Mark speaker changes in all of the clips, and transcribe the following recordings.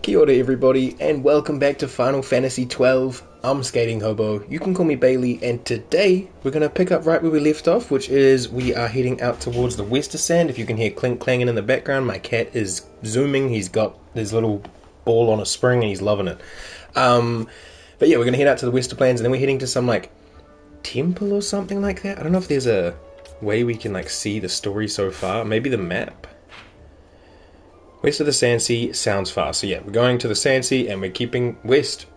Speaker 1: Kia ora everybody, and welcome back to Final Fantasy XII. I'm Skating Hobo, you can call me Bailey, and today we're going to pick up right where we left off, which is we are heading out towards the Westersands. If you can hear clink clanging in the background, my cat is zooming. He's got his little ball on a spring and he's loving it. But yeah, we're going to head out to the Westerlands, and then we're heading to some like temple or something like that. I don't know if there's a way we can like see the story so far. Maybe the map. West of the Sandsea sounds far. So yeah, we're going to the Sandsea and we're keeping west.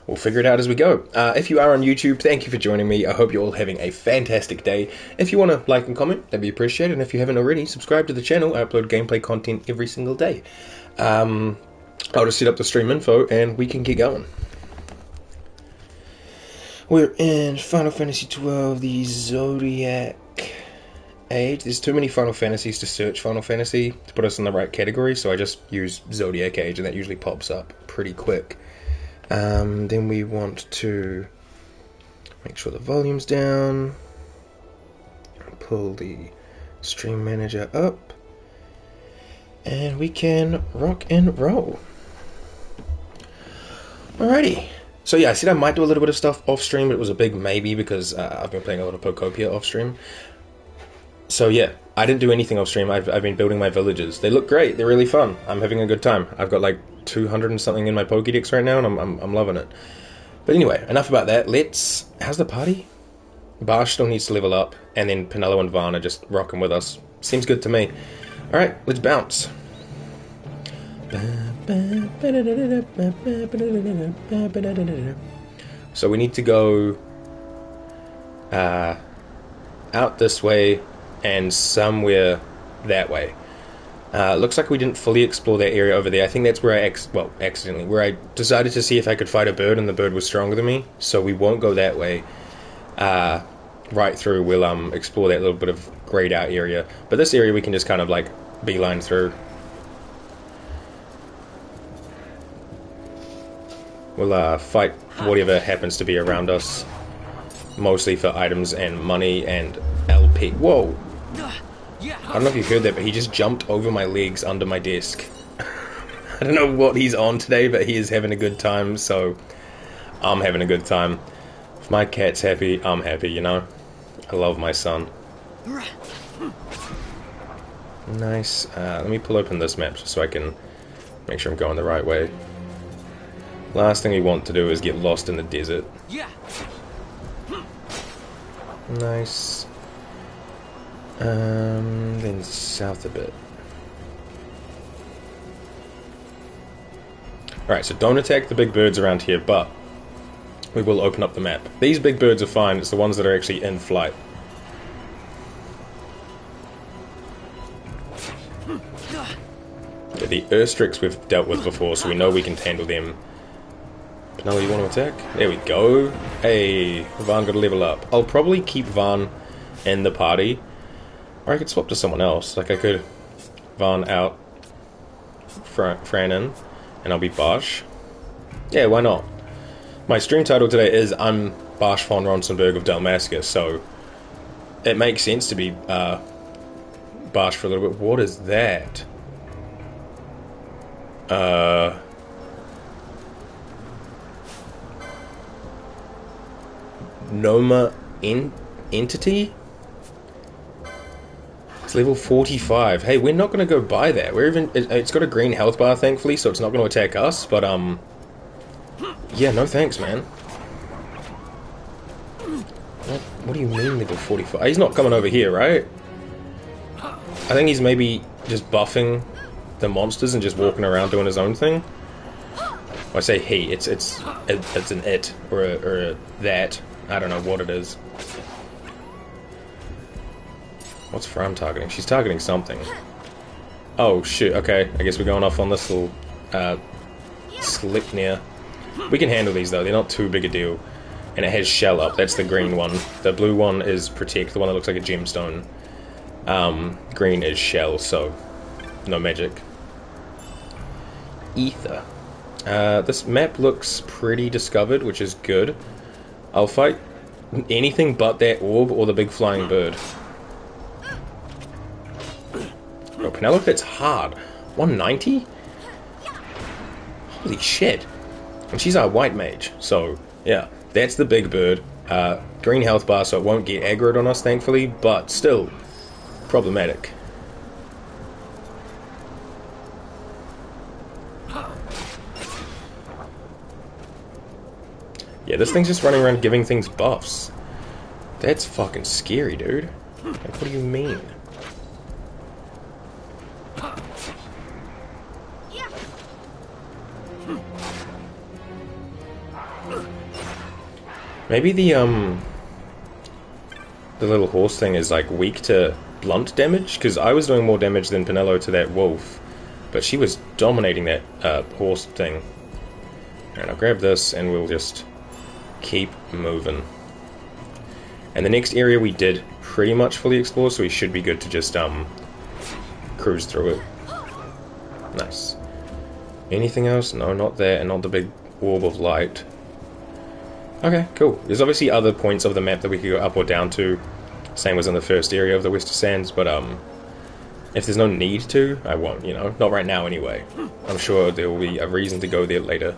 Speaker 1: We'll figure it out as we go. If you are on YouTube, thank you for joining me. I hope you're all having a fantastic day. If you want to like and comment, that'd be appreciated. And if you haven't already, subscribe to the channel. I upload gameplay content every single day. I'll just set up the stream info and we can get going. We're in Final Fantasy XII, the Zodiac age. There's too many Final Fantasies to search Final Fantasy to put us in the right category, so I just use Zodiac age and that usually pops up pretty quick. Then we want to make sure the volume's down, pull the stream manager up, and we can rock and roll. Alrighty. So yeah, I said I might do a little bit of stuff off stream, but it was a big maybe because I've been playing a lot of Pocopia off stream. So yeah, I didn't do anything off stream. I've been building my villages. They look great. They're really fun. I'm having a good time. I've got like 200 and something in my Pokédex right now, and I'm loving it. But anyway, enough about that. How's the party? Barsh still needs to level up, and then Penelo and Vaan are just rocking with us. Seems good to me. All right, let's bounce. So we need to go out this way and somewhere that way. Looks like we didn't fully explore that area over there. I think that's where where I decided to see if I could fight a bird, and the bird was stronger than me, so we won't go that way. Right through, we'll explore that little bit of grayed out area, but this area we can just kind of like beeline through. We'll fight whatever happens to be around us, mostly for items and money and LP. Whoa! I don't know if you heard that, but he just jumped over my legs under my desk. I don't know what he's on today, but he is having a good time, so I'm having a good time. If my cat's happy, I'm happy, you know? I love my son. Nice. Let me pull open this map so I can make sure I'm going the right way. Last thing we want to do is get lost in the desert. Nice. Then south a bit. Alright, so don't attack the big birds around here, but we will open up the map. These big birds are fine, it's the ones that are actually in flight. Yeah, the Urstrix we've dealt with before, so we know we can handle them. Penelo, you want to attack? There we go. Hey, Vaan got to level up. I'll probably keep Vaan in the party. Or I could swap to someone else. Like I could Vaan out, Fran in, and I'll be Barsh. Yeah, why not? My stream title today is I'm Barsh von Ronsenberg of Dalmascus, so it makes sense to be Barsh for a little bit. What is that? Noma entity? It's level 45. Hey, we're not going to go by that. It's got a green health bar, thankfully, so it's not going to attack us, but, yeah, no thanks, man. What do you mean level 45? He's not coming over here, right? I think he's maybe just buffing the monsters and just walking around doing his own thing. I say he, it's an it, or a that. I don't know what it is. What's Fran targeting? She's targeting something. Oh shit, okay. I guess we're going off on this little Slipnir. We can handle these though, they're not too big a deal. And it has shell up, that's the green one. The blue one is protect, the one that looks like a gemstone. Green is shell, so no magic. Ether. This map looks pretty discovered, which is good. I'll fight anything but that orb or the big flying bird. Oh, Penelope, that's hard. 190? Holy shit. And she's our white mage, so yeah, that's the big bird. Green health bar, so it won't get aggroed on us, thankfully, but still problematic. Yeah, this thing's just running around giving things buffs. That's fucking scary, dude. Like, what do you mean? Maybe the little horse thing is like weak to blunt damage, because I was doing more damage than Penelo to that wolf, but she was dominating that horse thing. Alright, I'll grab this and we'll just keep moving. And the next area we did pretty much fully explore, so we should be good to just cruise through it. Nice. Anything else? No, not that, and not the big orb of light. Okay, cool. There's obviously other points of the map that we could go up or down to. Same as in the first area of the Westersands, but if there's no need to, I won't, you know. Not right now anyway. I'm sure there will be a reason to go there later.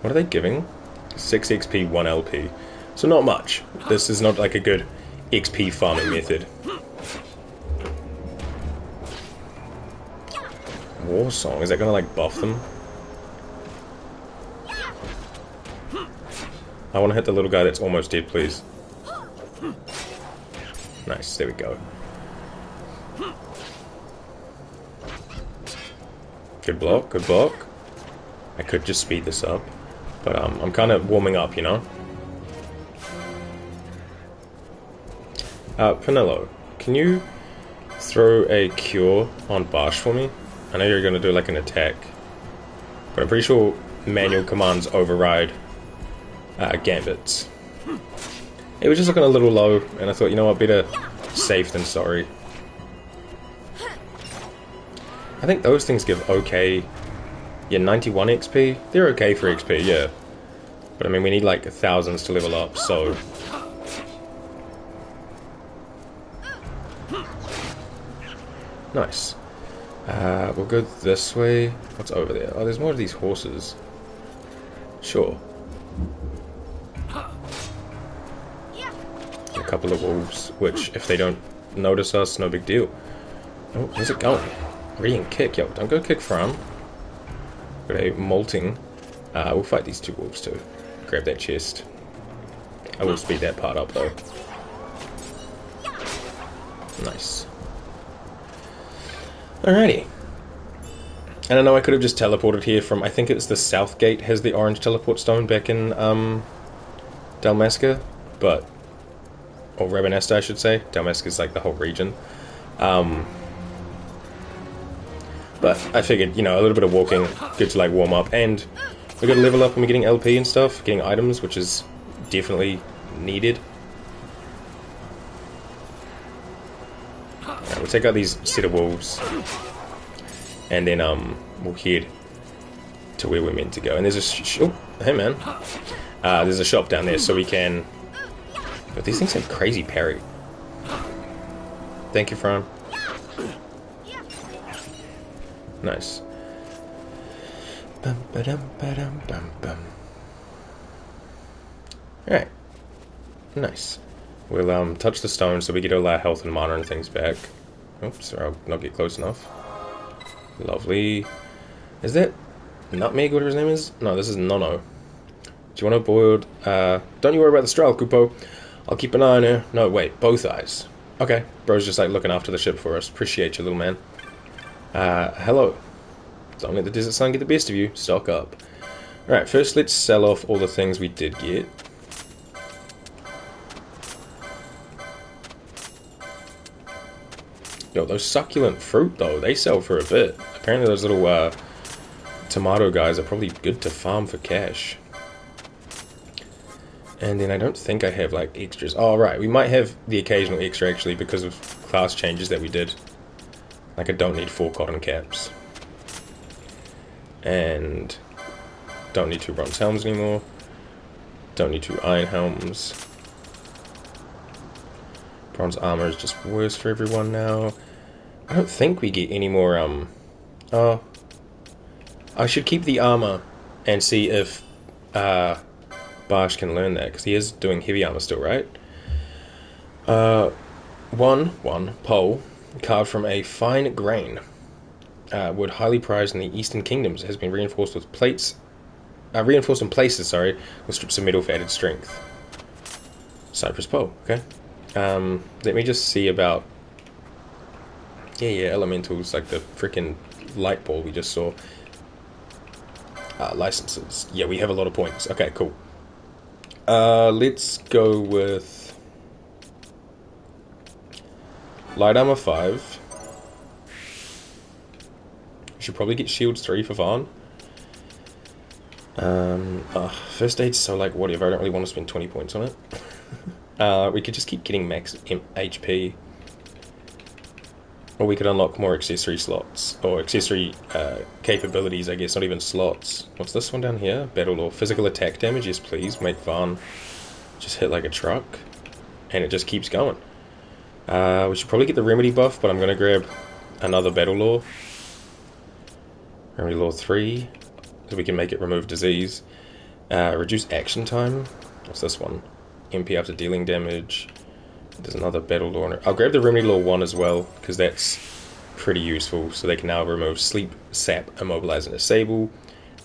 Speaker 1: What are they giving? 6 XP, 1 LP. So not much. This is not like a good XP farming method. War Song, is that gonna like buff them? I wanna hit the little guy that's almost dead, please. Nice, there we go. Good block, good block. I could just speed this up, but I'm kind of warming up, you know? Penelo, can you throw a cure on Barsh for me? I know you're going to do like an attack, but I'm pretty sure manual commands override gambits. It was just looking a little low, and I thought, you know what, better safe than sorry. I think those things give okay, yeah, 91 XP. They're okay for XP, yeah. But I mean, we need like thousands to level up, so... Nice. We'll go this way. What's over there? Oh, there's more of these horses. Sure. A couple of wolves, which, if they don't notice us, no big deal. Oh, where's it going? Radiant kick. Yo, don't go kick from. Got a molting. We'll fight these two wolves too. Grab that chest. I will speed that part up though. Nice. Alrighty. And I know I could have just teleported here from, I think it's the south gate has the orange teleport stone back in Dalmasca, but, or Rabanesta I should say. Dalmasca is like the whole region. But I figured, you know, a little bit of walking, good to like warm up, and we're gonna level up and we're getting LP and stuff, getting items, which is definitely needed. Alright, we'll take out these set of wolves, and then we'll head to where we're meant to go. And there's a oh, hey man, there's a shop down there, so we can. But these things have crazy parry. Thank you, Fran. Nice. Bum, ba-dum, ba-dum, bum, bum. Alright. Nice. We'll touch the stone so we get all our health and mana and things back. Oops, or I'll not get close enough. Lovely. Is that Nutmeg, whatever his name is? No, this is Nono. Do you want to boiled? Don't you worry about the straw, Kupo. I'll keep an eye on her. No, wait, both eyes. Okay, bro's just like looking after the ship for us. Appreciate you, little man. Hello. Don't let the desert sun get the best of you. Stock up. Alright, first let's sell off all the things we did get. Yo, those succulent fruit though, they sell for a bit. Apparently those little tomato guys are probably good to farm for cash. And then I don't think I have like extras. Oh right, we might have the occasional extra actually because of class changes that we did. Like I don't need 4 cotton caps. And don't need 2 bronze helms anymore. Don't need 2 iron helms. Bronze armor is just worse for everyone now. I don't think we get any more, oh, I should keep the armor and see if, Barsh can learn that, because he is doing heavy armor still, right? One pole, carved from a fine grain, wood highly prized in the Eastern Kingdoms, has been reinforced with reinforced in places, sorry, with strips of metal for added strength. Cypress pole, okay. Let me just see about... Yeah, elementals, like the freaking light ball we just saw. Licenses. Yeah, we have a lot of points. Okay, cool. Let's go with... Light armor 5. We should probably get shields 3 for Vaughn. First aid's so like whatever, I don't really want to spend 20 points on it. We could just keep getting max HP. Or we could unlock more accessory slots. Or accessory capabilities, I guess, not even slots. What's this one down here? Battle Law. Physical attack damage, yes please. Make Vaughn just hit like a truck. And it just keeps going. We should probably get the Remedy buff, but I'm going to grab another Battle Law. Remedy Law 3. So we can make it remove disease. Reduce action time. What's this one? MP after dealing damage. There's another Battle Law on it. I'll grab the Remedy Law 1 as well, because that's pretty useful. So they can now remove Sleep, Sap, Immobilize, and Disable.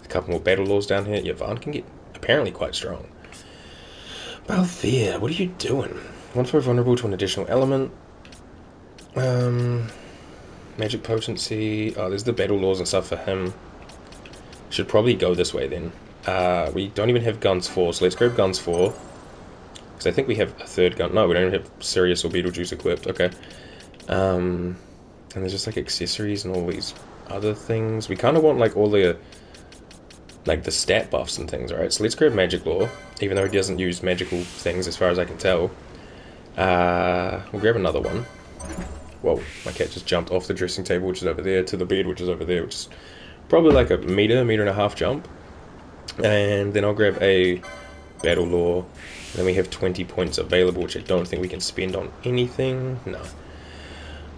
Speaker 1: A couple more Battle Laws down here. Yeah, Vaughn can get apparently quite strong. Balthier, what are you doing? 1 vulnerable to an additional element. Magic Potency. Oh, there's the Battle Laws and stuff for him. Should probably go this way then. We don't even have Guns 4, so let's grab Guns 4. Because I think we have a third gun. No, we don't have Sirius or Beetlejuice equipped. Okay. And there's just like accessories and all these other things. We kind of want like all the... like the stat buffs and things, alright? So let's grab Magic Law. Even though he doesn't use magical things as far as I can tell. We'll grab another one. Whoa, my cat just jumped off the dressing table, which is over there, to the bed, which is over there, which is probably like a meter and a half jump. And then I'll grab a Battle Law. Then we have 20 points available, which I don't think we can spend on anything. No.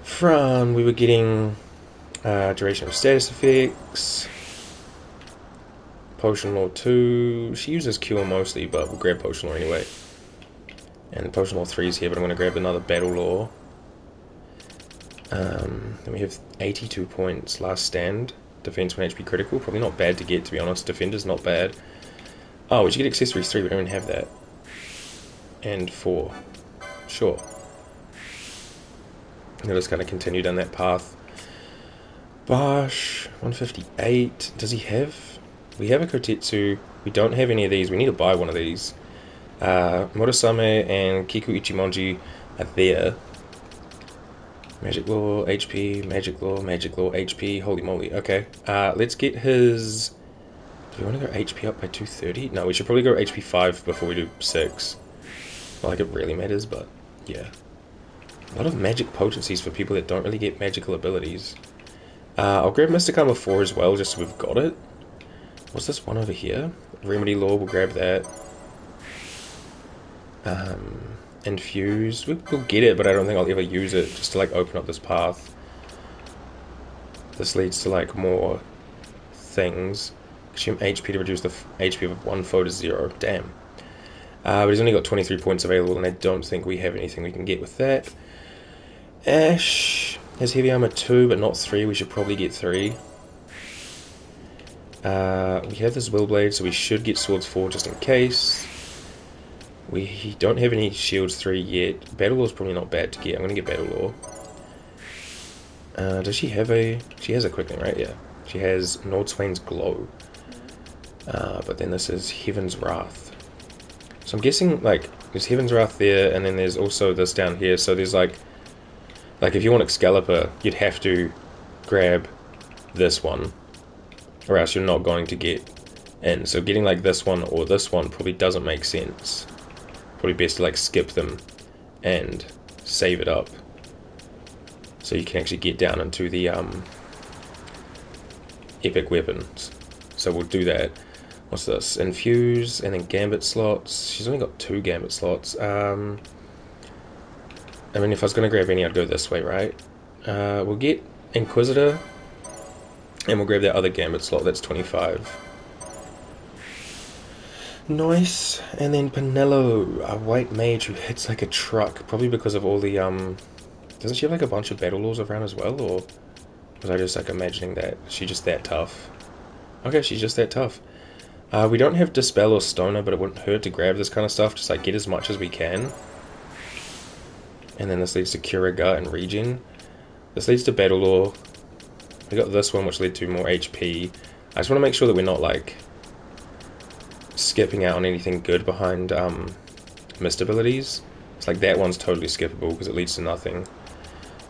Speaker 1: From, we were getting duration of status effects. Potion Law 2. She uses Cure mostly, but we'll grab Potion Law anyway. And Potion Law 3 is here, but I'm going to grab another Battle Law. Then we have 82 points. Last Stand. Defense 1 HP critical. Probably not bad to get, to be honest. Defender's not bad. Oh, we should get Accessories 3. We don't even have that. And 4. Sure. I'll just kind of continue down that path. Bosch. 158. Does he have... We have a Kotetsu. We don't have any of these. We need to buy one of these. Murasame and Kiku Ichimonji are there. Magic Law, HP, Magic Law, HP. Holy moly. Okay. Let's get his... Do we want to go HP up by 230? No, we should probably go HP 5 before we do 6. Not like it really matters, but yeah. A lot of magic potencies for people that don't really get magical abilities. I'll grab Mystic Armor 4 as well, just so we've got it. What's this one over here? Remedy Law, we'll grab that. Infuse, we'll get it, but I don't think I'll ever use it, just to like open up this path. This leads to like more things. Consume HP to reduce the HP of one foe to 0. Damn. But he's only got 23 points available, and I don't think we have anything we can get with that. Ash has Heavy Armor 2, but not 3. We should probably get 3. We have this Willblade, so we should get Swords 4 just in case. We don't have any Shields 3 yet. Battle Law is probably not bad to get. I'm going to get Battle Law. Does she have a... She has a Quickening, right? Yeah. She has Nordswain's Glow. But then this is Heaven's Wrath. So I'm guessing, like, there's Heaven's Wrath there, and then there's also this down here. So there's, like if you want Excalibur, you'd have to grab this one, or else you're not going to get in. So getting, like, this one or this one probably doesn't make sense. Probably best to, like, skip them and save it up, so you can actually get down into the epic weapons. So we'll do that. What's this? Infuse, and then Gambit slots. She's only got 2 Gambit slots. I mean, if I was going to grab any, I'd go this way, right? We'll get Inquisitor, and we'll grab that other Gambit slot, that's 25. Nice, and then Penelo, a white mage who hits like a truck, probably because of all the, doesn't she have like a bunch of battle laws around as well, or was I just like imagining that? She's just that tough. Okay, she's just that tough. We don't have Dispel or Stoner, but it wouldn't hurt to grab this kind of stuff, just like get as much as we can. And then this leads to Curaga and Regen. This leads to Battle Law. We got this one, which led to more HP. I just want to make sure that we're not like skipping out on anything good behind missed abilities. It's like that one's totally skippable because it leads to nothing.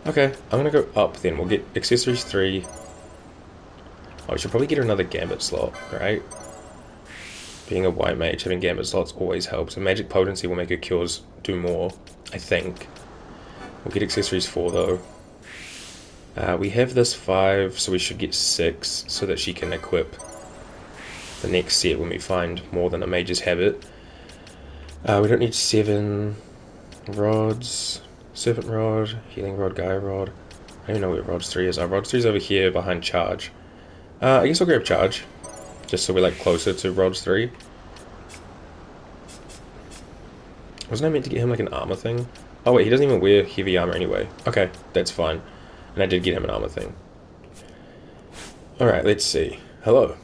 Speaker 1: Okay, I'm gonna go up then. We'll get accessories 3. Oh, we should probably get another Gambit slot, right? Being a white mage, having Gambit slots always helps. And magic potency will make her cures do more, I think. We'll get accessories 4 though. We have this 5, so we should get 6 so that she can equip the next set when we find more than a mage's habit. We don't need 7 rods. Serpent Rod, Healing Rod, Gaia Rod. I don't even know where Rods 3 is. Our Rods 3 is over here behind Charge. I guess I'll grab Charge, just so we're like closer to Rods 3. Wasn't I meant to get him like an armor thing? Oh wait, he doesn't even wear heavy armor anyway. Okay, that's fine. And I did get him an armor thing. Alright, let's see. Hello.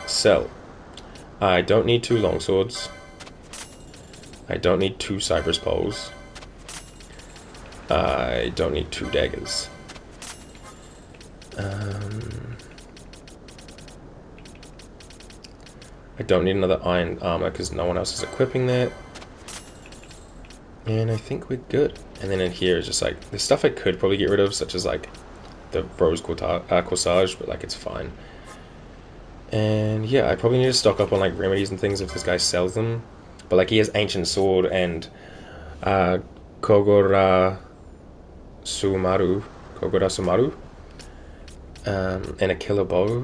Speaker 1: Sell. I don't need 2 longswords. I don't need 2 cypress poles. I don't need 2 daggers. I don't need another iron armor because no one else is equipping that. And I think we're good. And then in here is just like, there's stuff I could probably get rid of, such as like the rose corsage, but like it's fine. And yeah, I probably need to stock up on like remedies and things if this guy sells them. But like he has Ancient Sword and Kogora Sumaru, and a Killer Bow.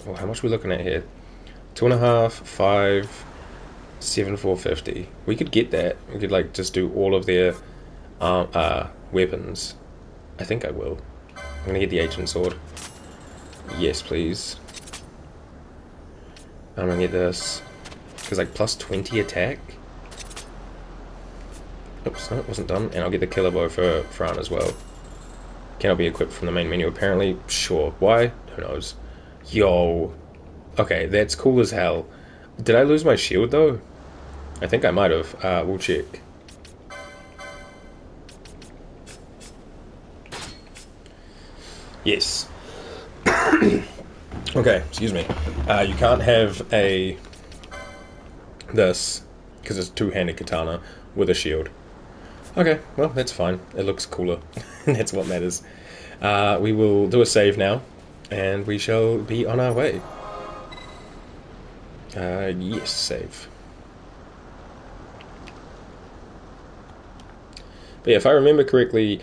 Speaker 1: Oh, how much are we looking at here? 2.5, 5, 7, 450. We could get that. We could like just do all of their weapons. I think I will. I'm gonna get the Ancient Sword. Yes, please. I'm gonna get this. Because like plus 20 attack. Oops, no, it wasn't done. And I'll get the Killer Bow for Fran as well. Cannot be equipped from the main menu apparently. Sure. Why? Who knows. Yo. Okay, that's cool as hell. Did I lose my shield though? I think I might have. We'll check. Yes. Okay, excuse me. You can't have this because it's a 2-handed katana with a shield. Okay, well that's fine. It looks cooler. That's what matters. We will do a save now, and we shall be on our way. Yes, save. But yeah, if I remember correctly,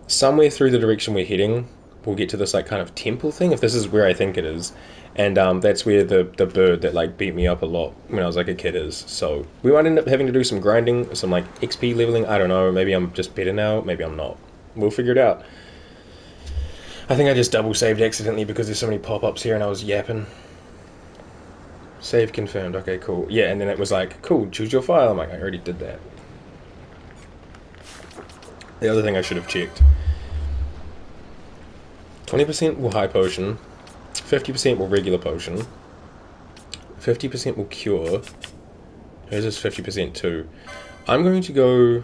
Speaker 1: somewhere through the direction we're heading, we'll get to this like kind of temple thing, if this is where I think it is. And that's where the bird that like beat me up a lot when I was like a kid is. So we might end up having to do some grinding, some like XP leveling, I don't know, maybe I'm just better now, maybe I'm not. We'll figure it out. I think I just double saved accidentally because there's so many pop-ups here and I was yapping. Save confirmed, okay cool. Yeah, and then it was like, cool, choose your file. I'm like, I already did that. The other thing I should have checked. 20% will high potion, 50% will regular potion, 50% will cure. Here's this 50% too. I'm going to go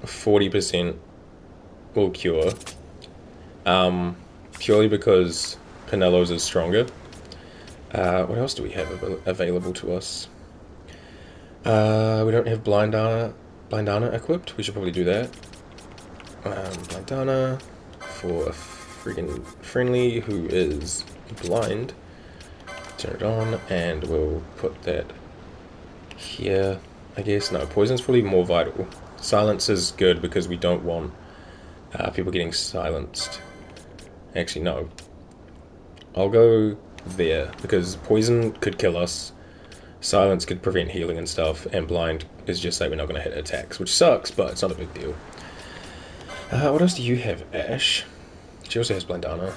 Speaker 1: 40% will cure, purely because Penelo's is stronger. What else do we have available to us? We don't have Blindana equipped. We should probably do that. Blindana for a friggin' friendly who is blind. Turn it on, and we'll put that here, I guess. No, poison's probably more vital. Silence is good because we don't want people getting silenced. Actually, no. I'll go there because poison could kill us. Silence could prevent healing and stuff, and blind is just like we're not going to hit attacks, which sucks, but it's not a big deal. What else do you have, Ash? She also has Blindana.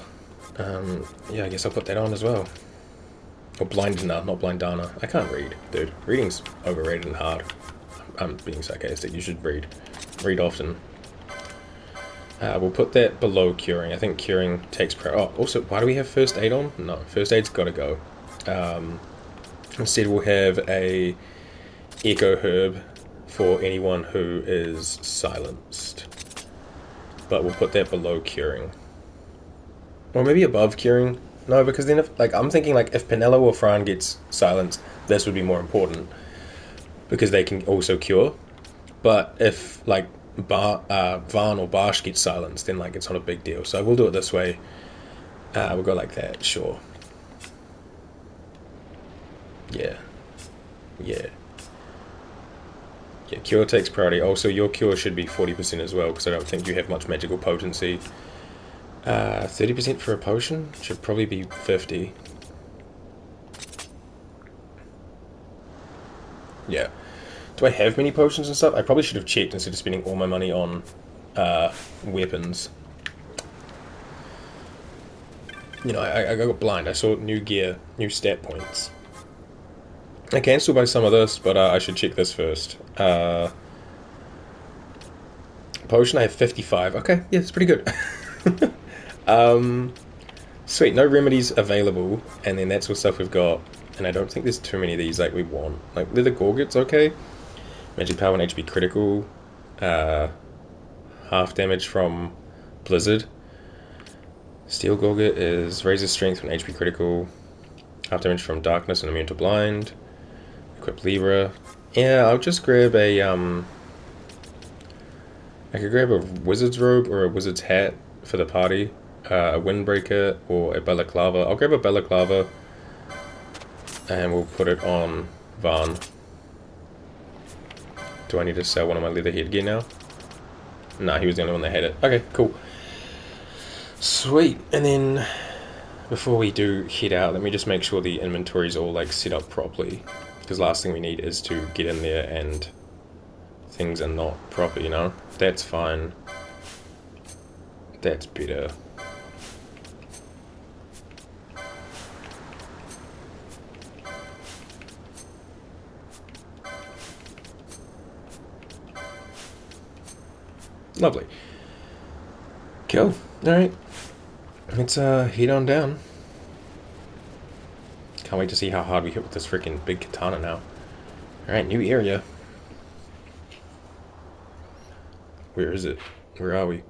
Speaker 1: Yeah, I guess I'll put that on as well. Or Blindana, not Blindana. I can't read, dude. Reading's overrated and hard. I'm being sarcastic. You should read. Read often. We'll put that below curing. I think curing takes oh, also, why do we have first aid on? No, first aid's got to go. Instead, we'll have a echo herb for anyone who is silenced. But we'll put that below curing. Or maybe above curing. No, because then if, like, I'm thinking, like, if Penelo or Fran gets silenced, this would be more important. Because they can also cure. But if, like, Van or Barsh gets silenced, then, like, it's not a big deal. So we'll do it this way. We'll go like that, sure. Yeah. Yeah. Yeah, cure takes priority. Also, your cure should be 40% as well, because I don't think you have much magical potency. 30% for a potion? Should probably be 50. Yeah. Do I have many potions and stuff? I probably should have checked instead of spending all my money on weapons. You know, I got blind. I saw new gear, new stat points. I can still buy some of this, but I should check this first. Potion, I have 55. Okay, yeah, it's pretty good. Sweet, no remedies available, and then that's what stuff we've got. And I don't think there's too many of these like we want. Like, Leather Gorget's okay. Magic Power and HP critical. Half damage from Blizzard. Steel Gorget is Razor Strength and HP critical. Half damage from Darkness and immune to blind. Equip Libra. Yeah, I'll just grab a I could grab a Wizard's Robe or a Wizard's Hat for the party. A Windbreaker or a Balaclava. I'll grab a Balaclava and we'll put it on Van. Do I need to sell one of my leather headgear now? Nah, he was the only one that had it. Okay, cool. Sweet. And then before we do head out, let me just make sure the inventory's all like set up properly. Because last thing we need is to get in there and things are not proper, you know? That's fine. That's better. Lovely. Cool. Alright. Let's head on down. Can't wait to see how hard we hit with this freaking big katana now. Alright, new area. Where is it? Where are we?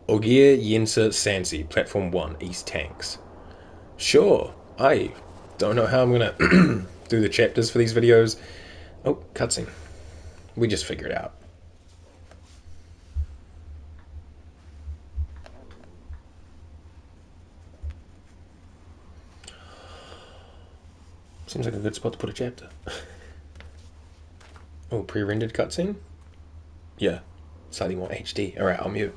Speaker 1: Ogir-Yensa Sandsea, Platform 1, East Tanks. Sure, I don't know how I'm gonna do the chapters for these videos. Oh, cutscene. We just figure it out. Seems like a good spot to put a chapter. Oh, pre-rendered cutscene? Yeah, slightly more HD. Alright, I'll mute.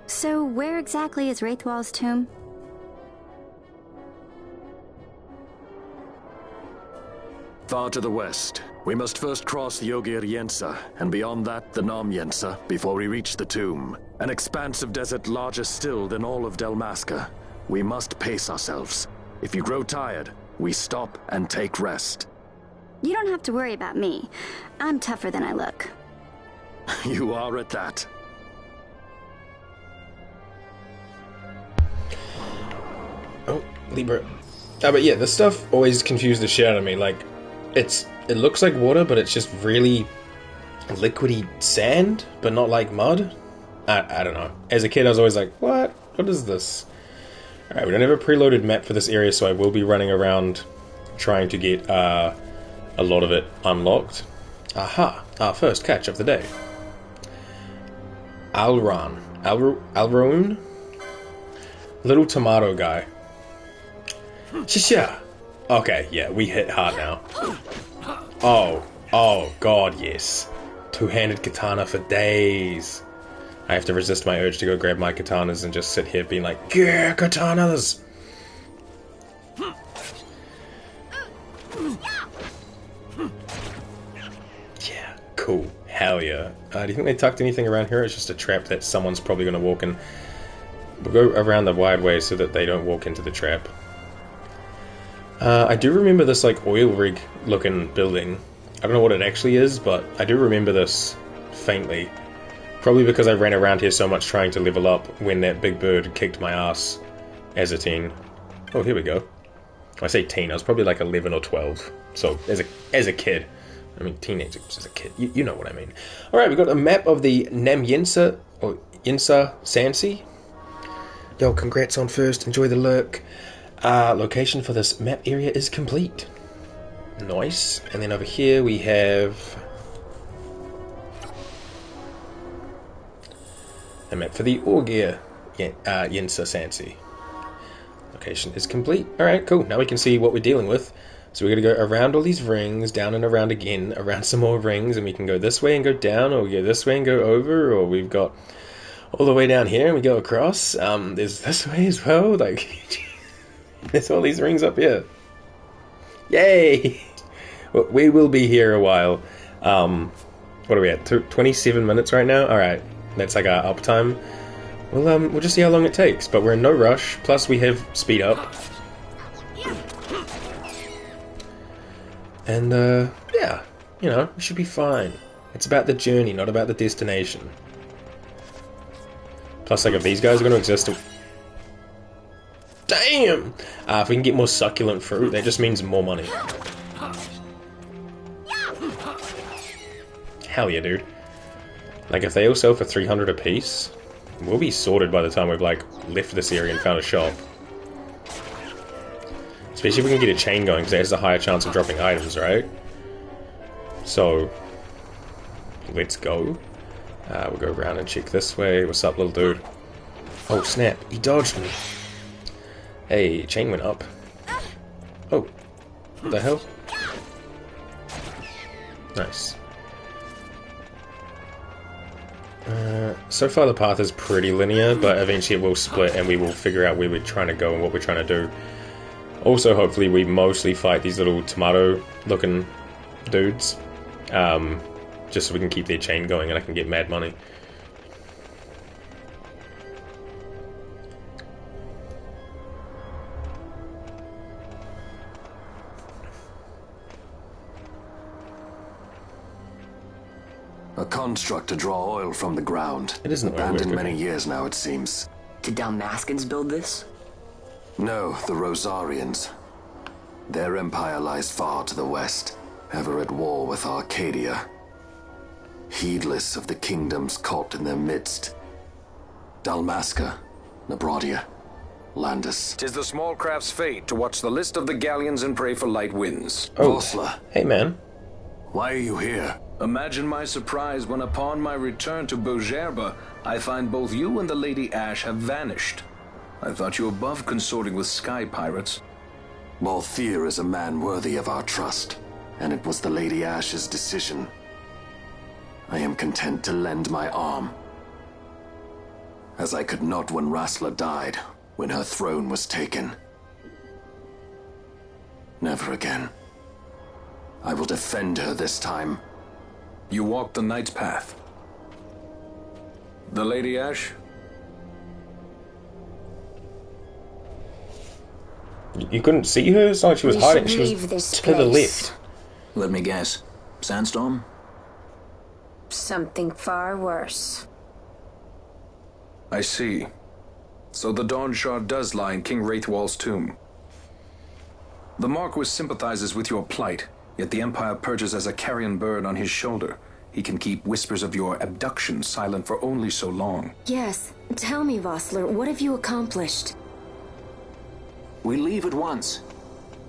Speaker 2: So, where exactly is Raithwall's tomb?
Speaker 3: Far to the west. We must first cross the Ogir-Yensa, and beyond that, the Nam-Yensa, before we reach the tomb. An expanse of desert larger still than all of Delmasca. We must pace ourselves. If you grow tired, we stop and take rest.
Speaker 2: You don't have to worry about me. I'm tougher than I look.
Speaker 3: You are at that.
Speaker 1: Oh, Libra. But yeah, this stuff always confused the shit out of me. Like, it looks like water, but it's just really liquidy sand, but not like mud. I don't know. As a kid, I was always like, what? What is this? Alright, we don't have a preloaded map for this area, so I will be running around trying to get a lot of it unlocked. Aha! Our first catch of the day. Alroon? Little tomato guy. Shisha! Okay, yeah, we hit hard now. Oh god, yes. Two-handed katana for days. I have to resist my urge to go grab my katanas and just sit here being like, yeah, katanas! Yeah, cool. Hell yeah. Do you think they tucked anything around here? It's just a trap that someone's probably going to walk in. We'll go around the wide way so that they don't walk into the trap. I do remember this like oil rig looking building. I don't know what it actually is, but I do remember this faintly. Probably because I ran around here so much trying to level up when that big bird kicked my ass as a teen. Oh, here we go. When I say teen, I was probably like 11 or 12. So, as a kid. I mean, teenager as a kid. You know what I mean. Alright, we've got a map of the Nam-Yensa Sandsea. Yo, congrats on first. Enjoy the lurk. Location for this map area is complete. Nice. And then over here we have a map for the Ogir-Yensa Sandsea. Location is complete. Alright, cool. Now we can see what we're dealing with. So we're going to go around all these rings, down and around again, around some more rings, and we can go this way and go down, or we go this way and go over, or we've got all the way down here and we go across. There's this way as well. Like, there's all these rings up here. Yay! Well, we will be here a while. What are we at? 27 minutes right now? Alright, that's like our uptime. We'll just see how long it takes, but we're in no rush, plus we have speed up. And, yeah, you know, it should be fine. It's about the journey, not about the destination. Plus, like, if these guys are going to exist... Damn! If we can get more succulent fruit, that just means more money. Hell yeah, dude. Like, if they all sell for 300 a piece, we'll be sorted by the time we've, like, left this area and found a shop. Especially if we can get a chain going, because that has a higher chance of dropping items, right? So, let's go. We'll go around and check this way. What's up, little dude? Oh, snap. He dodged me. Hey, chain went up. Oh. What the hell? Nice. So far the path is pretty linear, but eventually it will split and we will figure out where we're trying to go and what we're trying to do. Also, hopefully we mostly fight these little tomato-looking dudes. Just so we can keep their chain going and I can get mad money.
Speaker 3: A construct to draw oil from the ground.
Speaker 1: It isn't
Speaker 3: abandoned many years now, it seems.
Speaker 4: Did Dalmaskans build this?
Speaker 3: No, the Rosarians. Their empire lies far to the west, ever at war with Arcadia. Heedless of the kingdoms caught in their midst. Dalmasca, Nabrodia, Landis.
Speaker 5: 'Tis the small craft's fate to watch the list of the galleons and pray for light winds.
Speaker 1: Oh,
Speaker 3: Vossla,
Speaker 1: hey man.
Speaker 3: why are you here?
Speaker 5: Imagine my surprise when upon my return to Bogerba, I find both you and the Lady Ash have vanished. I thought you above consorting with sky pirates.
Speaker 3: Balthier is a man worthy of our trust, and it was the Lady Ash's decision. I am content to lend my arm, as I could not when Rassler died, when her throne was taken. Never again. I will defend her this time.
Speaker 5: You walked the Knight's path. The Lady Ash?
Speaker 1: You couldn't see her? It's not like she was hiding. She was
Speaker 2: leave this
Speaker 1: to the
Speaker 2: place.
Speaker 1: left.
Speaker 4: Let me guess. Sandstorm?
Speaker 2: Something far worse.
Speaker 5: I see. So the Dawn Shard does lie in King Raithwall's tomb. The Marquis sympathizes with your plight, yet the Empire perches as a carrion bird on his shoulder. He can keep whispers of your abduction silent for only so long.
Speaker 6: Yes. Tell me, Vossler, what have you accomplished?
Speaker 4: We leave at once.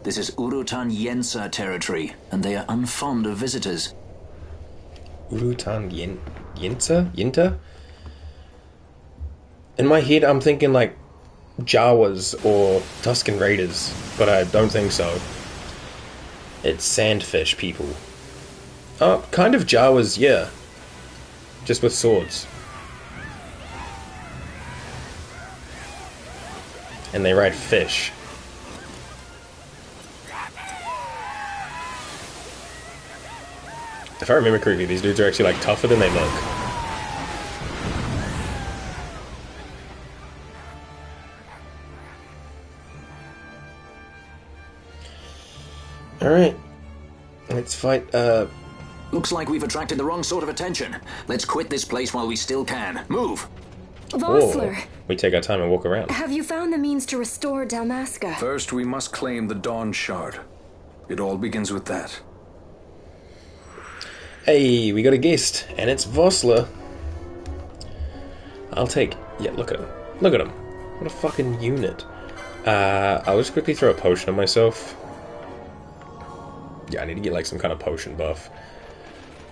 Speaker 4: This is Urutan-Yensa territory, and they are unfond of visitors.
Speaker 1: Urutan-Yensa? Yenta? In my head, I'm thinking like Jawas or Tusken Raiders, but I don't think so. It's sandfish people. Oh, kind of Jawas, yeah. Just with swords. And they ride fish. If I remember correctly, these dudes are actually like tougher than they look. Alright. Let's fight,
Speaker 4: Looks like we've attracted the wrong sort of attention. Let's quit this place while we still can. Move!
Speaker 6: Vossler!
Speaker 1: or we take our time and walk around.
Speaker 6: Have you found the means to restore Dalmasca?
Speaker 5: First, we must claim the Dawn Shard. It all begins with that.
Speaker 1: Hey, we got a guest, and it's Vossler. I'll take... Yeah, look at him. Look at him. What a fucking unit. I'll just quickly throw a potion on myself. Yeah, I need to get like some kind of potion buff.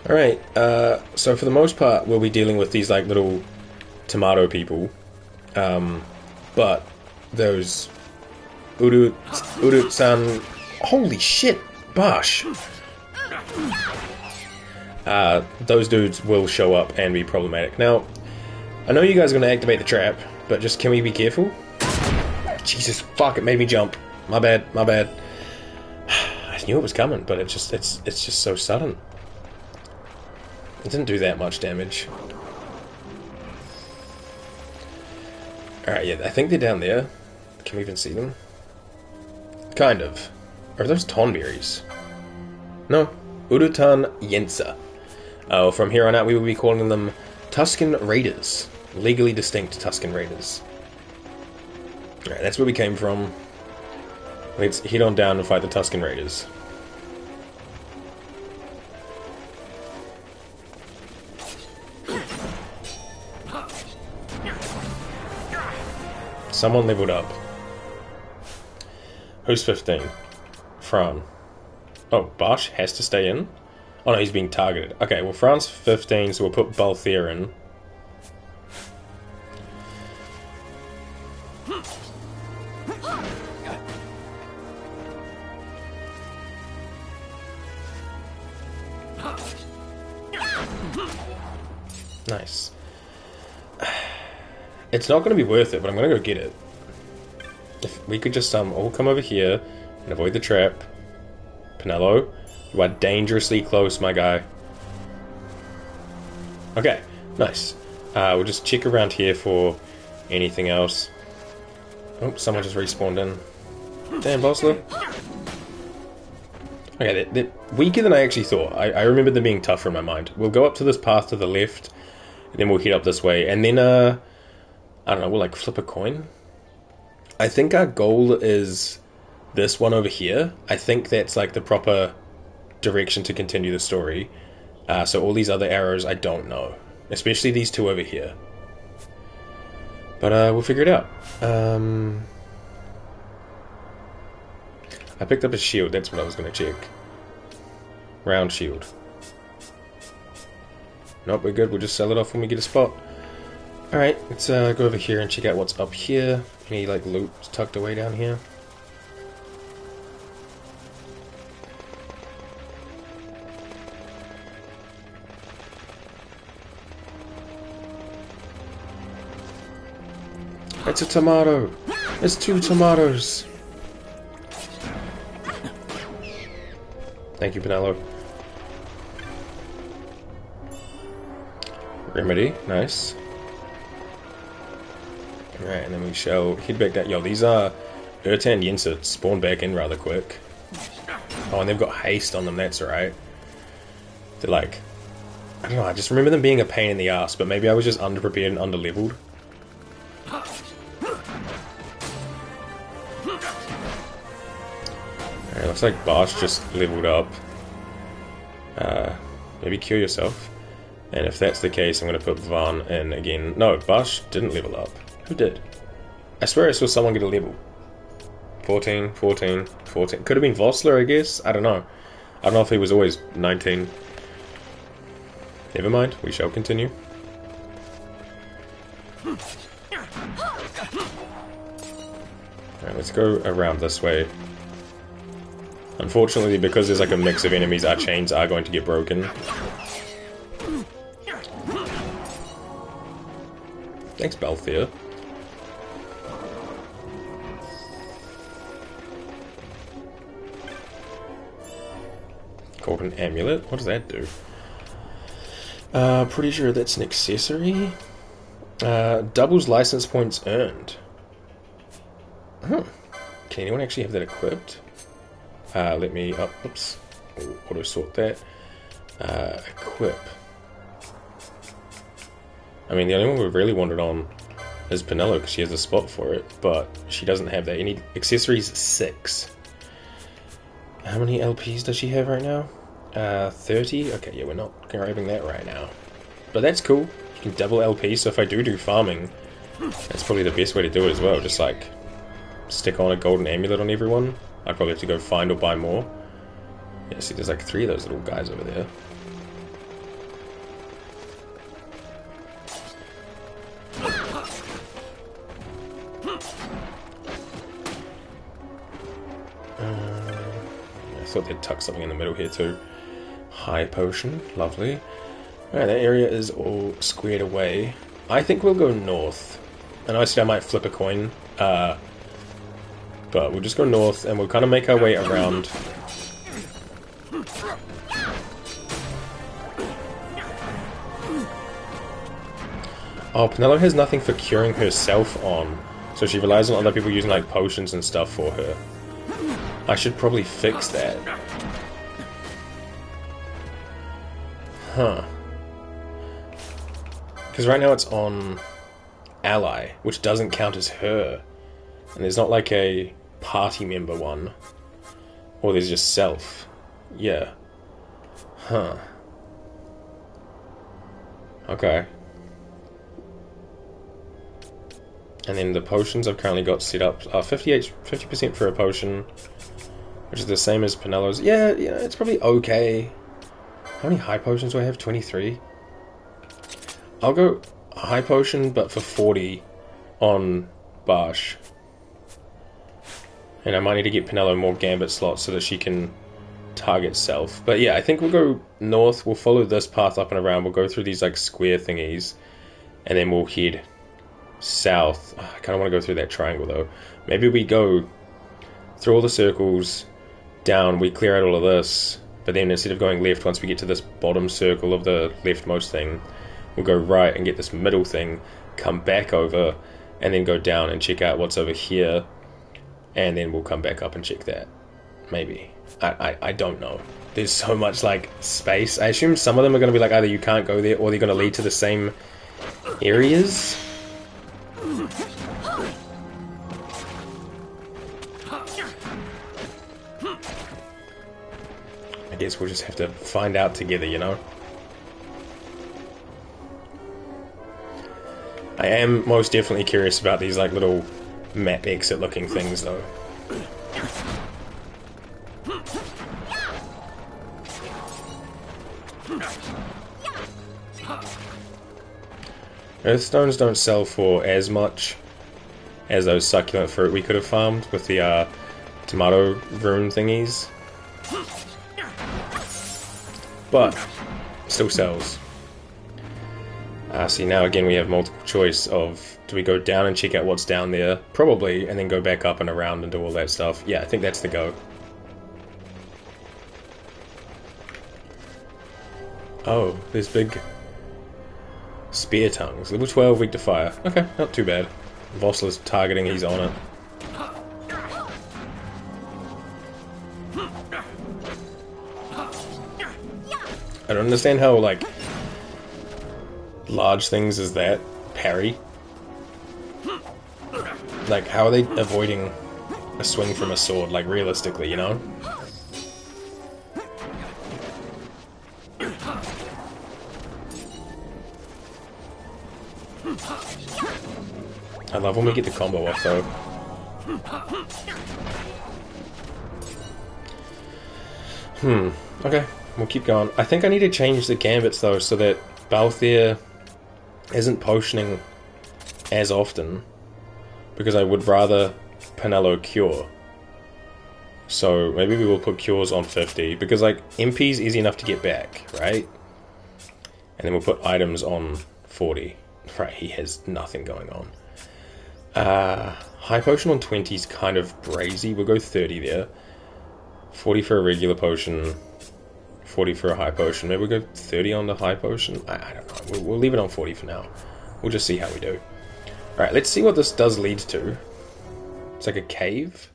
Speaker 1: Alright, so for the most part, we'll be dealing with these like little tomato people. But those Urut-san... Holy shit, Bosh! Those dudes will show up and be problematic. Now, I know you guys are going to activate the trap, but just can we be careful? Jesus, fuck, it made me jump. My bad, my bad. I knew it was coming, but it's just so sudden. It didn't do that much damage. Alright, yeah, I think they're down there. Can we even see them? Kind of. Are those tonberries? No. Urutan-Yensa. From here on out, we will be calling them Tusken Raiders. Legally distinct Tusken Raiders. Alright, that's where we came from. Let's head on down and fight the Tusken Raiders. Someone leveled up. Who's 15? Fran. Oh, Bosh has to stay in? Oh no, he's being targeted. Okay, well Fran's 15, so we'll put Balthier in. Nice. It's not going to be worth it, but I'm going to go get it. If we could just all come over here and avoid the trap. Pinello, you are dangerously close, my guy. Okay, nice. We'll just check around here for anything else. Oh, someone just respawned in. Damn, Vossler. Okay, they're weaker than I actually thought. I remember them being tougher in my mind. We'll go up to this path to the left, and then we'll head up this way, and then, I don't know, we'll like flip a coin. I think our goal is this one over here. I think that's like the proper direction to continue the story. So all these other arrows, I don't know. Especially these two over here. But we'll figure it out. I picked up a shield, that's what I was going to check. Round shield. Nope, we're good, we'll just sell it off when we get a spot. Alright, let's go over here and check out what's up here. Any like loot tucked away down here? It's a tomato! It's 2 tomatoes! Thank you, Pinello. Remedy, nice. Alright, and then we shall head back down. Yo, these are Urutan-Yensa spawn back in rather quick. Oh, and they've got haste on them, that's right. They're like... I don't know, I just remember them being a pain in the ass, but maybe I was just underprepared and underleveled. Alright, looks like Bosh just leveled up. Maybe cure yourself. And if that's the case, I'm going to put Van in again. No, Bash didn't level up. Who did? I swear I saw someone get a level. 14, 14, 14. Could have been Vossler, I guess. I don't know. I don't know if he was always 19. Never mind, we shall continue. Alright, let's go around this way. Unfortunately, because there's like a mix of enemies, our chains are going to get broken. Thanks, Balthier. Golden amulet? What does that do? Pretty sure that's an accessory. Doubles license points earned. Huh. Can anyone actually have that equipped? Let me... Oh, oops. Auto sort that. Equip. I mean, the only one we've really wanted on is Penelo because she has a spot for it, but she doesn't have that. Any accessories? 6. How many LPs does she have right now? 30? Okay, yeah, we're not grabbing that right now. But that's cool. You can double LP, so if I do farming, that's probably the best way to do it as well. Just like, stick on a golden amulet on everyone. I probably have to go find or buy more. Yeah, see, there's like 3 of those little guys over there. I thought they'd tuck something in the middle here too. High potion, lovely. Alright, that area is all squared away. I think we'll go north. And obviously I might flip a coin. But we'll just go north and we'll kind of make our way around. Oh, Penelo has nothing for curing herself on. So she relies on other people using like potions and stuff for her. I should probably fix that. Huh. Because right now it's on ally, which doesn't count as her. And there's not like a party member one. Or there's just self. Yeah. Huh. Okay. And then the potions I've currently got set up are 50% for a potion, which is the same as Penelo's. Yeah, it's probably okay. How many high potions do I have? 23? I'll go high potion, but for 40 on Bash. And I might need to get Penelo more gambit slots so that she can target self. But yeah, I think we'll go north, we'll follow this path up and around, we'll go through these like square thingies, and then we'll head south. I kind of want to go through that triangle though. Maybe we go through all the circles, down, we clear out all of this, but then instead of going left, once we get to this bottom circle of the leftmost thing, we'll go right and get this middle thing, come back over, and then go down and check out what's over here, and then we'll come back up and check that. Maybe. I don't know. There's so much like space. I assume some of them are going to be like either you can't go there or they're going to lead to the same areas. I guess we'll just have to find out together, you know? I am most definitely curious about these like little map exit looking things though. Earthstones don't sell for as much as those succulent fruit we could have farmed with the tomato rune thingies. But still sells. See, now again we have multiple choice of, do we go down and check out what's down there? Probably, and then go back up and around and do all that stuff. Yeah, I think that's the go. Oh, there's big spear tongues. Level 12, weak to fire. Okay, not too bad. Vossler's targeting, he's on it. I don't understand how, like, large things as that parry. Like, how are they avoiding a swing from a sword, like, realistically, you know? I love when we get the combo off though. Okay, we'll keep going. I think I need to change the gambits though so that Balthier isn't potioning as often, because I would rather Penelo cure. So maybe we will put cures on 50, because like MP's easy enough to get back, right? And then we'll put items on 40. Right, he has nothing going on. High potion on 20 is kind of brazy. We'll go 30 there. 40 for a regular potion. 40 for a high potion. Maybe we'll go 30 on the high potion. I don't know. We'll leave it on 40 for now. We'll just see how we do. Alright, let's see what this does lead to. It's like a cave.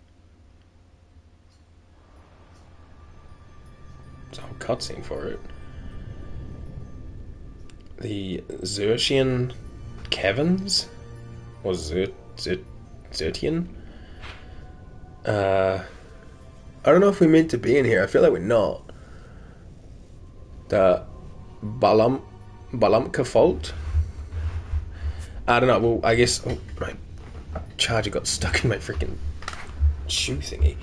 Speaker 1: There's a whole cutscene for it. The Xertian Caverns? Or Xertian? I don't know if we're meant to be in here. I feel like we're not. The Balamka Fault? I don't know. Well, I guess... Oh, my charger got stuck in my freaking shoe thingy.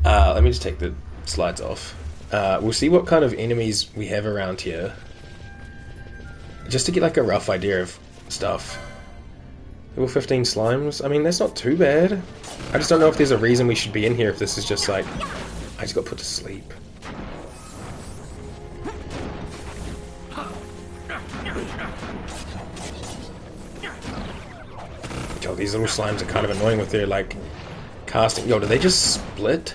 Speaker 1: Let me just take the slides off. We'll see what kind of enemies we have around here. Just to get like a rough idea of stuff. Level 15 slimes? I mean, that's not too bad. I just don't know if there's a reason we should be in here, if this is just like... I just got put to sleep. Yo, these little slimes are kind of annoying with their like casting. Yo, do they just split?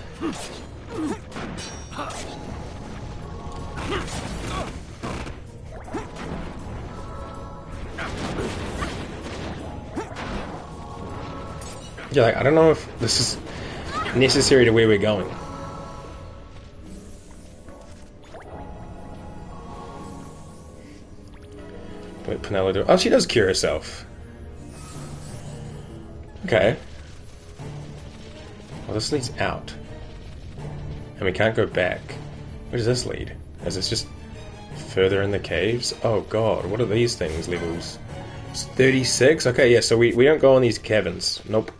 Speaker 1: Yeah, like, I don't know if this is necessary to where we're going. But Penelo do... Oh, she does cure herself. Okay. Well, this leads out. And we can't go back. Where does this lead? Is this just further in the caves? Oh god, what are these things? Levels... It's 36? Okay, yeah, so we don't go on these caverns. Nope.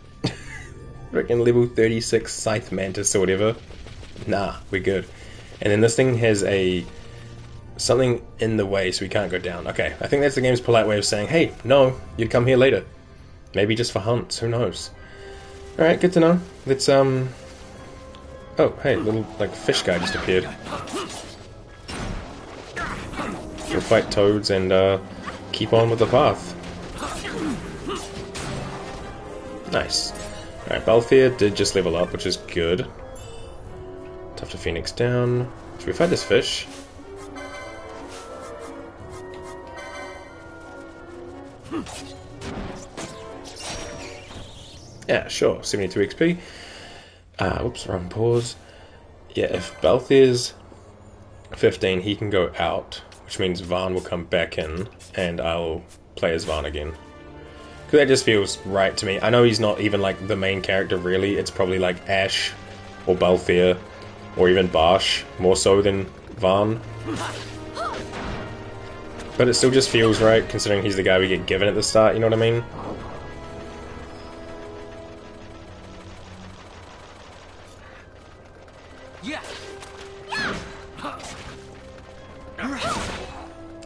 Speaker 1: Freaking level 36 Scythe Mantis or whatever. Nah, we're good. And then this thing has a... something in the way, so we can't go down. Okay, I think that's the game's polite way of saying, hey, no, you'd come here later. Maybe just for hunts, who knows. Alright, good to know. Let's, Oh, hey, little, like, fish guy just appeared. We'll fight toads and, keep on with the path. Nice. Alright, Balthier did just level up, which is good. Tough to Phoenix down. Should we fight this fish? Yeah, sure. 72 XP. Oops, wrong pause. Yeah, if Balthier's 15, he can go out, which means Vaan will come back in, and I'll play as Vaan again. Because that just feels right to me. I know he's not even, like, the main character, really. It's probably, like, Ash, or Balthier, or even Barsh, more so than Vaan. But it still just feels right, considering he's the guy we get given at the start, you know what I mean?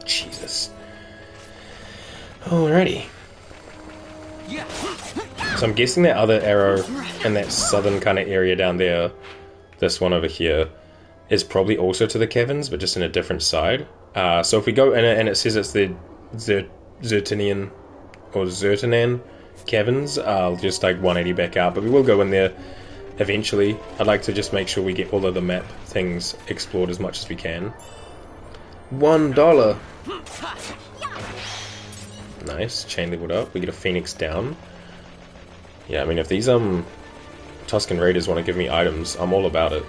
Speaker 1: Jesus. Alrighty. So I'm guessing that other arrow in that southern kind of area down there, this one over here, is probably also to the caverns, but just in a different side. So if we go in it and it says it's the Zertinian or Zertinan caverns, I'll just like 180 back out, but we will go in there eventually. I'd like to just make sure we get all of the map things explored as much as we can. $1. Nice, chain leveled up. We get a Phoenix down. Yeah, I mean if these Tuscan Raiders want to give me items, I'm all about it.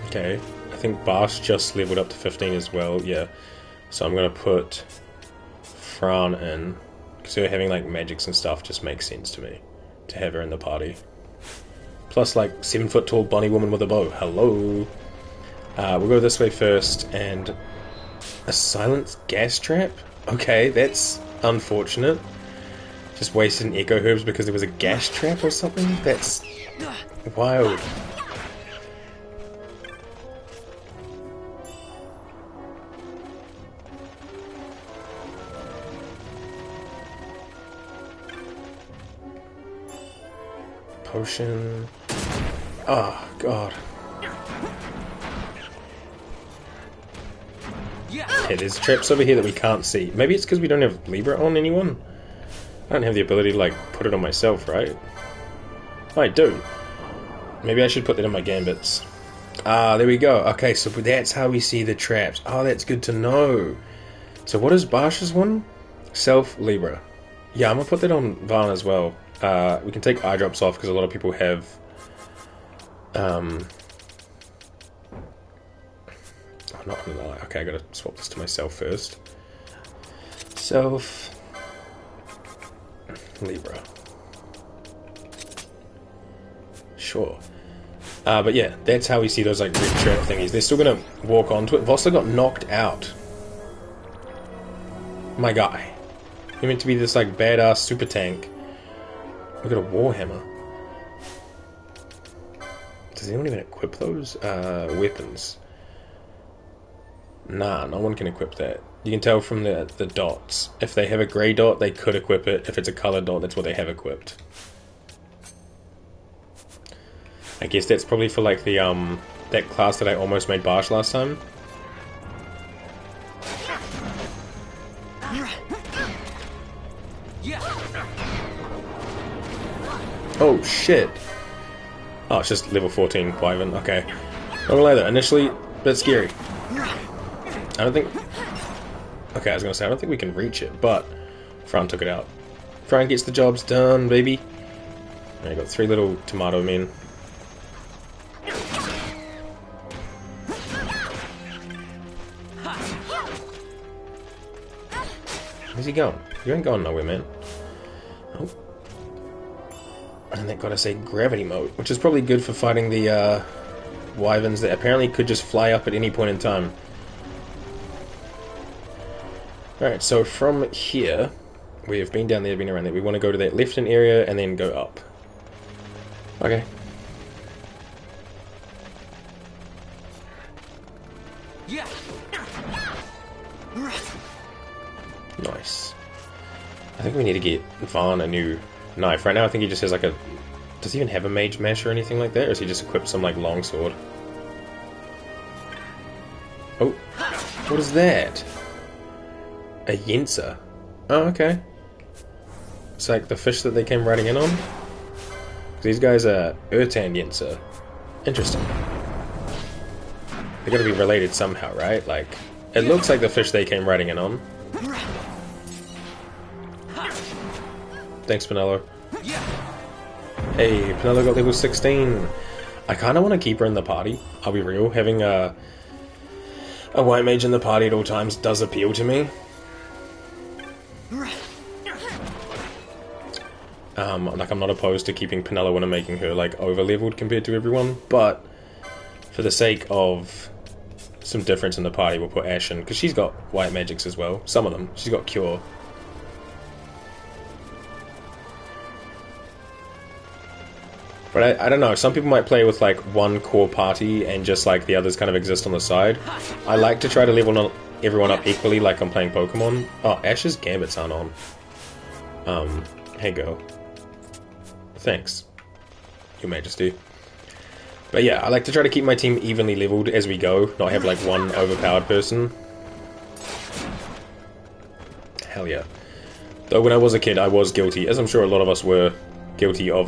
Speaker 1: Okay, I think Barsh just leveled up to 15 as well, yeah. So I'm gonna put Fran in, because her having like magics and stuff just makes sense to me, to have her in the party. Plus like 7 foot tall bunny woman with a bow, hello! We'll go this way first, and a silenced gas trap? Okay, that's unfortunate. Just wasted an echo herbs because there was a gas trap or something? That's wild. Potion. Oh, God. Okay, there's traps over here that we can't see. Maybe it's because we don't have Libra on anyone? I don't have the ability to, like, put it on myself, right? Oh, I do. Maybe I should put that in my gambits. Ah, there we go. Okay, so that's how we see the traps. Oh, that's good to know. So what is Barsh's one? Self Libra. Yeah, I'm gonna put that on Varn as well. We can take eye drops off because a lot of people have... I'm not gonna lie. Okay, I gotta swap this to myself first. Self... Libra. Sure. But yeah, that's how we see those like red trap thingies. They're still gonna walk onto it. Vossler got knocked out. My guy. You're meant to be this like badass super tank. Look at a warhammer. Does anyone even equip those? Weapons. Nah, no one can equip that. You can tell from the dots. If they have a grey dot, they could equip it. If it's a coloured dot, that's what they have equipped. I guess that's probably for like the that class that I almost made Barsh last time. Oh shit! Oh, it's just level 14 Wyvern. Okay, not gonna lie though. Initially, a bit scary. I don't think... Okay, I was gonna say, I don't think we can reach it, but Fran took it out. Fran gets the jobs done, baby. Now you got 3 little tomato men. Where's he going? You ain't going nowhere, man. Oh. And that got us a gravity mode, which is probably good for fighting the wyverns that apparently could just fly up at any point in time. Alright, so from here, we have been down there, been around there. We want to go to that left-hand area and then go up. Okay. Nice. I think we need to get Varn a new knife. Right now I think he just has like a... Does he even have a mage mash or anything like that? Or is he just equipped some like longsword? Oh, what is that? A Yensa. Oh, okay. It's like the fish that they came riding in on. These guys are Yensa. Interesting. They gotta be related somehow, right? Like, it looks like the fish they came riding in on. Thanks, Penello. Hey, Penello got level 16. I kinda wanna keep her in the party, I'll be real. Having a white mage in the party at all times does appeal to me. Like, I'm not opposed to keeping Penello and making her, like, over-leveled compared to everyone, but for the sake of some difference in the party, we'll put Ashen, because she's got white magics as well. Some of them. She's got Cure. But I don't know, some people might play with, like, one core party and just, like, the others kind of exist on the side. I like to try to level everyone up equally like I'm playing Pokemon. Oh, Ash's Gambits aren't on. Hey girl. Thanks, Your Majesty. But yeah, I like to try to keep my team evenly leveled as we go, not have like one overpowered person. Hell yeah. Though when I was a kid, I was guilty, as I'm sure a lot of us were, guilty of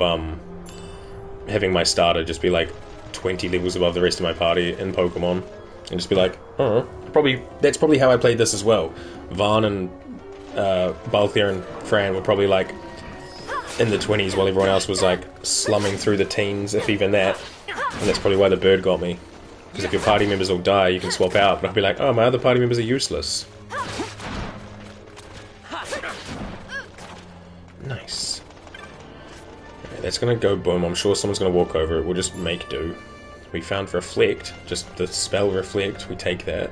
Speaker 1: having my starter just be like 20 levels above the rest of my party in Pokemon. And just be like, oh, that's probably how I played this as well. Varn and Balthier and Fran were probably like in the 20s while everyone else was like slumming through the teens, if even that. And that's probably why the bird got me. Because if your party members all die, you can swap out. But I'll be like, oh, my other party members are useless. Nice. Okay, that's gonna go boom. I'm sure someone's gonna walk over it. We'll just make do. We found Reflect, just the spell Reflect, we take that.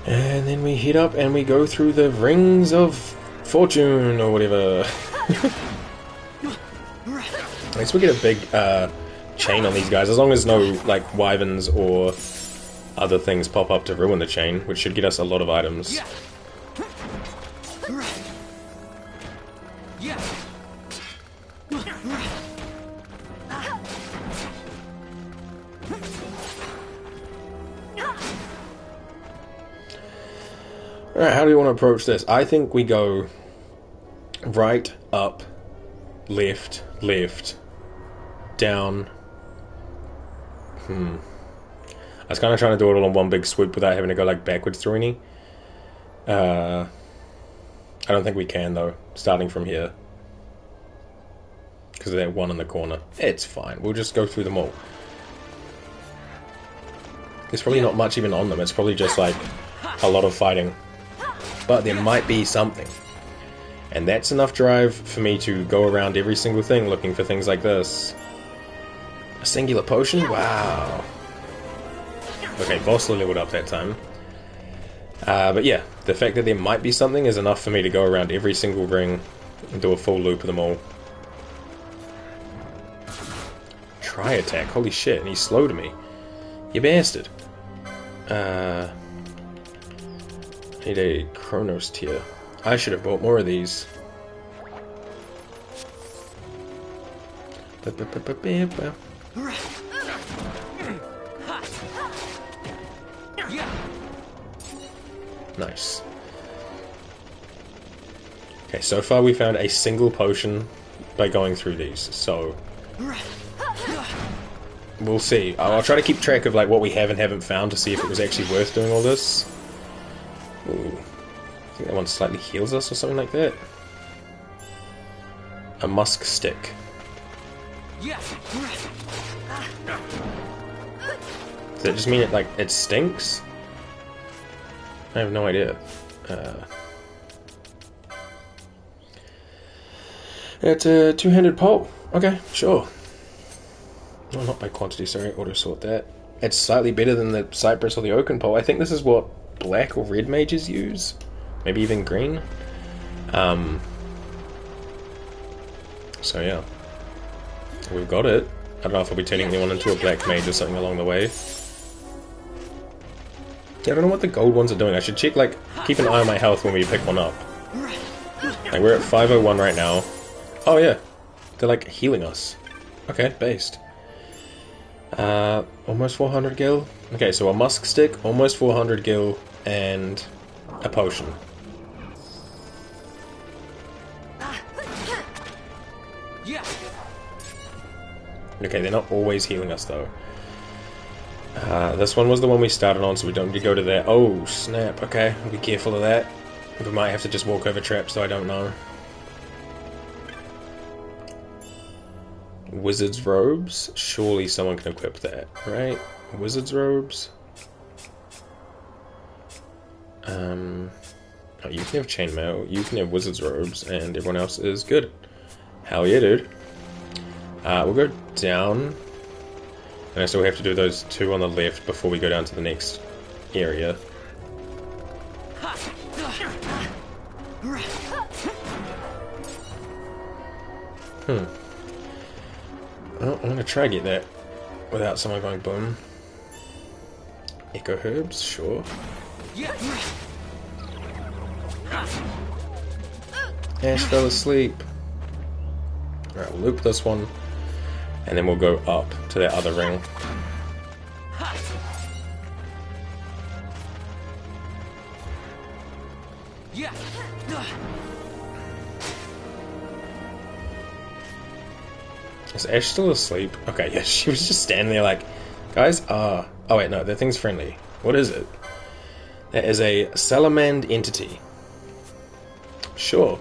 Speaker 1: And then we head up and we go through the Rings of Fortune, or whatever. At least we get a big chain on these guys, as long as no like wyverns or other things pop up to ruin the chain, which should get us a lot of items. Alright, how do we want to approach this? I think we go right, up, left, left, down. I was kind of trying to do it all in one big swoop without having to go like backwards through any. I don't think we can though, starting from here. Because of that one in the corner. It's fine, we'll just go through them all. There's probably not much even on them, it's probably just like a lot of fighting. But there might be something. And that's enough drive for me to go around every single thing looking for things like this. A singular potion? Wow. Okay, Vossler leveled up that time. But yeah, the fact that there might be something is enough for me to go around every single ring and do a full loop of them all. Try attack, holy shit, and he slowed me. You bastard. Need a Chronos tier. I should have bought more of these. Nice. Okay, so far we found a single potion by going through these, so we'll see. I'll try to keep track of like what we have and haven't found to see if it was actually worth doing all this. Ooh. I think that one slightly heals us or something like that. A musk stick. Does that just mean it like it stinks? I have no idea. It's a two-handed pole. Okay, sure. No, not by quantity, sorry, auto sort that. It's slightly better than the cypress or the oaken pole. I think this is what black or red mages use. Maybe even green. So yeah. We've got it. I don't know if I'll be turning anyone into a black mage or something along the way. Yeah, I don't know what the gold ones are doing. I should check, like, keep an eye on my health when we pick one up. Like, we're at 501 right now. Oh yeah. They're like healing us. Okay, based. Almost 400 gil. Okay, so a musk stick, almost 400 gil, and a potion. Okay, they're not always healing us though. This one was the one we started on, so we don't need to go to that. Oh, snap. Okay, I'll be careful of that. We might have to just walk over traps, so I don't know. Wizard's robes? Surely someone can equip that, right? Wizard's robes? Oh, you can have chainmail, you can have wizard's robes, and everyone else is good. Hell yeah, dude. We'll go down. And so we have to do those two on the left before we go down to the next area. Well, I'm gonna try to get that without someone going boom. Echo herbs, sure. Ash fell asleep. Alright, we'll loop this one, and then we'll go up to that other ring. Is Ash still asleep? Okay, yeah, she was just standing there like, guys, oh wait, no, that thing's friendly. What is it? That is a Salamand entity. Sure.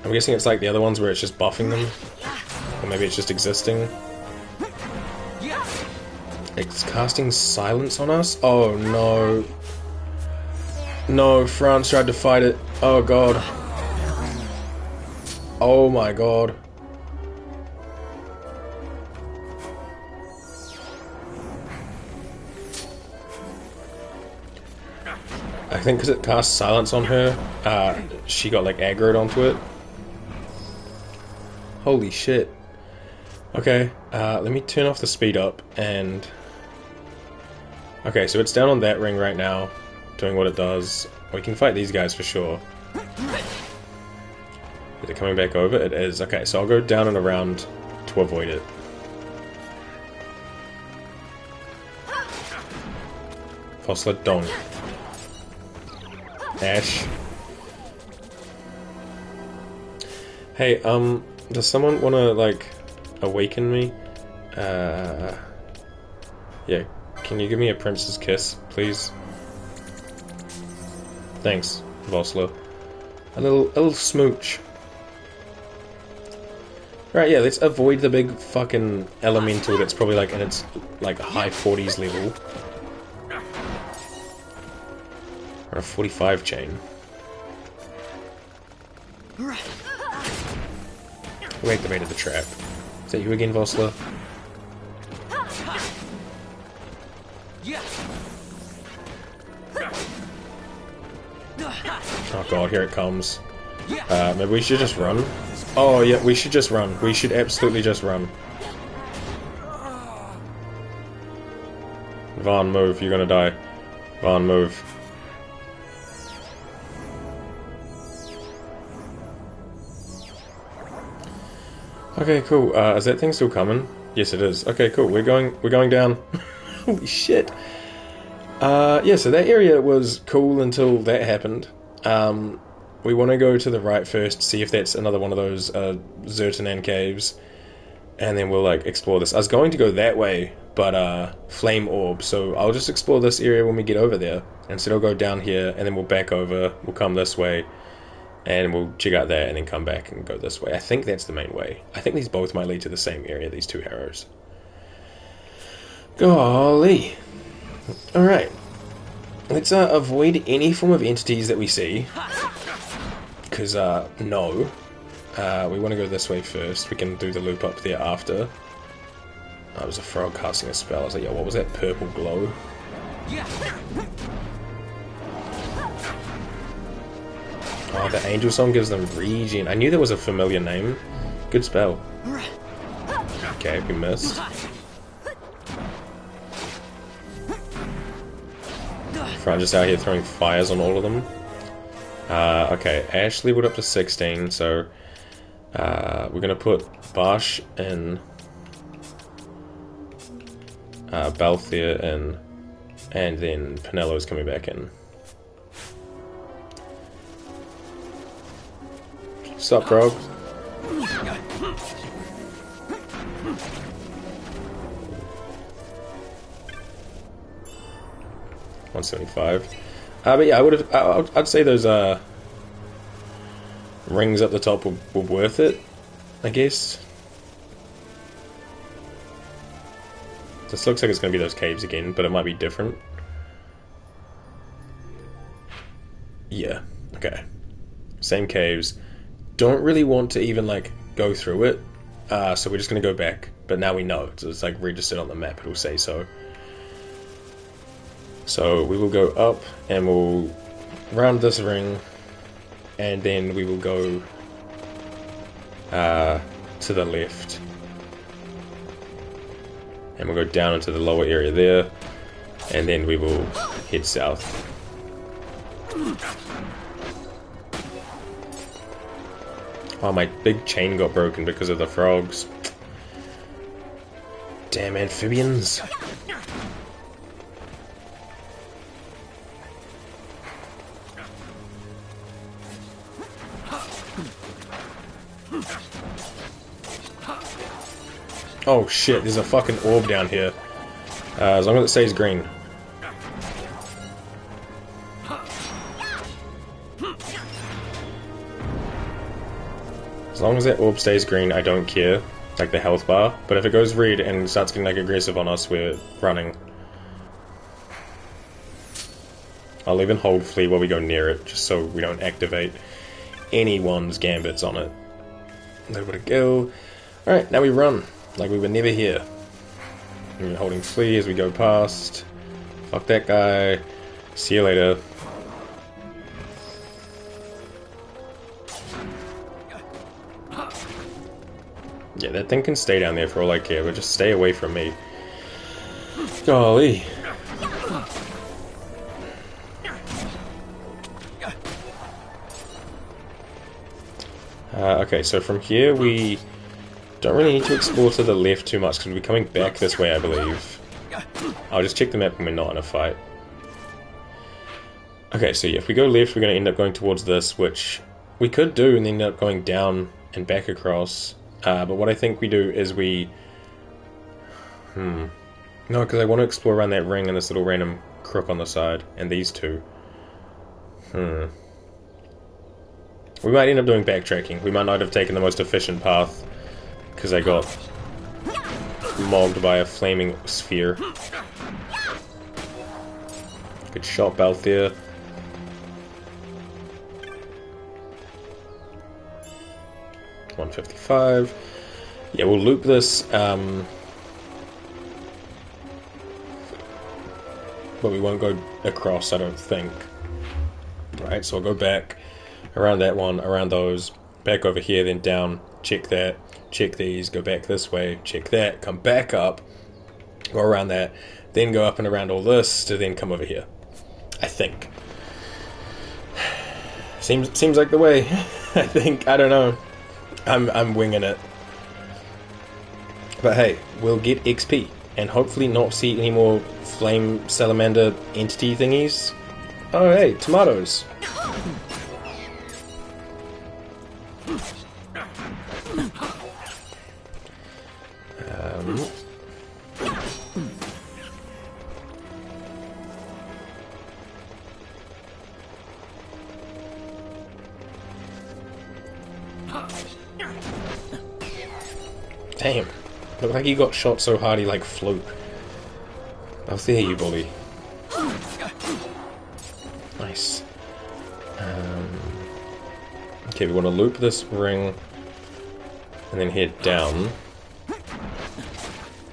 Speaker 1: I'm guessing it's like the other ones where it's just buffing them. Or maybe it's just existing. It's casting silence on us? Oh no. No, France tried to fight it. Oh god. Oh my god. think because it cast silence on her, she got like aggroed onto it. Holy shit. Okay, let me turn off the speed up and... Okay, so it's down on that ring right now, doing what it does. We can fight these guys for sure. Is it coming back over? It is. Okay, so I'll go down and around to avoid it. Vossler, don't. Ash. Hey, does someone want to, like, awaken me? Yeah. Can you give me a prince's kiss, please? Thanks, Vossler. A little smooch. Right, yeah, let's avoid the big fucking elemental that's probably like in its like high 40s level. Or a 45 chain. We activated the trap. Is that you again, Vossler? Oh god, here it comes. Maybe we should just run. Oh yeah, we should just run. We should absolutely just run. Vaughn, move. You're gonna die. Vaughn, move. Okay, cool. Is that thing still coming? Yes, it is. Okay, cool. We're going down. Holy shit. Yeah, so that area was cool until that happened. We want to go to the right first, see if that's another one of those Zodiac caves, and then we'll like explore this. I was going to go that way, but flame orb, so I'll just explore this area when we get over there. Instead I'll go down here, and then we'll back over, we'll come this way, and we'll check out there, and then come back and go this way. I think that's the main way. I think these both might lead to the same area, these two arrows. Golly. Alright. Let's avoid any form of entities that we see. Because, no. We want to go this way first. We can do the loop up there after. That was a frog casting a spell. I was like, yo, what was that purple glow? Oh, the angel song gives them regen. I knew there was a familiar name. Good spell. Okay, we missed. I'm just out here throwing fires on all of them. Okay, Ash leveled up to 16, so we're gonna put Barsh in, Balthier in, and then Penello's coming back in. Sup, Frog? 175. But yeah, I'd say those rings up the top were worth it, I guess. This looks like it's going to be those caves again, but it might be different. Yeah, okay. Same caves. Don't really want to even, like, go through it, so we're just going to go back. But now we know, so it's like registered on the map, it'll say so. So we will go up, and we'll round this ring, and then we will go to the left. And we'll go down into the lower area there, and then we will head south. Oh, my big chain got broken because of the frogs. Damn amphibians. Oh shit, there's a fucking orb down here. As long as it stays green. As long as that orb stays green, I don't care. Like the health bar. But if it goes red and starts getting like aggressive on us, we're running. I'll even hold flee while we go near it, just so we don't activate anyone's gambits on it. Nowhere to go. Alright, now we run. Like we were never here. And we're holding flee as we go past. Fuck that guy. See you later. Yeah, that thing can stay down there for all I care, but just stay away from me. Golly. Okay, so from here we don't really need to explore to the left too much because we'll be coming back this way, I believe. I'll just check the map when we're not in a fight. Okay, so yeah, if we go left, we're going to end up going towards this, which we could do and end up going down and back across. But what I think we do is we... No, because I want to explore around that ring and this little random crook on the side, and these two. We might end up doing backtracking. We might not have taken the most efficient path, because I got mobbed by a flaming sphere. Good shot, Balthier. $155. Yeah, we'll loop this, but we won't go across, I don't think. Right, so I'll go back around that one, around those, back over here, then down, check that, check these, go back this way, check that, come back up, go around that, then go up and around all this to then come over here. I think. Seems like the way. I think. I don't know. I'm winging it. But hey, we'll get XP and hopefully not see any more flame salamander entity thingies. Oh hey, tomatoes. Damn. Looked like he got shot so hard he like flew. I'll see you, bully. Nice. Okay, we want to loop this ring and then head down.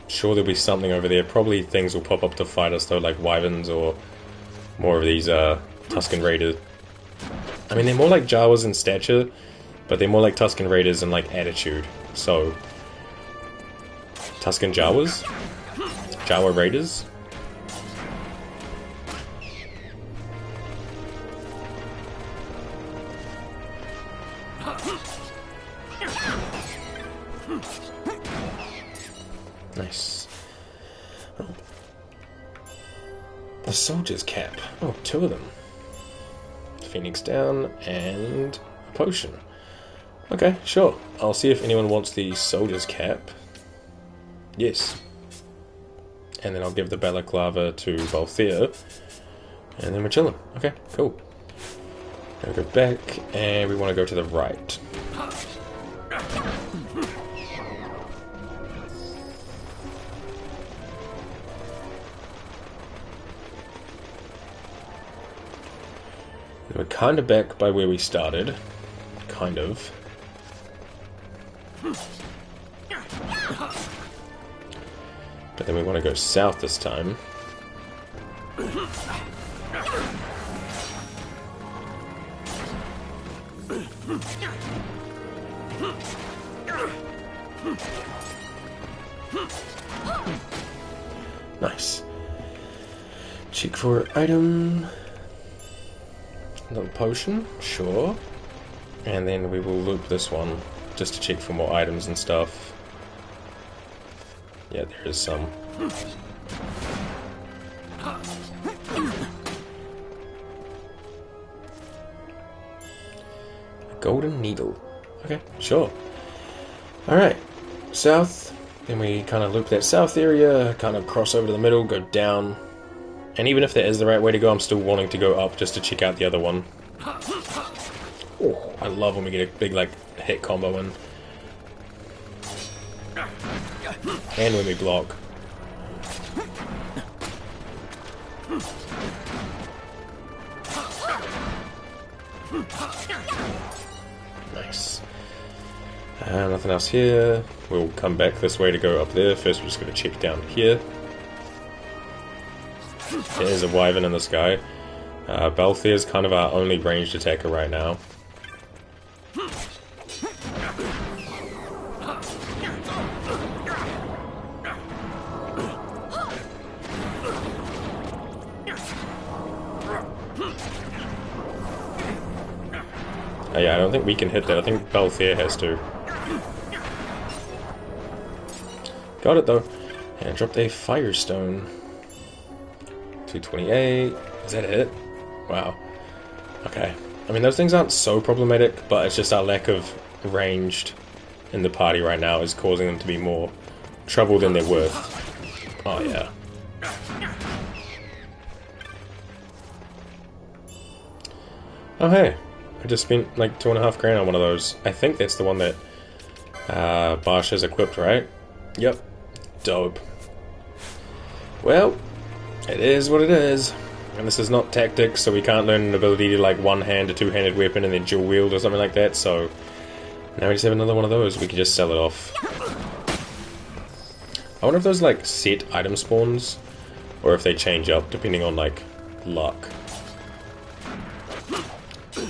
Speaker 1: Sure, there'll be something over there. Probably things will pop up to fight us though, like wyverns or more of these Tusken Raiders. I mean, they're more like Jawas in stature, but they're more like Tusken Raiders in like attitude. So, Tusken Jawas? Jawa Raiders? Nice. Oh. A soldier's cap. Oh, 2 of them. Phoenix down and a potion. Okay, sure. I'll see if anyone wants the soldier's cap. Yes. And then I'll give the balaclava to Balthier. And then we're chilling. Okay, cool. Gonna go back, and we want to go to the right. And we're kind of back by where we started. Kind of. But then we want to go south this time. Nice. Check for item. Little potion, sure. And then we will loop this one just to check for more items and stuff. Yeah, there is some. A golden needle. Okay, sure. Alright, south. Then we kind of loop that south area, kind of cross over to the middle, go down. And even if that is the right way to go, I'm still wanting to go up just to check out the other one. Oh, I love when we get a big, like, hit combo in. And when we block. Nice. Nothing else here. We'll come back this way to go up there. First we're just going to check down here. There's a wyvern in the sky. Balthier's kind of our only ranged attacker right now. yeah, I don't think we can hit that. I think Balthier has to. Got it though. And dropped a Firestone. 228. Is that it? Wow. Okay. I mean, those things aren't so problematic, but it's just our lack of ranged in the party right now is causing them to be more trouble than they're worth. Oh, yeah. Oh, hey. I just spent like 2.5 grand on one of those. I think that's the one that Bosch has equipped, right? Yep. Dope. Well, it is what it is. And this is not tactics, so we can't learn an ability to like one-hand or two-handed weapon and then dual wield or something like that, so now we just have another one of those. We can just sell it off. I wonder if those like set item spawns or if they change up depending on like luck.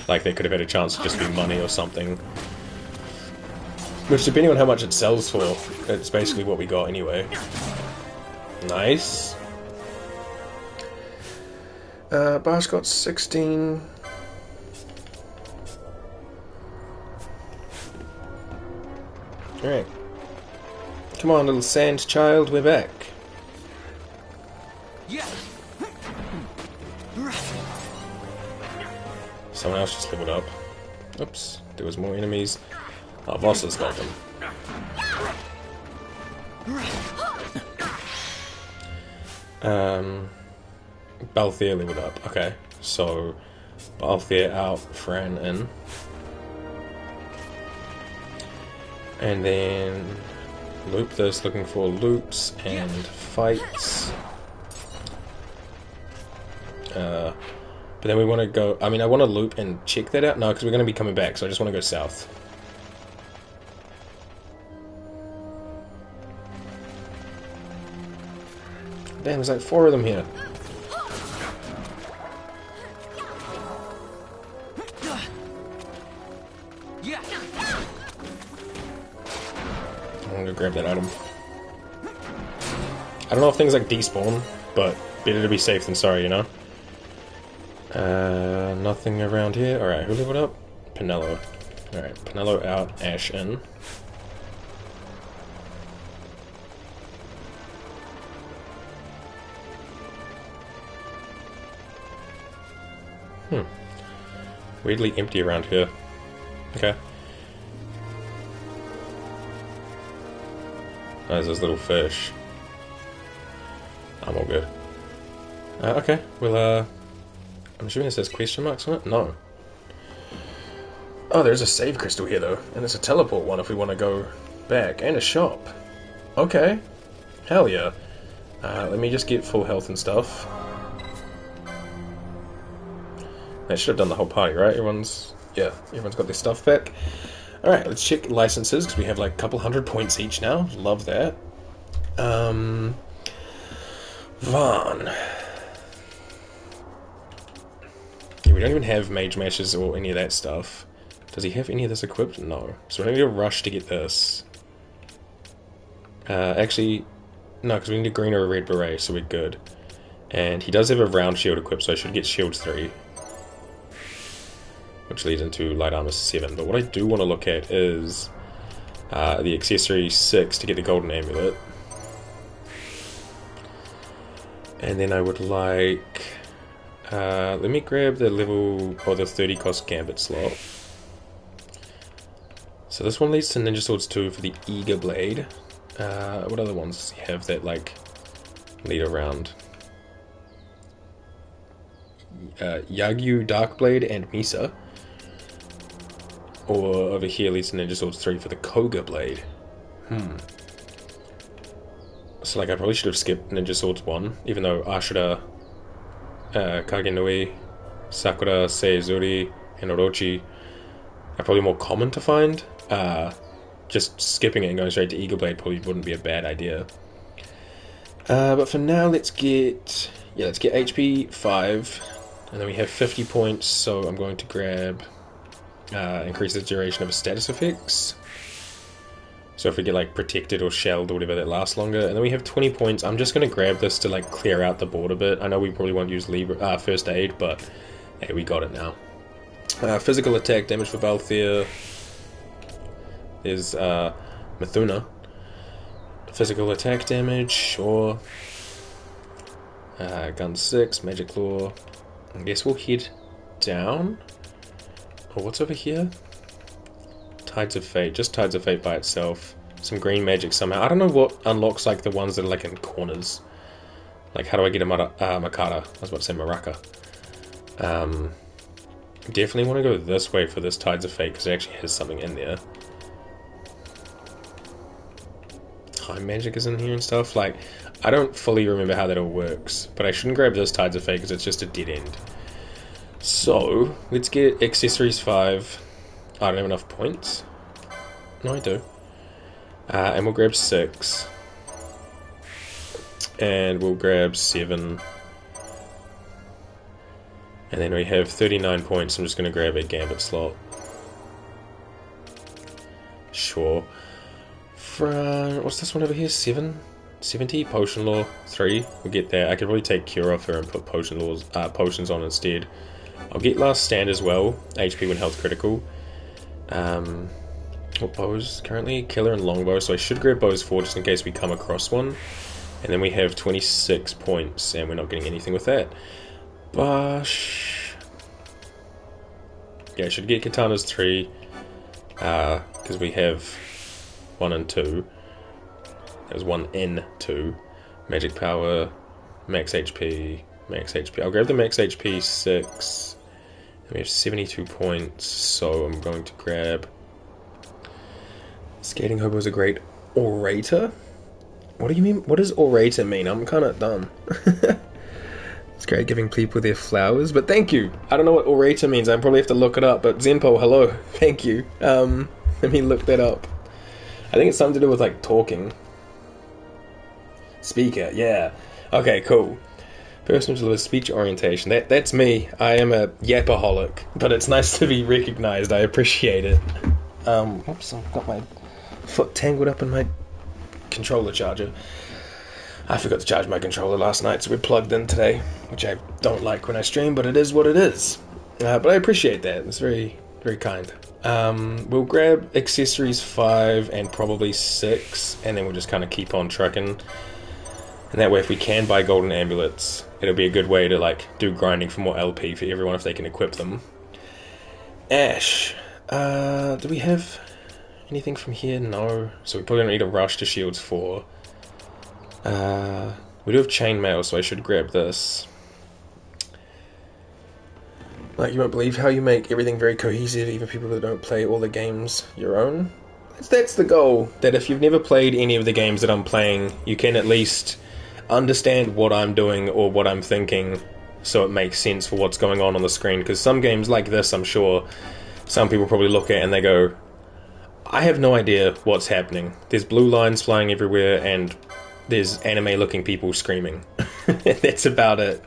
Speaker 1: Like they could have had a chance to just be money or something. Which, depending on how much it sells for, it's basically what we got anyway. Nice. Bar's got 16. Alright. Come on, little sand child, we're back. Someone else just leveled up. Oops, there was more enemies. Oh, Voss's got them. Balthier leveled up. Okay, so Balthier out, Fran in. And then loop this, looking for loops and fights. But then we want to go... I mean, I want to loop and check that out. No, because we're going to be coming back, so I just want to go south. Damn, there's like 4 of them here. I'm going to grab that item. I don't know if things like despawn, but better to be safe than sorry, you know? Nothing around here. Alright, who leveled up? Pinello. Alright, Pinello out, Ash in. Weirdly empty around here. Okay. Oh, there's those little fish. I'm all good. Okay, well, I'm assuming it says question marks on it? No. Oh, there's a save crystal here, though. And it's a teleport one if we want to go back. And a shop. Okay. Hell yeah. Let me just get full health and stuff. That should have done the whole party, right? Everyone's got their stuff back. Alright, let's check licenses, because we have like a couple 100 points each now. Love that. Vaughn. Yeah, we don't even have mage mashes or any of that stuff. Does he have any of this equipped? No. So we need to rush to get this. Actually, no, because we need a green or a red beret, so we're good. And he does have a round shield equipped, so I should get shield 3. Which leads into light armor 7. But what I do want to look at is the accessory 6 to get the golden amulet. And then I would like... let me grab the level, or the 30 cost gambit slot. So this one leads to Ninja Swords 2 for the Eager Blade. What other ones does he have that like lead around? Yagyu Darkblade and Misa. Or over here leads to Ninja Swords 3 for the Koga Blade. So like I probably should have skipped Ninja Swords 1, even though Ashura, Kagenui, Sakura, Seizuri, and Orochi are probably more common to find. Just skipping it and going straight to Eagle Blade probably wouldn't be a bad idea. But for now, let's get HP 5, and then we have 50 points. So I'm going to grab increase the duration of a status effects. So if we get like protected or shelled or whatever, that lasts longer. And then we have 20 points. I'm just going to grab this to like clear out the board a bit. I know we probably won't use first aid, but hey, we got it now. Physical attack damage for Balthier. There's Mithuna. Physical attack damage, sure. Gun 6, Magic Claw. I guess we'll head down. Oh, what's over here? Tides of Fate, just Tides of Fate by itself. Some green magic somehow. I don't know what unlocks like the ones that are like in corners. Like, how do I get a Makata? I was about to say Maraka. Definitely want to go this way for this Tides of Fate because it actually has something in there. Time magic is in here and stuff. Like, I don't fully remember how that all works, but I shouldn't grab this Tides of Fate because it's just a dead end. So, let's get accessories 5. I don't have enough points. No, I do. And we'll grab 6. And we'll grab 7. And then we have 39 points. I'm just going to grab a Gambit slot. Sure. What's this one over here? 70? Potion Law 3. We'll get that. I could probably take Cure off her and put potions on instead. I'll get Last Stand as well. HP when health critical. What bows currently? Killer and Longbow. So I should grab bows 4 just in case we come across one. And then we have 26 points, and we're not getting anything with that. Bash. Yeah, I should get Katanas 3. Because we have 1 and 2. There's 1 in 2. Magic Power. Max HP. Max HP. I'll grab the Max HP 6. And we have 72 points, so I'm going to grab... Skating Hobo is a great orator? What do you mean? What does orator mean? I'm kind of dumb. It's great giving people their flowers, but thank you. I don't know what orator means. I probably have to look it up, but Zenpo, hello. Thank you. Let me look that up. I think it's something to do with, like, talking. Speaker, yeah. Okay, cool. Person with speech orientation. That's me. I am a yapaholic, but it's nice to be recognized. I appreciate it. Oops, I've got my foot tangled up in my controller charger. I forgot to charge my controller last night, so we're plugged in today, which I don't like when I stream, but it is what it is. But I appreciate that. It's very, very kind. We'll grab accessories 5 and probably 6, and then we'll just kind of keep on trucking. And that way, if we can buy golden amulets, it'll be a good way to, like, do grinding for more LP for everyone if they can equip them. Ash. Do we have anything from here? No. So we probably don't need a rush to shields 4. We do have chainmail, so I should grab this. Like, you won't believe how you make everything very cohesive, even people that don't play all the games your own. That's the goal, that if you've never played any of the games that I'm playing, you can at least understand what I'm doing or what I'm thinking, so it makes sense for what's going on the screen. Because some games like this, I'm sure some people probably look at and they go, I have no idea what's happening. There's blue lines flying everywhere and there's anime-looking people screaming. That's about it.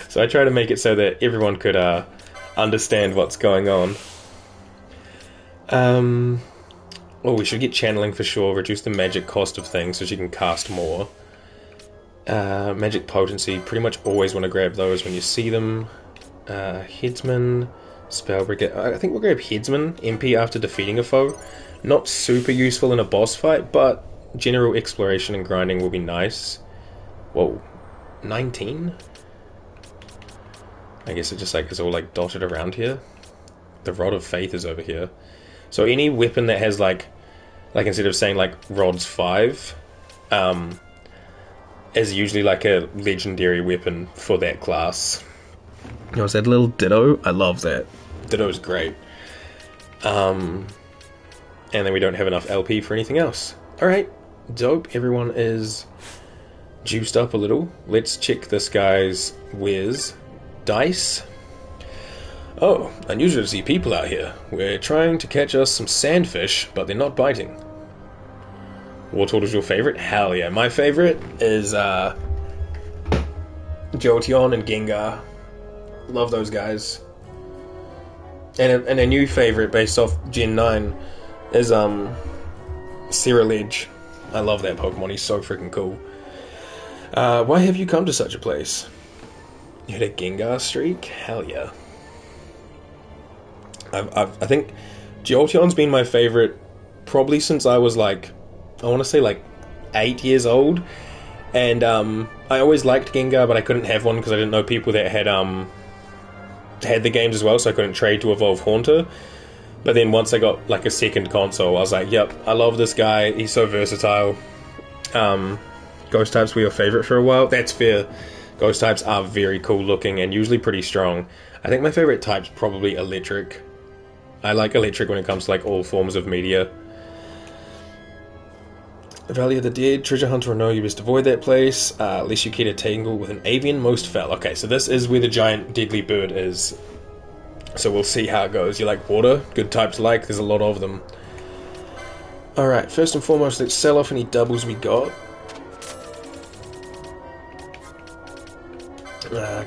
Speaker 1: So I try to make it so that everyone could understand what's going on. Oh, we should get channeling for sure. Reduce the magic cost of things so she can cast more. Magic potency. Pretty much always want to grab those when you see them. Headsman. Spellbreaker. I think we'll grab Headsman. MP after defeating a foe. Not super useful in a boss fight, but general exploration and grinding will be nice. Whoa. 19? I guess it just like is all like dotted around here. The Rod of Faith is over here. So any weapon that has like instead of saying like rods 5, is usually like a legendary weapon for that class. You know, is that little Ditto? I love that. Ditto's great. And then we don't have enough LP for anything else. Alright, dope. Everyone is juiced up a little. Let's check this guy's wares. Dice. Oh, unusual to see people out here. We're trying to catch us some sandfish, but they're not biting. Wartortle is your favorite? Hell yeah. My favorite is Jolteon and Gengar. Love those guys. And a new favorite based off Gen 9 is Cerulege. I love that Pokemon. He's so freaking cool. Why have you come to such a place? You had a Gengar streak? Hell yeah. I think Jolteon's been my favorite probably since I was like, I want to say like 8 years old. And I always liked Gengar, but I couldn't have one because I didn't know people that had the games as well, so I couldn't trade to evolve Haunter. But then once I got like a second console, I was like, yep, I love this guy, he's so versatile. Ghost types were your favorite for a while. That's fair. Ghost types are very cool looking and usually pretty strong. I think my favorite type's probably electric. I like electric when it comes to like all forms of media. Valley of the Dead, Treasure Hunter or no, you best avoid that place. Unless you care to tangle with an avian, most fell. Okay, so this is where the giant deadly bird is. So we'll see how it goes. You like water? Good type to like, there's a lot of them. Alright, first and foremost, let's sell off any doubles we got.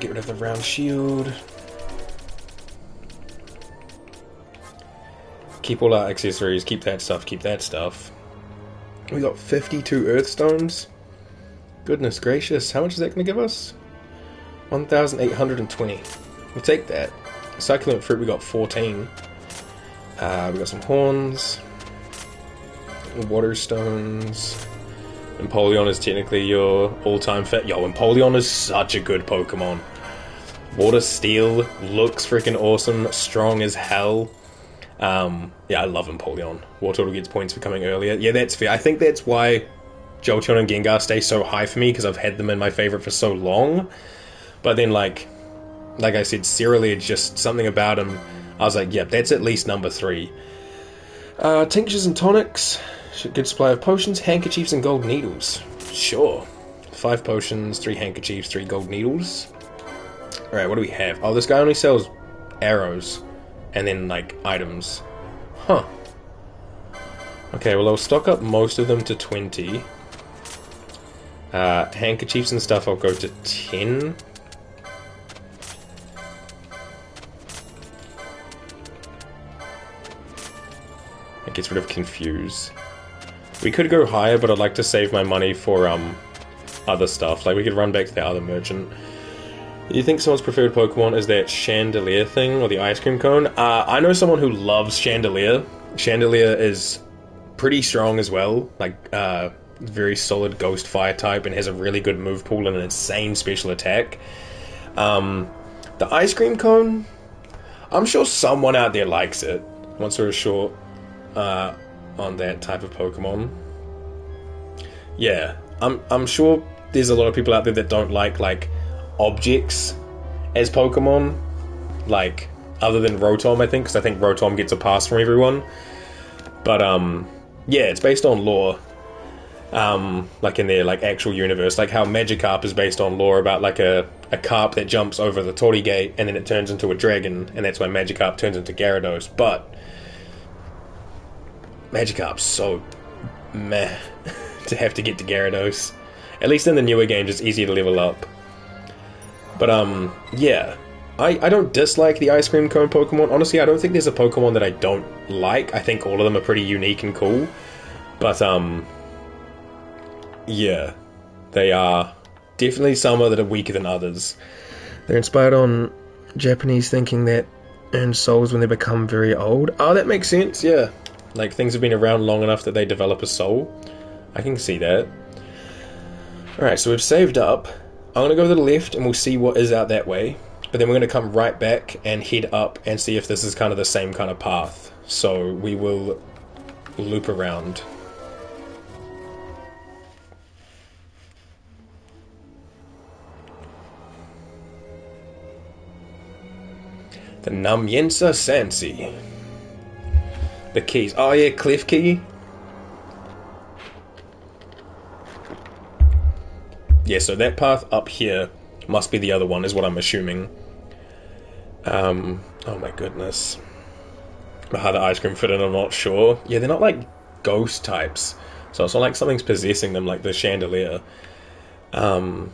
Speaker 1: Get rid of the round shield. Keep all our accessories, keep that stuff, keep that stuff. We got 52 Earthstones. Goodness gracious, how much is that going to give us? 1,820. We'll take that. Succulent fruit, we got 14. We got some horns. Water stones. Empoleon is technically your all-time fit. Yo, Empoleon is such a good Pokemon. Water Steel looks freaking awesome. Strong as hell. Yeah, I love Empoleon. Wartortle gets points for coming earlier. Yeah, that's fair. I think that's why Jolteon and Gengar stay so high for me, because I've had them in my favorite for so long. But then, like I said, Cerulean, just something about him. I was like, yep, that's at least number 3. Tinctures and tonics. Good supply of potions, handkerchiefs, and gold needles. Sure. 5 potions, 3 handkerchiefs, 3 gold needles. Alright, what do we have? Oh, this guy only sells arrows. And then, like, items. Huh. Okay, well, I'll stock up most of them to 20. Handkerchiefs and stuff, I'll go to 10. That gets rid of Confuse. We could go higher, but I'd like to save my money for, other stuff. Like, we could run back to the other merchant. You think someone's preferred Pokemon is that Chandelier thing, or the ice cream cone? I know someone who loves Chandelier. Chandelier is pretty strong as well. Like, very solid Ghost Fire type, and has a really good move pool and an insane special attack. The ice cream cone? I'm sure someone out there likes it. Long story short, on that type of Pokemon. Yeah, I'm sure there's a lot of people out there that don't like objects as Pokemon, like other than Rotom, I think, because I think Rotom gets a pass from everyone. But yeah, it's based on lore, like in their like actual universe, like how Magikarp is based on lore about like a carp that jumps over the Torii Gate and then it turns into a dragon, and that's why Magikarp turns into Gyarados. But Magikarp's so meh to have to get to Gyarados. At least in the newer games, it's easier to level up. But, yeah. I don't dislike the ice cream cone Pokemon. Honestly, I don't think there's a Pokemon that I don't like. I think all of them are pretty unique and cool. But, yeah. They are definitely some that are weaker than others. They're inspired on Japanese thinking that earn souls when they become very old. Oh, that makes sense, yeah. Like, things have been around long enough that they develop a soul. I can see that. Alright, so we've saved up. I'm going to go to the left and we'll see what is out that way. But then we're going to come right back and head up and see if this is kind of the same kind of path. So we will loop around. The Nam-Yensa Sandsea. The keys. Oh yeah, Cliff Key. Yeah, so that path up here must be the other one, is what I'm assuming. Oh my goodness. How the ice cream fit in, I'm not sure. Yeah, they're not like ghost types. So it's not like something's possessing them like the Chandelier. And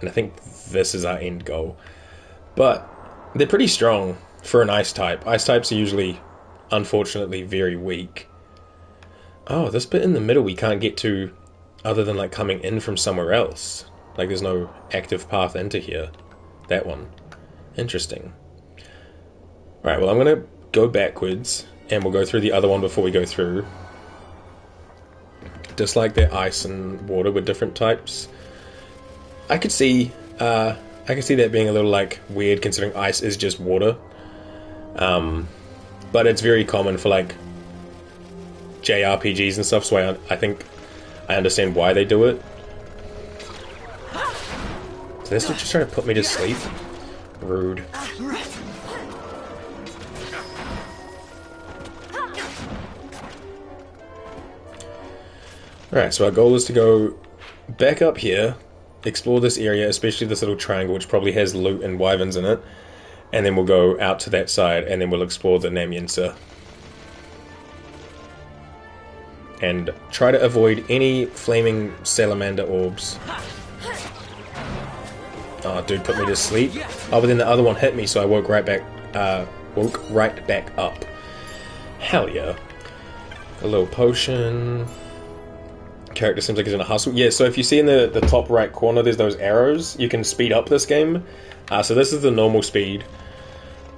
Speaker 1: I think this is our end goal. But they're pretty strong for an ice type. Ice types are usually, unfortunately, very weak. Oh, this bit in the middle we can't get to other than like coming in from somewhere else. Like there's no active path into here. That one. Interesting. Alright, well I'm gonna go backwards, and we'll go through the other one before we go through. Just like their ice and water with different types. I could see that being a little like weird considering ice is just water. But it's very common for like JRPGs and stuff, so I think I understand why they do it. So they're still just trying to put me to sleep. Rude. Alright, so our goal is to go back up here, explore this area, especially this little triangle which probably has loot and wyverns in it, and then we'll go out to that side and then we'll explore the Nam-Yensa. And try to avoid any flaming salamander orbs. Oh, dude put me to sleep. Oh, but then the other one hit me, so I woke right back up. Hell yeah. A little potion. Character seems like he's in a hustle. Yeah, so if you see in the top right corner, there's those arrows. You can speed up this game. So this is the normal speed.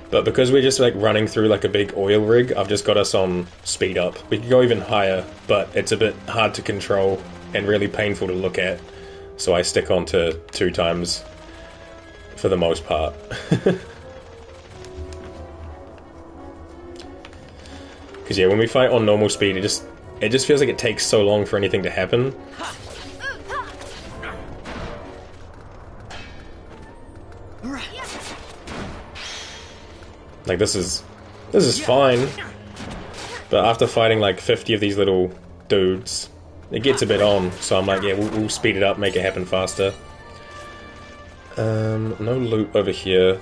Speaker 1: But because we're just like running through like a big oil rig, I've just got us on speed up. We could go even higher, but it's a bit hard to control and really painful to look at. So I stick on to 2 times for the most part. Because yeah, when we fight on normal speed, it just feels like it takes so long for anything to happen. Like this is fine, but after fighting like 50 of these little dudes, it gets a bit on. So I'm like, yeah, we'll speed it up, make it happen faster. No loot over here.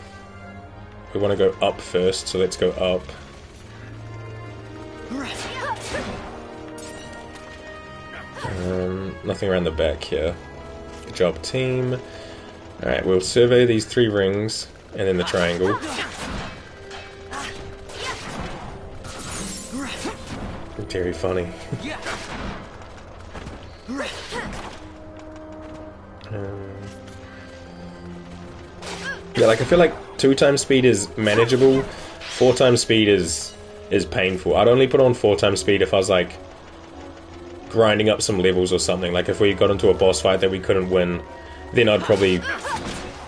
Speaker 1: We want to go up first, so let's go up. Nothing around the back here. Good job, team. Alright, we'll survey these 3 rings, and then the triangle. Very funny. Yeah, like I feel like 2 times speed is manageable, 4 times speed is painful. I'd only put on 4 times speed if I was like grinding up some levels or something. Like if we got into a boss fight that we couldn't win, then I'd probably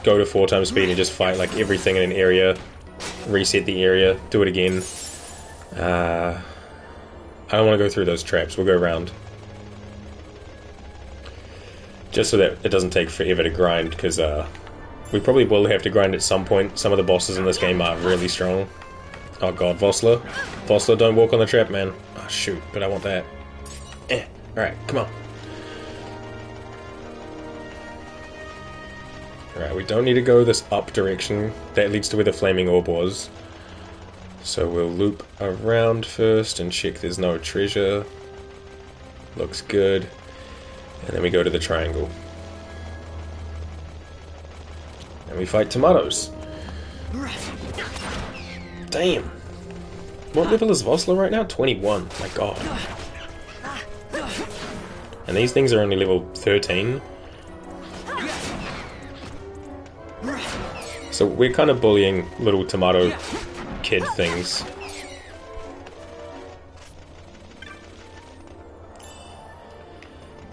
Speaker 1: go to 4 times speed and just fight like everything in an area, reset the area, do it again. I don't want to go through those traps, we'll go around. Just so that it doesn't take forever to grind, because we probably will have to grind at some point. Some of the bosses in this game are really strong. Oh god, Vossler. Vossler, don't walk on the trap, man. Oh shoot, but I want that. Alright, come on. Alright, we don't need to go this up direction. That leads to where the flaming orb was. So we'll loop around first and check there's no treasure. Looks good. And then we go to the triangle. And we fight tomatoes. Damn. What level is Vossler right now? 21. My god. And these things are only level 13. So we're kind of bullying little tomato kid things.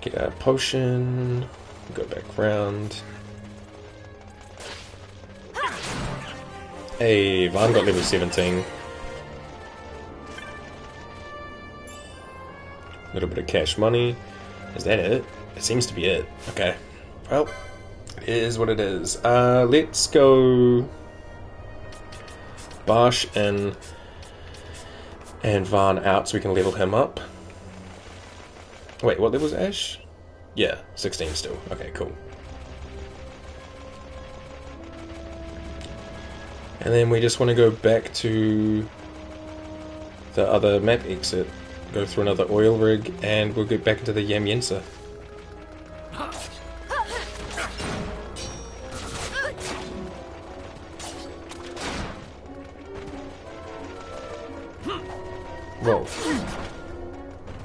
Speaker 1: Get a potion. Go back round. Hey, Vaughn got level 17. A little bit of cash money. Is that it? It seems to be it. Okay. Well, it is what it is. Let's go Barsh and Vaughn out so we can level him up. Wait, what level was Ash? Yeah, 16 still. Okay, cool. And then we just want to go back to the other map exit, go through another oil rig, and we'll get back into the Nam-Yensa. Whoa.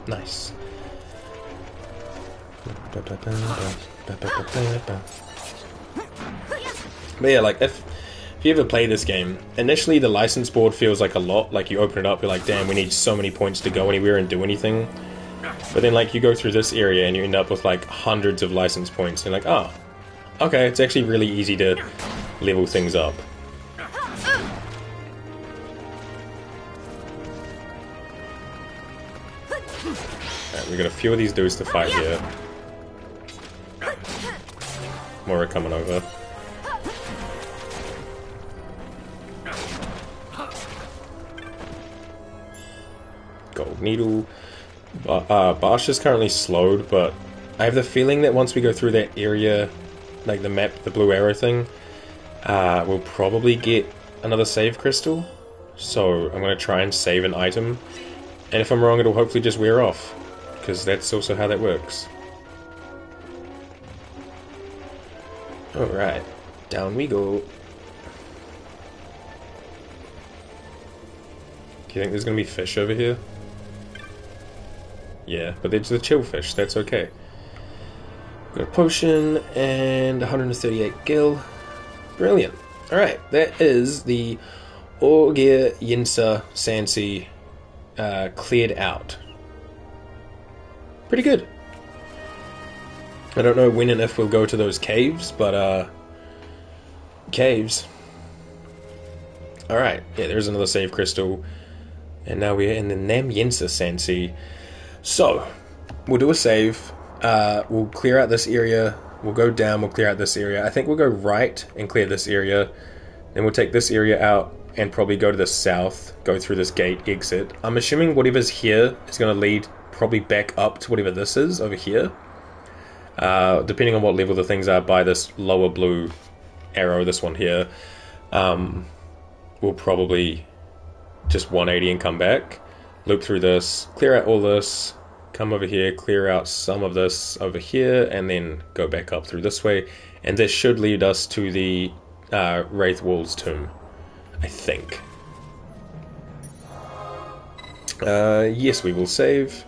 Speaker 1: Nice. But yeah, like, if if you ever play this game, initially the license board feels like a lot. Like you open it up, you're like, damn, we need so many points to go anywhere and do anything. But then like you go through this area and you end up with like hundreds of license points. And you're like, oh, okay, it's actually really easy to level things up. Alright, we got a few of these dudes to fight here. More are coming over. Gold needle. Barsh is currently slowed, but I have the feeling that once we go through that area, like the map, the blue arrow thing, we'll probably get another save crystal. So I'm going to try and save an item, and if I'm wrong it'll hopefully just wear off, because that's also how that works. Alright, down we go. Do you think there's going to be fish over here? Yeah, but it's the chill fish, that's okay. Got a potion and 138 gil. Brilliant. Alright, that is the Ogir-Yensa Sandsea cleared out. Pretty good. I don't know when and if we'll go to those caves, but caves. Alright, yeah, there's another save crystal. And now we're in the Nam-Yensa Sandsea. So, we'll do a save. We'll clear out this area. We'll go down, we'll clear out this area. I think we'll go right and clear this area. Then we'll take this area out and probably go to the south, go through this gate, exit. I'm assuming whatever's here is going to lead probably back up to whatever this is over here. Depending on what level the things are by this lower blue arrow, this one here, we'll probably just 180 and come back. Loop through this, clear out all this, come over here, clear out some of this over here, and then go back up through this way. And this should lead us to the Raithwall's tomb, I think. Yes, we will save.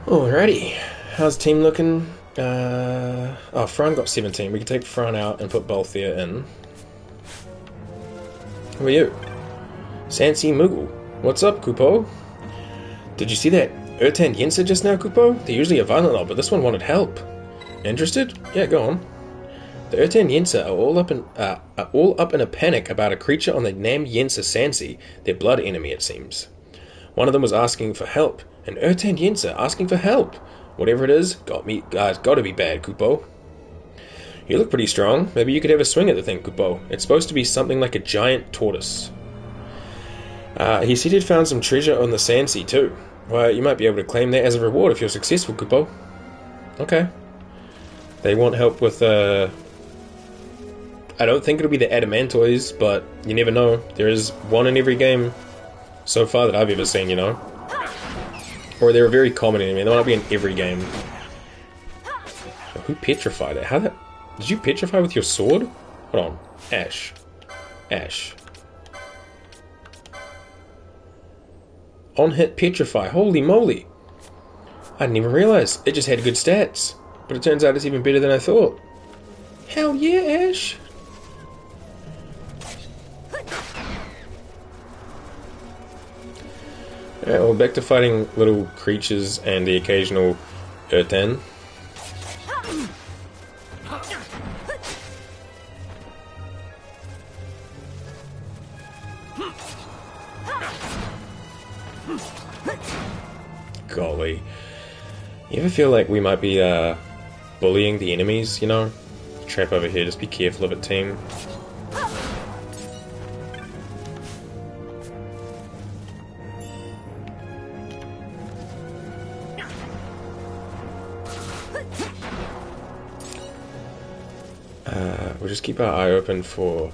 Speaker 1: Alrighty, how's the team looking? Oh, Fran got 17. We can take Fran out and put Balthier in. Who are you? Sandsea Moogle. What's up, Kupo? Did you see that Yensa just now, Kupo? They're usually a violent lot, but this one wanted help. Interested? Yeah, go on. The Yensa are all up in a panic about a creature on the Nam-Yensa Sandsea, their blood enemy, it seems. One of them was asking for help. An Yensa asking for help. Whatever it is, gotta be bad, Kupo. You look pretty strong. Maybe you could have a swing at the thing, Kupo. It's supposed to be something like a giant tortoise. He said he'd found some treasure on the Sandsea too. Well, you might be able to claim that as a reward if you're successful, Kupo. Okay. They want help with, I don't think it'll be the Adamantoids, but you never know. There is one in every game so far that I've ever seen, you know. Or they're a very common enemy. They might not be in every game. Who petrified it? How that? Did you petrify with your sword? Hold on. Ash. Ash. On hit petrify. Holy moly. I didn't even realize. It just had good stats. But it turns out it's even better than I thought. Hell yeah, Ash. Alright, well, back to fighting little creatures and the occasional Earthen. Golly. You ever feel like we might be bullying the enemies, you know? Trap over here, just be careful of it, team. We'll just keep our eye open for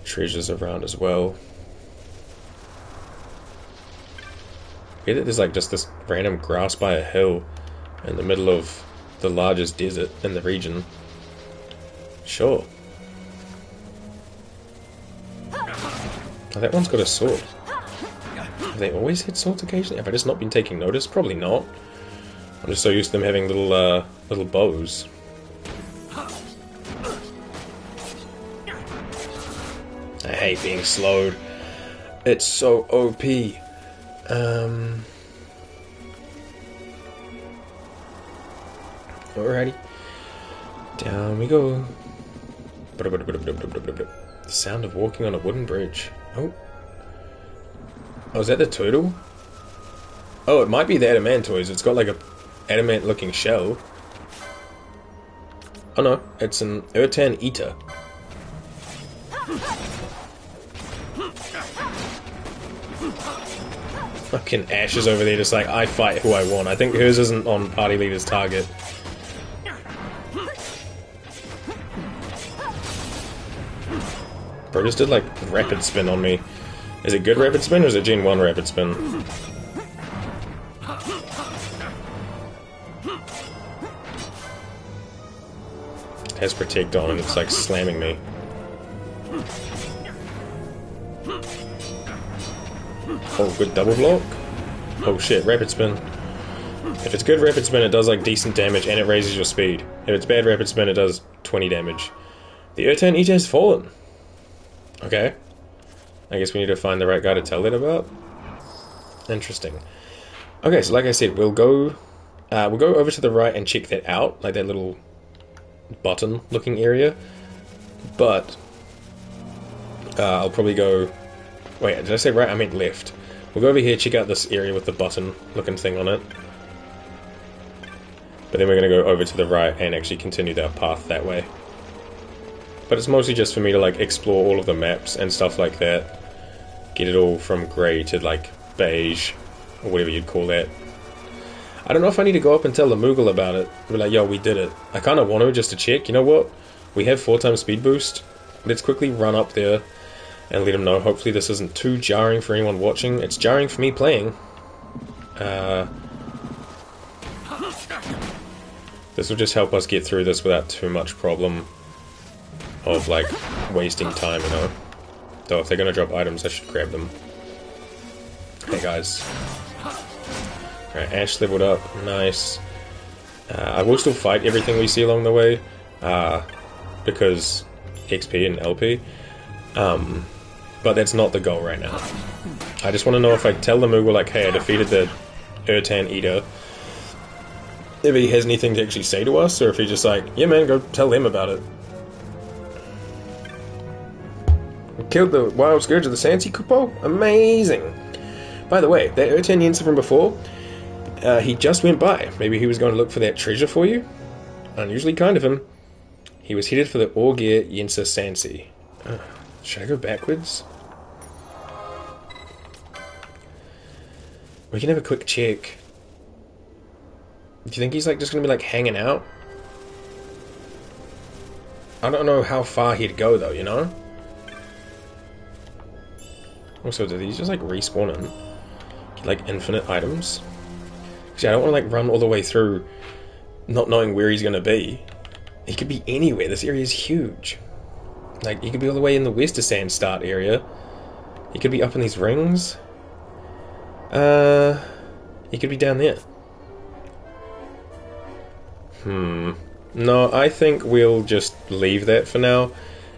Speaker 1: treasures around as well. Weird that there's like just this random grass by a hill in the middle of the largest desert in the region. Sure, Oh, that one's got a sword. Have they always had swords occasionally? Have I just not been taking notice? Probably not. I'm just so used to them having little bows. I hate being slowed. It's so OP. Alrighty. Down we go. The sound of walking on a wooden bridge. Oh. Oh, is that the turtle? Oh, it might be the adamantoise. It's got like a adamant looking shell. Oh no, it's an Urtan eater. Fucking Ash is over there just like, I fight who I want. I think hers isn't on party leader's target. Bro just did like rapid spin on me. Is it good rapid spin or is it Gen 1 rapid spin? It has protect on and it's like slamming me. Oh, good double block. Oh shit, rapid spin. If it's good rapid spin, it does like decent damage and it raises your speed. If it's bad rapid spin, it does 20 damage. The Urtan Eater has fallen. Okay. I guess we need to find the right guy to tell that about. Interesting. Okay, so like I said, we'll go over to the right and check that out, like that little button-looking area. But I'll probably go. Wait, did I say right? I meant left. We'll go over here, check out this area with the button-looking thing on it. But then we're going to go over to the right and actually continue our path that way. But it's mostly just for me to like explore all of the maps and stuff like that. Get it all from grey to like beige, or whatever you'd call that. I don't know if I need to go up and tell the Moogle about it. Be like, yo, we did it. I kind of want to just to check. You know what? We have 4x speed boost. Let's quickly run up there and let him know. Hopefully this isn't too jarring for anyone watching. It's jarring for me playing. This will just help us get through this without too much problem of like wasting time, you know. Though if they're gonna drop items, I should grab them. Hey guys. Alright, Ash leveled up, nice. I will still fight everything we see along the way, because XP and LP. But that's not the goal right now. I just want to know if I tell the Moogle like, hey, I defeated the Urtan Eater, if he has anything to actually say to us, or if he's just like, yeah man, go tell them about it. Killed the wild scourge of the Sandsea Kupo? Amazing! By the way, that Urtan-Yensa from before, he just went by. Maybe he was going to look for that treasure for you? Unusually kind of him. He was headed for the Ogir-Yensa Sandsea. Should I go backwards? We can have a quick check. Do you think he's like just going to be like hanging out? I don't know how far he'd go though, you know? Also, do these just like respawn in? Get like infinite items? See, I don't want to like run all the way through not knowing where he's going to be. He could be anywhere. This area is huge. Like, he could be all the way in the Westersands start area. He could be up in these rings. He could be down there. No, I think we'll just leave that for now.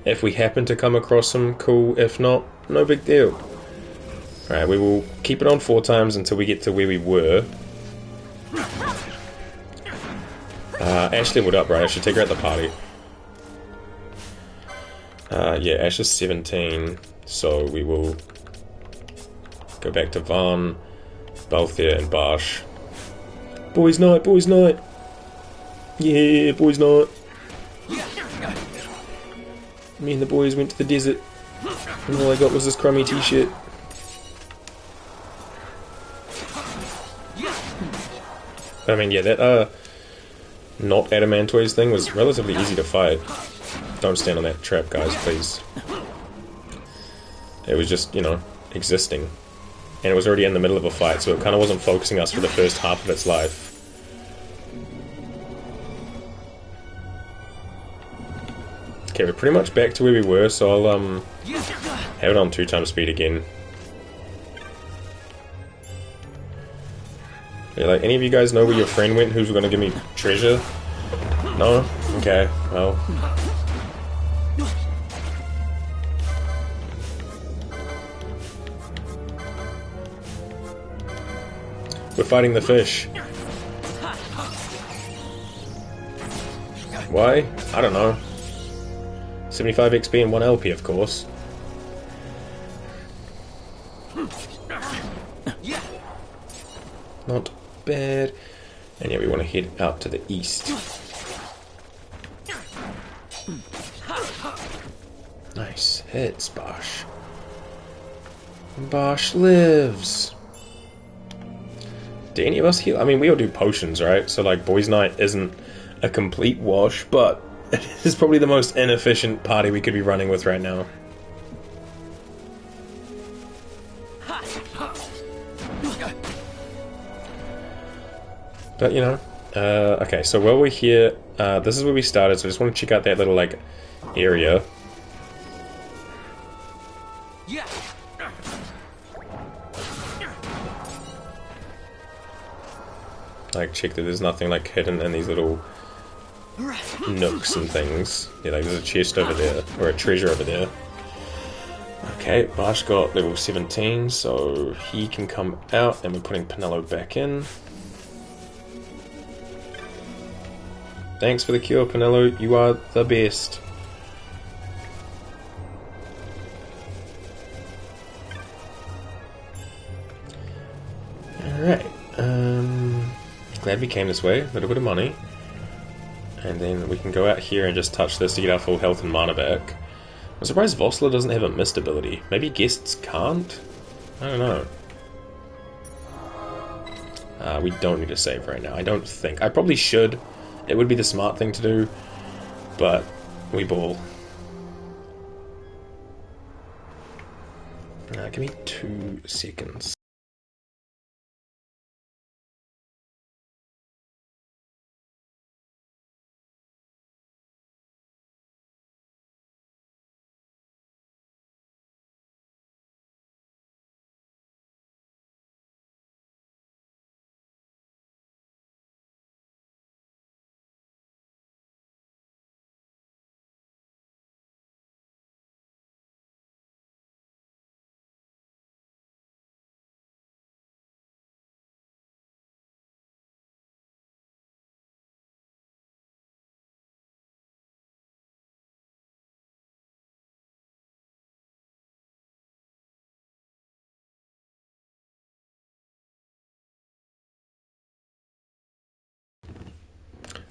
Speaker 1: If we happen to come across him, cool. If not, no big deal. Alright, we will keep it on 4x until we get to where we were. Ash leveled up, right? I should take her at the party. Yeah, Ash is 17, so we will go back to Van, Balthier, and Barsh. Boys' night, boys' night! Yeah, boys' night! Me and the boys went to the desert, and all I got was this crummy t-shirt. I mean, yeah, that, not adamantoise thing was relatively easy to fight. Don't stand on that trap, guys, please. It was just, you know, existing. And it was already in the middle of a fight, so it kind of wasn't focusing us for the first half of its life. Okay, we're pretty much back to where we were, so I'll have it on 2 times speed again. Yeah, like, any of you guys know where your friend went who's gonna give me treasure? No? Okay, well. We're fighting the fish. Why? I don't know. 75 XP and 1 LP, of course. Not bad. And yeah, we want to head out to the east. Nice hits, Bosch. Bosch lives. Do any of us heal? I mean, we all do potions, right? So, like, Boys' Night isn't a complete wash, but it is probably the most inefficient party we could be running with right now. But, you know, okay, so while we're here, this is where we started, so I just want to check out that little, like, area. Like, check that there's nothing, like, hidden in these little nooks and things. Yeah, like, there's a chest over there, or a treasure over there. Okay, Bosch got level 17, so he can come out, and we're putting Pinello back in. Thanks for the cure, Pinello. You are the best. Alright. Glad we came this way. A little bit of money. And then we can go out here and just touch this to get our full health and mana back. I'm surprised Vossler doesn't have a mist ability. Maybe guests can't? I don't know. We don't need to save right now. I don't think. I probably should. It would be the smart thing to do. But we ball. Give me 2 seconds.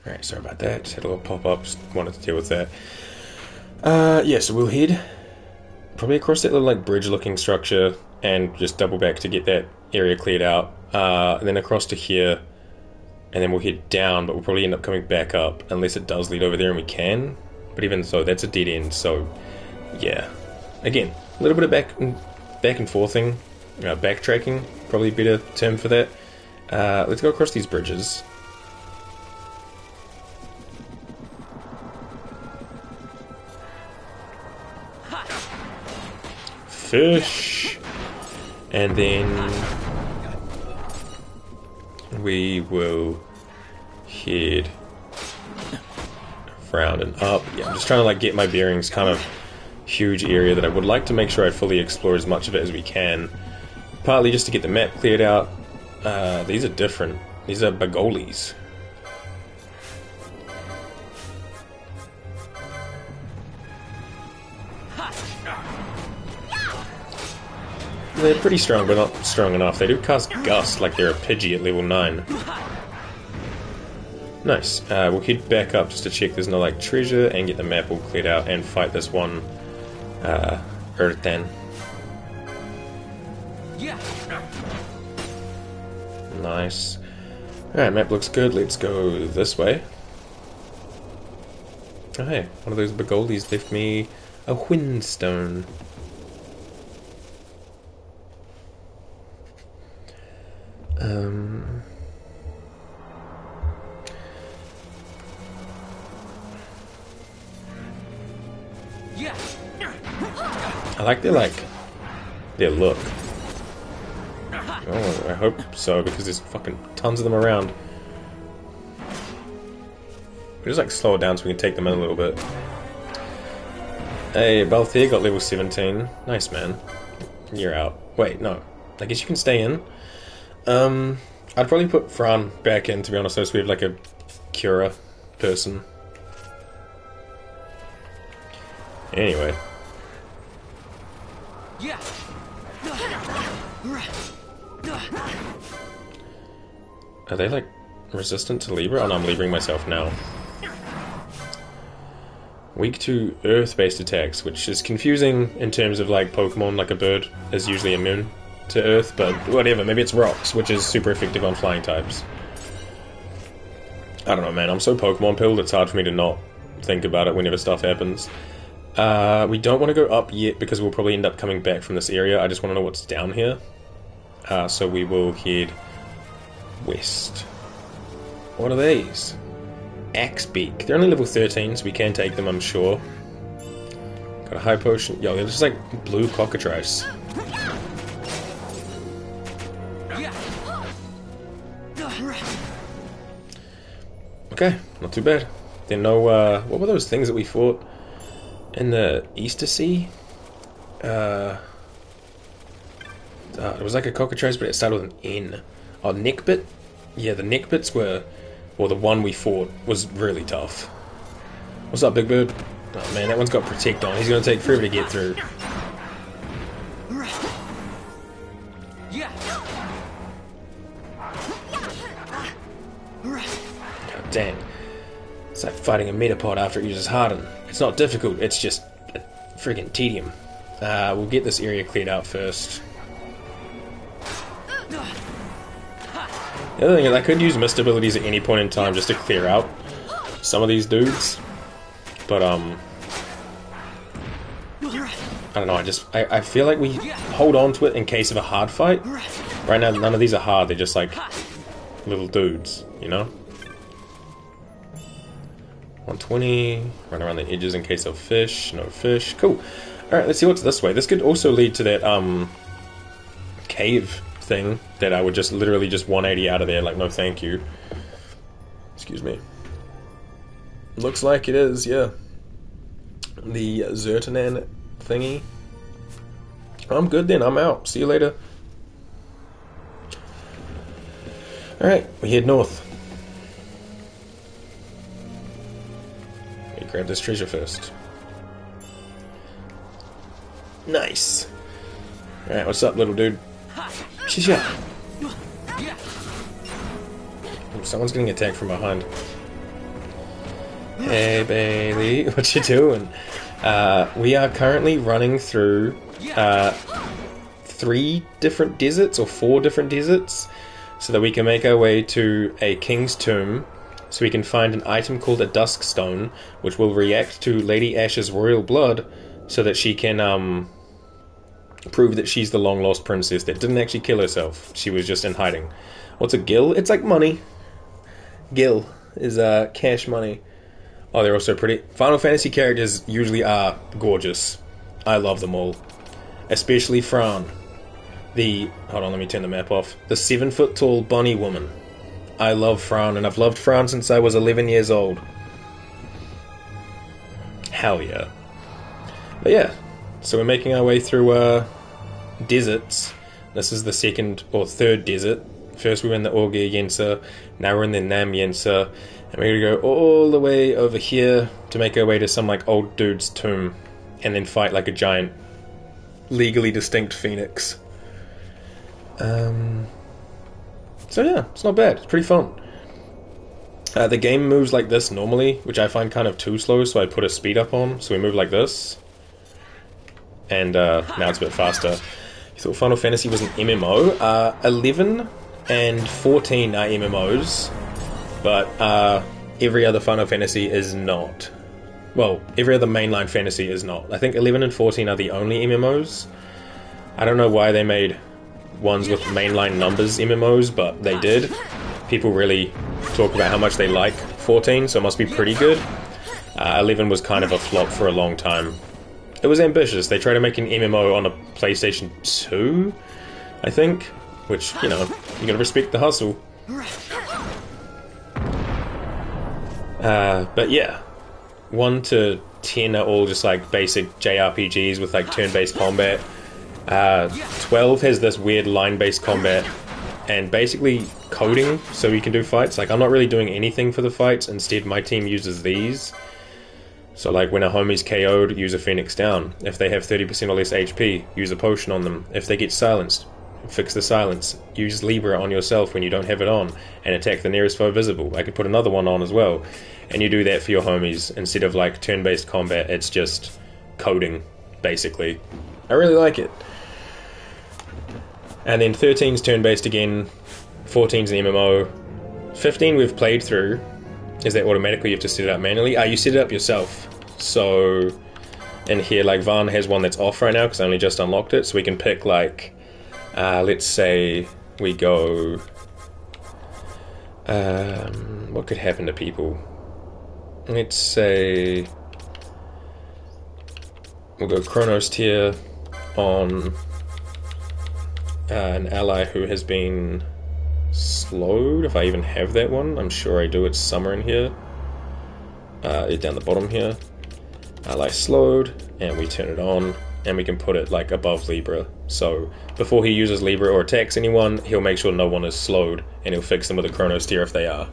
Speaker 1: Alright, sorry about that. Just had a little pop-up, just wanted to deal with that. Yeah, so we'll head probably across that little, like, bridge-looking structure and just double back to get that area cleared out. And then across to here, and then we'll head down, but we'll probably end up coming back up, unless it does lead over there and we can. But even so, that's a dead end, so yeah. Again, a little bit of back and forthing, backtracking, probably a better term for that. Let's go across these bridges. Fish, and then we will head round and up. Yeah, I'm just trying to, like, get my bearings. Kind of huge area that I would like to make sure I fully explore as much of it as we can. Partly just to get the map cleared out. These are different. These are Bagolis. They're pretty strong, but not strong enough. They do cast Gust like they're a Pidgey at level 9. Nice. We'll head back up just to check there's no, like, treasure and get the map all cleared out and fight this one Urtan. Nice. Alright, map looks good. Let's go this way. Oh hey, one of those Bagolis left me a Whinstone. I like their look. Oh, I hope so, because there's fucking tons of them around. We'll just like slow it down so we can take them in a little bit. Hey, Balthier got level 17. Nice, man. You're out. Wait, no. I guess you can stay in. I'd probably put Fran back in, to be honest, so we have like a Cura person. Anyway. Are they like resistant to Libra? Oh no, I'm Libraing myself now. Weak to earth-based attacks, which is confusing in terms of like Pokemon, like a bird is usually immune to earth, but whatever, maybe it's rocks, which is super effective on flying types. I don't know, man, I'm so Pokemon pilled, it's hard for me to not think about it whenever stuff happens. We don't want to go up yet because we'll probably end up coming back from this area. I just want to know what's down here. So we will head west. What are these? Axebeak. They're only level 13, so we can take them, I'm sure. Got a high potion. Yo, they're just like blue cockatrice. Okay, not too bad. Then no, what were those things that we fought in the Easter Sea? It was like a cockatrice, but it started with an N. Oh, neckbit? Yeah, the neckbits were... Well, the one we fought was really tough. What's up, Big Bird? Oh man, that one's got Protect on. He's gonna take forever to get through. God dang. It's like fighting a Metapod after it uses Harden. It's not difficult, it's just a friggin' tedium. We'll get this area cleared out first. The other thing is I could use mist abilities at any point in time just to clear out some of these dudes. But, I don't know, I feel like we hold on to it in case of a hard fight. Right now, none of these are hard, they're just like little dudes, you know? 120, run around the edges in case of fish, no fish, cool. Alright, let's see what's this way. This could also lead to that, cave thing that I would just literally just 180 out of there, like no thank you. Excuse me. Looks like it is, yeah. The Zertanan thingy. I'm good then, I'm out. See you later. Alright, we head north. We grab this treasure first. Nice. Alright, what's up, little dude? Shisha. Someone's getting attacked from behind. Hey, Bailey, what you doing? We are currently running through 3 different deserts, or 4 different deserts, so that we can make our way to a king's tomb, so we can find an item called a Dusk Stone, which will react to Lady Ash's royal blood, so that she can, prove that she's the long-lost princess that didn't actually kill herself. She was just in hiding. What's a gil? It's like money. Gil is cash money. Oh, they're also pretty. Final Fantasy characters usually are gorgeous. I love them all. Especially Fran. Hold on, let me turn the map off. The 7-foot-tall bunny woman. I love Fran, and I've loved Fran since I was 11 years old. Hell yeah. But yeah. So we're making our way through deserts. This is the 2nd or 3rd desert. First we were in the Ogir-Yensa, now we're in the Nam-Yensa, and we're gonna go all the way over here to make our way to some like old dude's tomb, and then fight like a giant, legally distinct phoenix. So yeah, it's not bad. It's pretty fun. The game moves like this normally, which I find kind of too slow, so I put a speed up on, so we move like this. And now it's a bit faster. You thought Final Fantasy was an MMO? 11 and 14 are MMOs, but every other Final Fantasy is not. Well, every other mainline fantasy is not. I think 11 and 14 are the only MMOs. I don't know why they made ones with mainline numbers MMOs, but they did. People really talk about how much they like 14, so it must be pretty good. 11 was kind of a flop for a long time. It was ambitious. They tried to make an MMO on a PlayStation 2, I think, which, you know, you gotta respect the hustle. But yeah, 1 to 10 are all just like basic JRPGs with like turn-based combat. 12 has this weird line-based combat and basically coding so you can do fights. Like, I'm not really doing anything for the fights, instead my team uses these. So like when a homie's KO'd, use a Phoenix down. If they have 30% or less HP, use a potion on them. If they get silenced, fix the silence. Use Libra on yourself when you don't have it on, and attack the nearest foe visible. I could put another one on as well. And you do that for your homies. Instead of like turn-based combat, it's just coding, basically. I really like it. And then 13's turn-based again, 14's an MMO. 15 we've played through. Is that automatically you have to set it up manually? You set it up yourself. So in here, like Van has one that's off right now because I only just unlocked it. So we can pick like, let's say we go, what could happen to people? Let's say we'll go Chronos tier on an ally who has been slowed, if I even have that one. I'm sure I do. It's somewhere in here. It's down the bottom here. Ally slowed, and we turn it on, and we can put it like above Libra. So before he uses Libra or attacks anyone, he'll make sure no one is slowed, and he'll fix them with a Chronos tier if they are.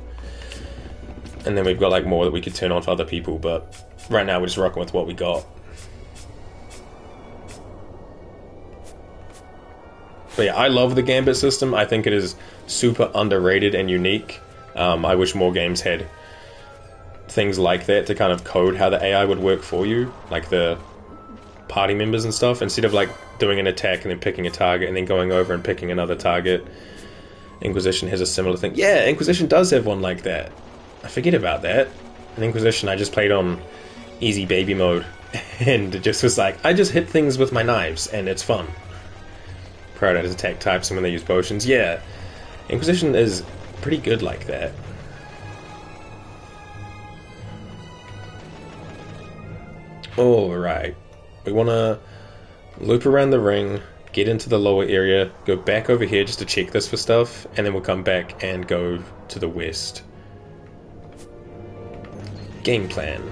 Speaker 1: And then we've got like more that we could turn on for other people, but right now we're just rocking with what we got. But yeah, I love the Gambit system. I think it is super underrated and unique. I wish more games had things like that to kind of code how the AI would work for you, like the party members and stuff, instead of like doing an attack and then picking a target and then going over and picking another target. Inquisition has a similar thing. Yeah, Inquisition does have one like that. I forget about that. In Inquisition I just played on easy baby mode and it just was like, I just hit things with my knives and it's fun. Prioritize attack types and when they use potions. Yeah, Inquisition is pretty good like that. Alright, we want to loop around the ring, get into the lower area, go back over here just to check this for stuff, and then we'll come back and go to the west. Game plan.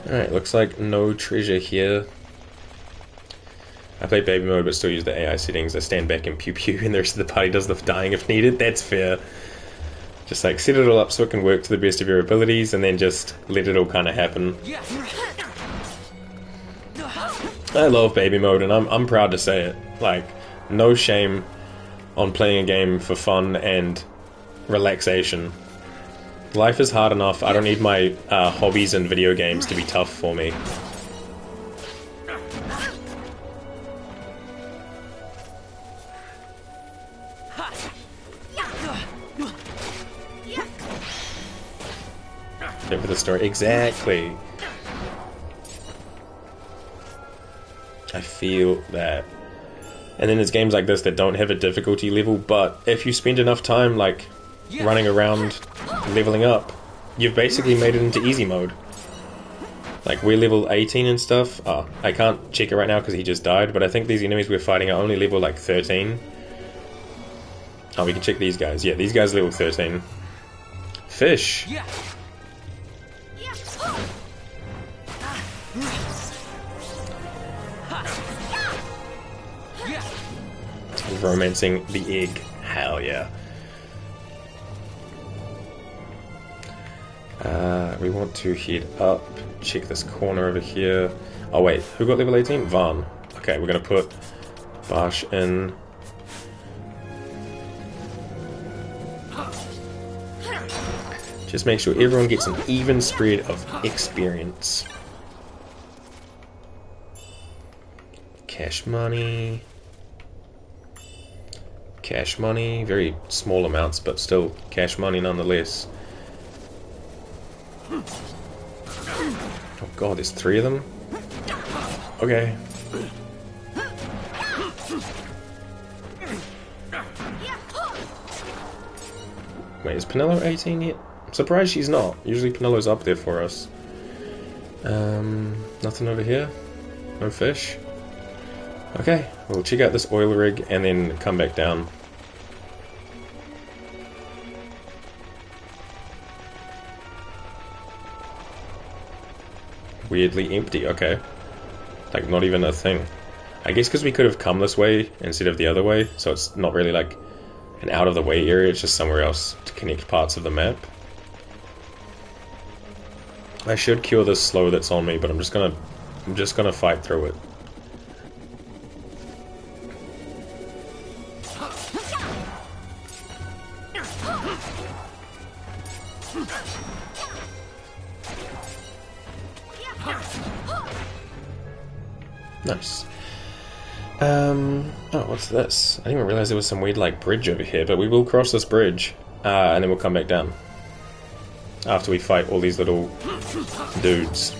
Speaker 1: Alright, looks like no treasure here. I play baby mode but still use the AI settings. I stand back and pew pew and the rest of the party does the dying if needed. That's fair. Just like set it all up so it can work to the best of your abilities and then just let it all kind of happen. I love baby mode and I'm proud to say it. Like, no shame on playing a game for fun and relaxation. Life is hard enough. I don't need my hobbies and video games to be tough for me. Live for the story. Exactly. I feel that. And then there's games like this that don't have a difficulty level, but if you spend enough time like running around leveling up, you've basically made it into easy mode. Like, we're level 18 and stuff. I can't check it right now because he just died, but I think these enemies we're fighting are only level like 13. Oh, we can check these guys. Yeah, these guys are level 13. Fish! Romancing the egg. Hell yeah. We want to head up, check this corner over here. Oh wait, who got level 18? Van. Okay, we're gonna put Bash in. Just make sure everyone gets an even spread of experience. Cash money. Cash money, very small amounts, but still cash money nonetheless. Oh god, there's 3 of them? Okay. Wait, is Penello 18 yet? I'm surprised she's not. Usually Penello's up there for us. Nothing over here? No fish? Okay, we'll check out this oil rig and then come back down. Weirdly empty, okay. Like, not even a thing. I guess because we could have come this way instead of the other way, so it's not really like an out-of-the-way area, it's just somewhere else to connect parts of the map. I should cure this slow that's on me, but I'm just gonna fight through it. Nice. Oh, what's this? I didn't even realize there was some weird, like, bridge over here, but we will cross this bridge, and then we'll come back down. After we fight all these little dudes.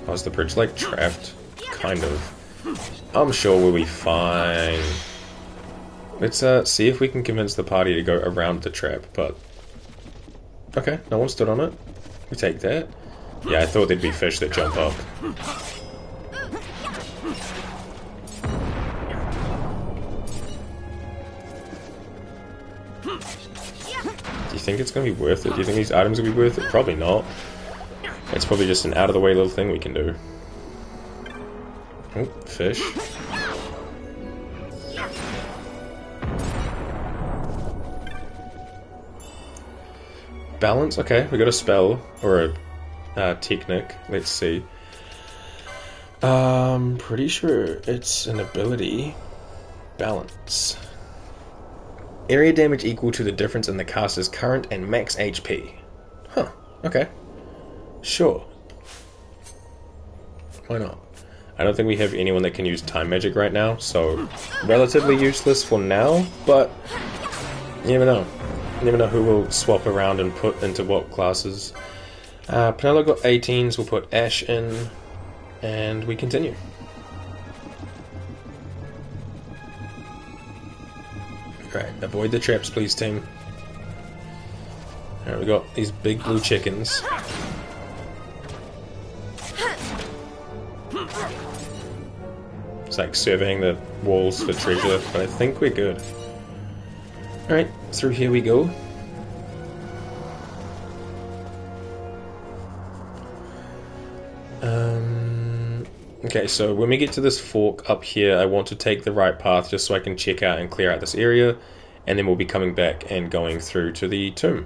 Speaker 1: Oh, is the bridge, like, trapped? Kind of. I'm sure we'll be fine. Let's see if we can convince the party to go around the trap, but... Okay, no one stood on it. We take that. Yeah, I thought there'd be fish that jump up. Do you think it's gonna be worth it? Do you think these items will be worth it? Probably not. It's probably just an out-of-the-way little thing we can do. Oh, fish. Balance? Okay, we got a spell, or a technic. Let's see. Pretty sure it's an ability. Balance. Area damage equal to the difference in the caster's current and max HP. Huh, okay. Sure. Why not? I don't think we have anyone that can use time magic right now, so relatively useless for now, but you never know. You never know who will swap around and put into what classes. Penello got 18s, we'll put Ash in, and we continue. Right, avoid the traps please, team. Alright, we got these big blue chickens. It's like surveying the walls for treasure, but I think we're good. Alright, through here we go. Okay, so when we get to this fork up here, I want to take the right path just so I can check out and clear out this area, and then we'll be coming back and going through to the tomb.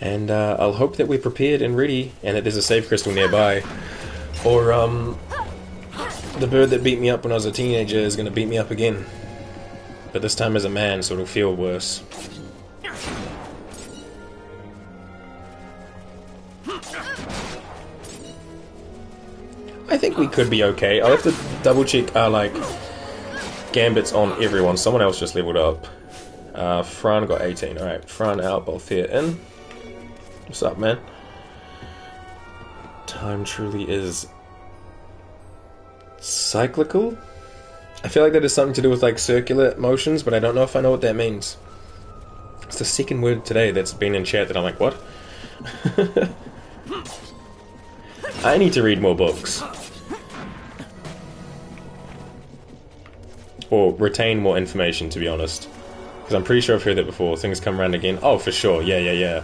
Speaker 1: And I'll hope that we're prepared and ready, and that there's a save crystal nearby, or the bird that beat me up when I was a teenager is going to beat me up again. But this time as a man, so it'll feel worse. I think we could be okay. I'll have to double check our, like, gambits on everyone. Someone else just leveled up. Fran got 18. Alright, Fran out, Balthier in. What's up, man? Time truly is cyclical? I feel like that is something to do with, like, circular motions, but I don't know if I know what that means. It's the second word today that's been in chat that I'm like, what? I need to read more books. Or retain more information, to be honest. Because I'm pretty sure I've heard that before. Things come around again. Oh, for sure. Yeah.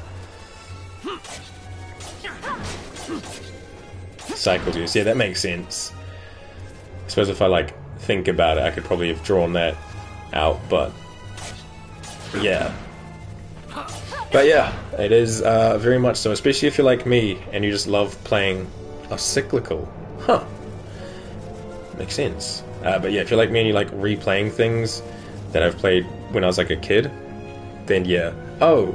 Speaker 1: Cycles use. Yeah, that makes sense. I suppose if I, like, think about it, I could probably have drawn that out, but... yeah. But yeah, it is very much so. Especially if you're like me, and you just love playing a cyclical. Huh. Makes sense. But yeah, if you're like me and you like replaying things that I've played when I was like a kid, then yeah. Oh!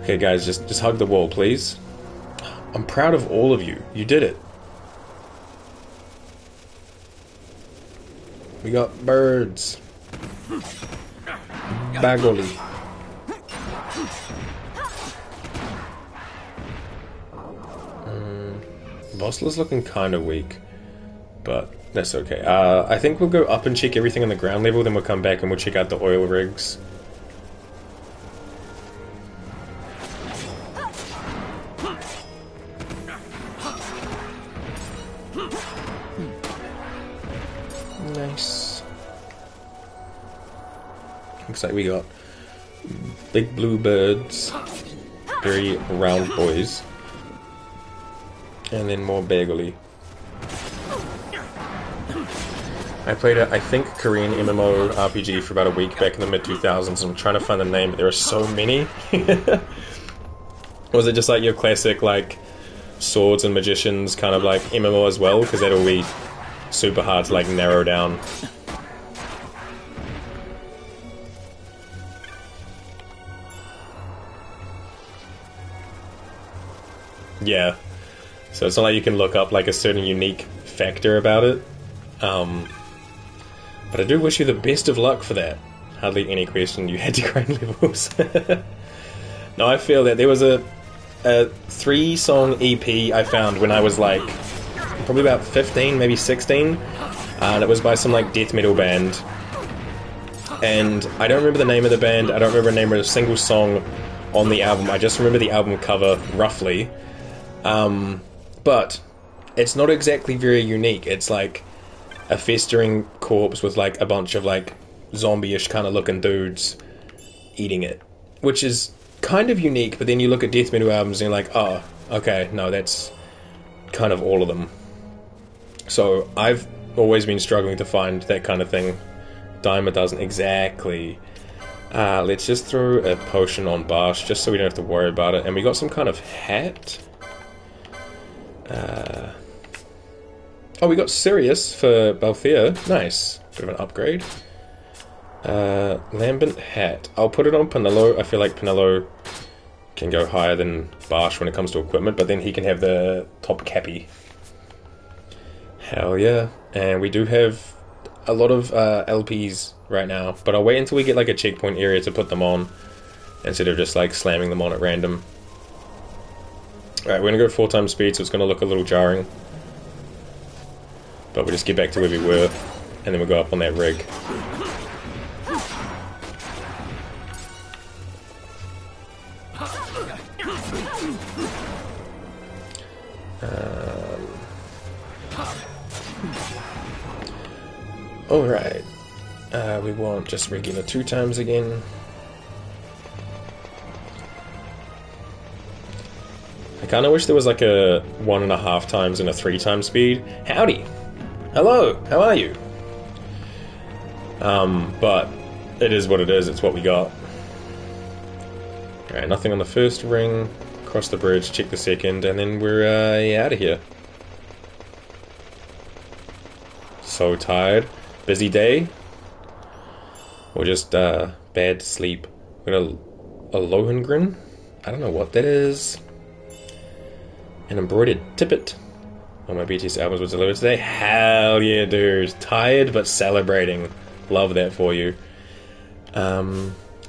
Speaker 1: Okay guys, just hug the wall, please. I'm proud of all of you. You did it. We got birds. Bagoli. Vossler's looking kind of weak, but that's okay. I think we'll go up and check everything on the ground level, then we'll come back and we'll check out the oil rigs. Nice. Looks like we got big blue birds, very round boys, and then more bagely. I played a, I think, Korean MMO RPG for about a week back in the mid-2000s. I'm trying to find the name, but there are so many. Was it just like your classic, like, swords and magicians kind of like MMO as well? Because that'll be super hard to, like, narrow down. Yeah. So it's not like you can look up, like, a certain unique factor about it. But I do wish you the best of luck for that. Hardly any question you had to grind levels. No, I feel that there was a 3-song EP I found when I was like probably about 15, maybe 16, and it was by some like death metal band. And I don't remember the name of the band. I don't remember the name of a single song on the album. I just remember the album cover roughly. But it's not exactly very unique. It's like a festering corpse with like a bunch of like zombie-ish kind of looking dudes eating it, which is kind of unique. But then you look at death metal albums and you're like, oh, okay, no, that's kind of all of them. So I've always been struggling to find that kind of thing. Dima doesn't exactly. Let's just throw a potion on Barsh just so we don't have to worry about it. And we got some kind of hat. Oh, we got Sirius for Balthier. Nice. Bit of an upgrade. Lambent hat. I'll put it on Penelo. I feel like Penelo can go higher than Barsh when it comes to equipment, but then he can have the top cappy. Hell yeah. And we do have a lot of LPs right now, but I'll wait until we get like a checkpoint area to put them on instead of just like slamming them on at random. Alright, we're gonna go 4 times speed, so it's gonna look a little jarring. But we'll just get back to where we were, and then we'll go up on that rig. Alright. We want just regular 2 times again. I kinda wish there was like a 1.5 times and a 3 times speed. Howdy! Hello! How are you? But it is what it is, it's what we got. Alright, nothing on the first ring. Cross the bridge, check the second, and then we're out of here. So tired. Busy day? Or just bad sleep? We got a Lohengrin? I don't know what that is. An embroidered tippet. One of my BTS albums was delivered today. Hell yeah, dude. Tired but celebrating. Love that for you. I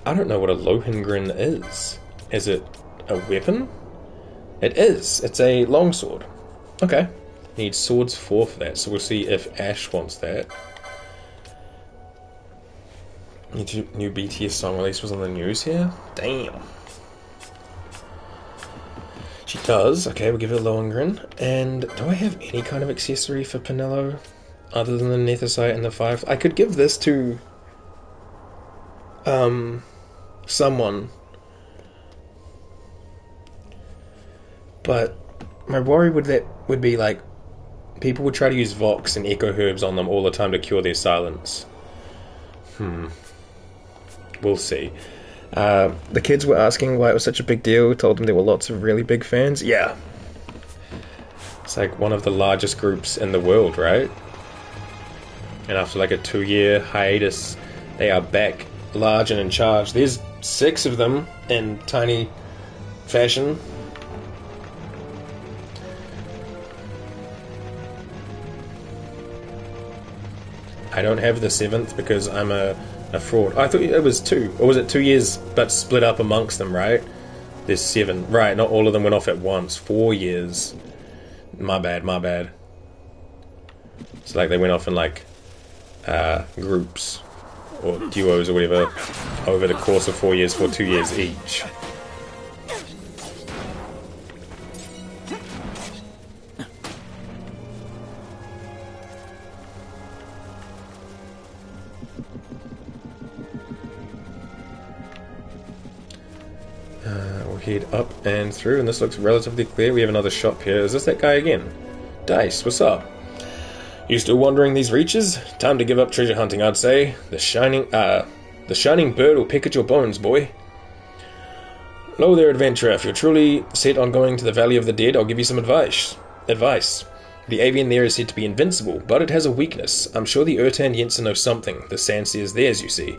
Speaker 1: don't know what a Lohengrin is. Is it a weapon? It is. It's a longsword. Okay. Need swords 4 for that, so we'll see if Ash wants that. New BTS song release was on the news here? Damn. She does. Okay, we'll give it a Lohengrin. And do I have any kind of accessory for Penelo other than the Nethicite and the Firefly? I could give this to someone. But my worry would be like people would try to use Vox and Echo Herbs on them all the time to cure their silence. We'll see. The kids were asking why it was such a big deal. Told them there were lots of really big fans. Yeah. It's like one of the largest groups in the world, right? And after like a 2-year hiatus, they are back large and in charge. There's 6 of them in tiny fashion. I don't have the 7th because I'm a fraud. I thought it was 2. Or was it 2 years but split up amongst them, right? There's 7. Right, not all of them went off at once. 4 years. My bad, my bad. It's like they went off in like groups or duos or whatever over the course of 4 years for 2 years each. We'll head up and through, and this looks relatively clear. We have another shop here. Is this that guy again? Dice, what's up? You still wandering these reaches? Time to give up treasure hunting, I'd say. The shining bird will pick at your bones, boy. Hello there, adventurer. If you're truly set on going to the Valley of the Dead, I'll give you some advice. The avian there is said to be invincible, but it has a weakness. I'm sure the Ogir-Yensa know something. The Sandsea is theirs, you see.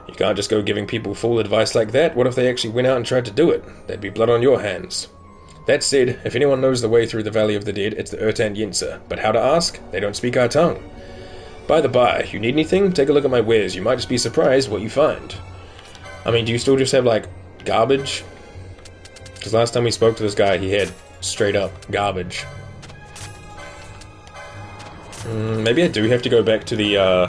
Speaker 1: You can't just go giving people full advice like that. What if they actually went out and tried to do it? There'd be blood on your hands. That said, if anyone knows the way through the Valley of the Dead, it's the Ogir-Yensa. But how to ask? They don't speak our tongue. By the by, you need anything? Take a look at my wares. You might just be surprised what you find. I mean, do you still just have, like, garbage? Because last time we spoke to this guy, he had straight up garbage. Maybe I do have to go back to the,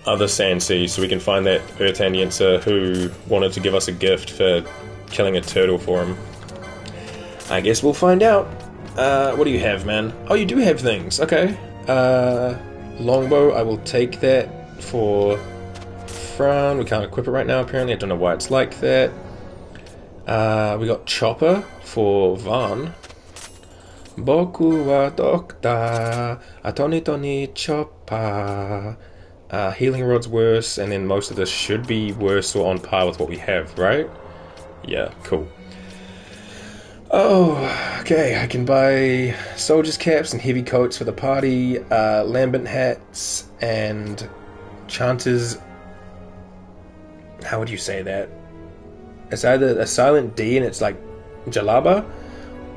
Speaker 1: other Sandsea so we can find that Ogir-Yensa who wanted to give us a gift for killing a turtle for him. I guess we'll find out. What do you have, man? Oh, you do have things. Okay. Longbow, I will take that for Fran. We can't equip it right now, apparently. I don't know why it's like that. We got Chopper for Van. Boku wa dokta, atoni chopper. Healing rod's worse, and then most of this should be worse or on par with what we have, right? Yeah, cool. Oh, okay, I can buy soldiers' caps and heavy coats for the party, lambent hats, and chanters... How would you say that? It's either a silent D and it's like Jalaba,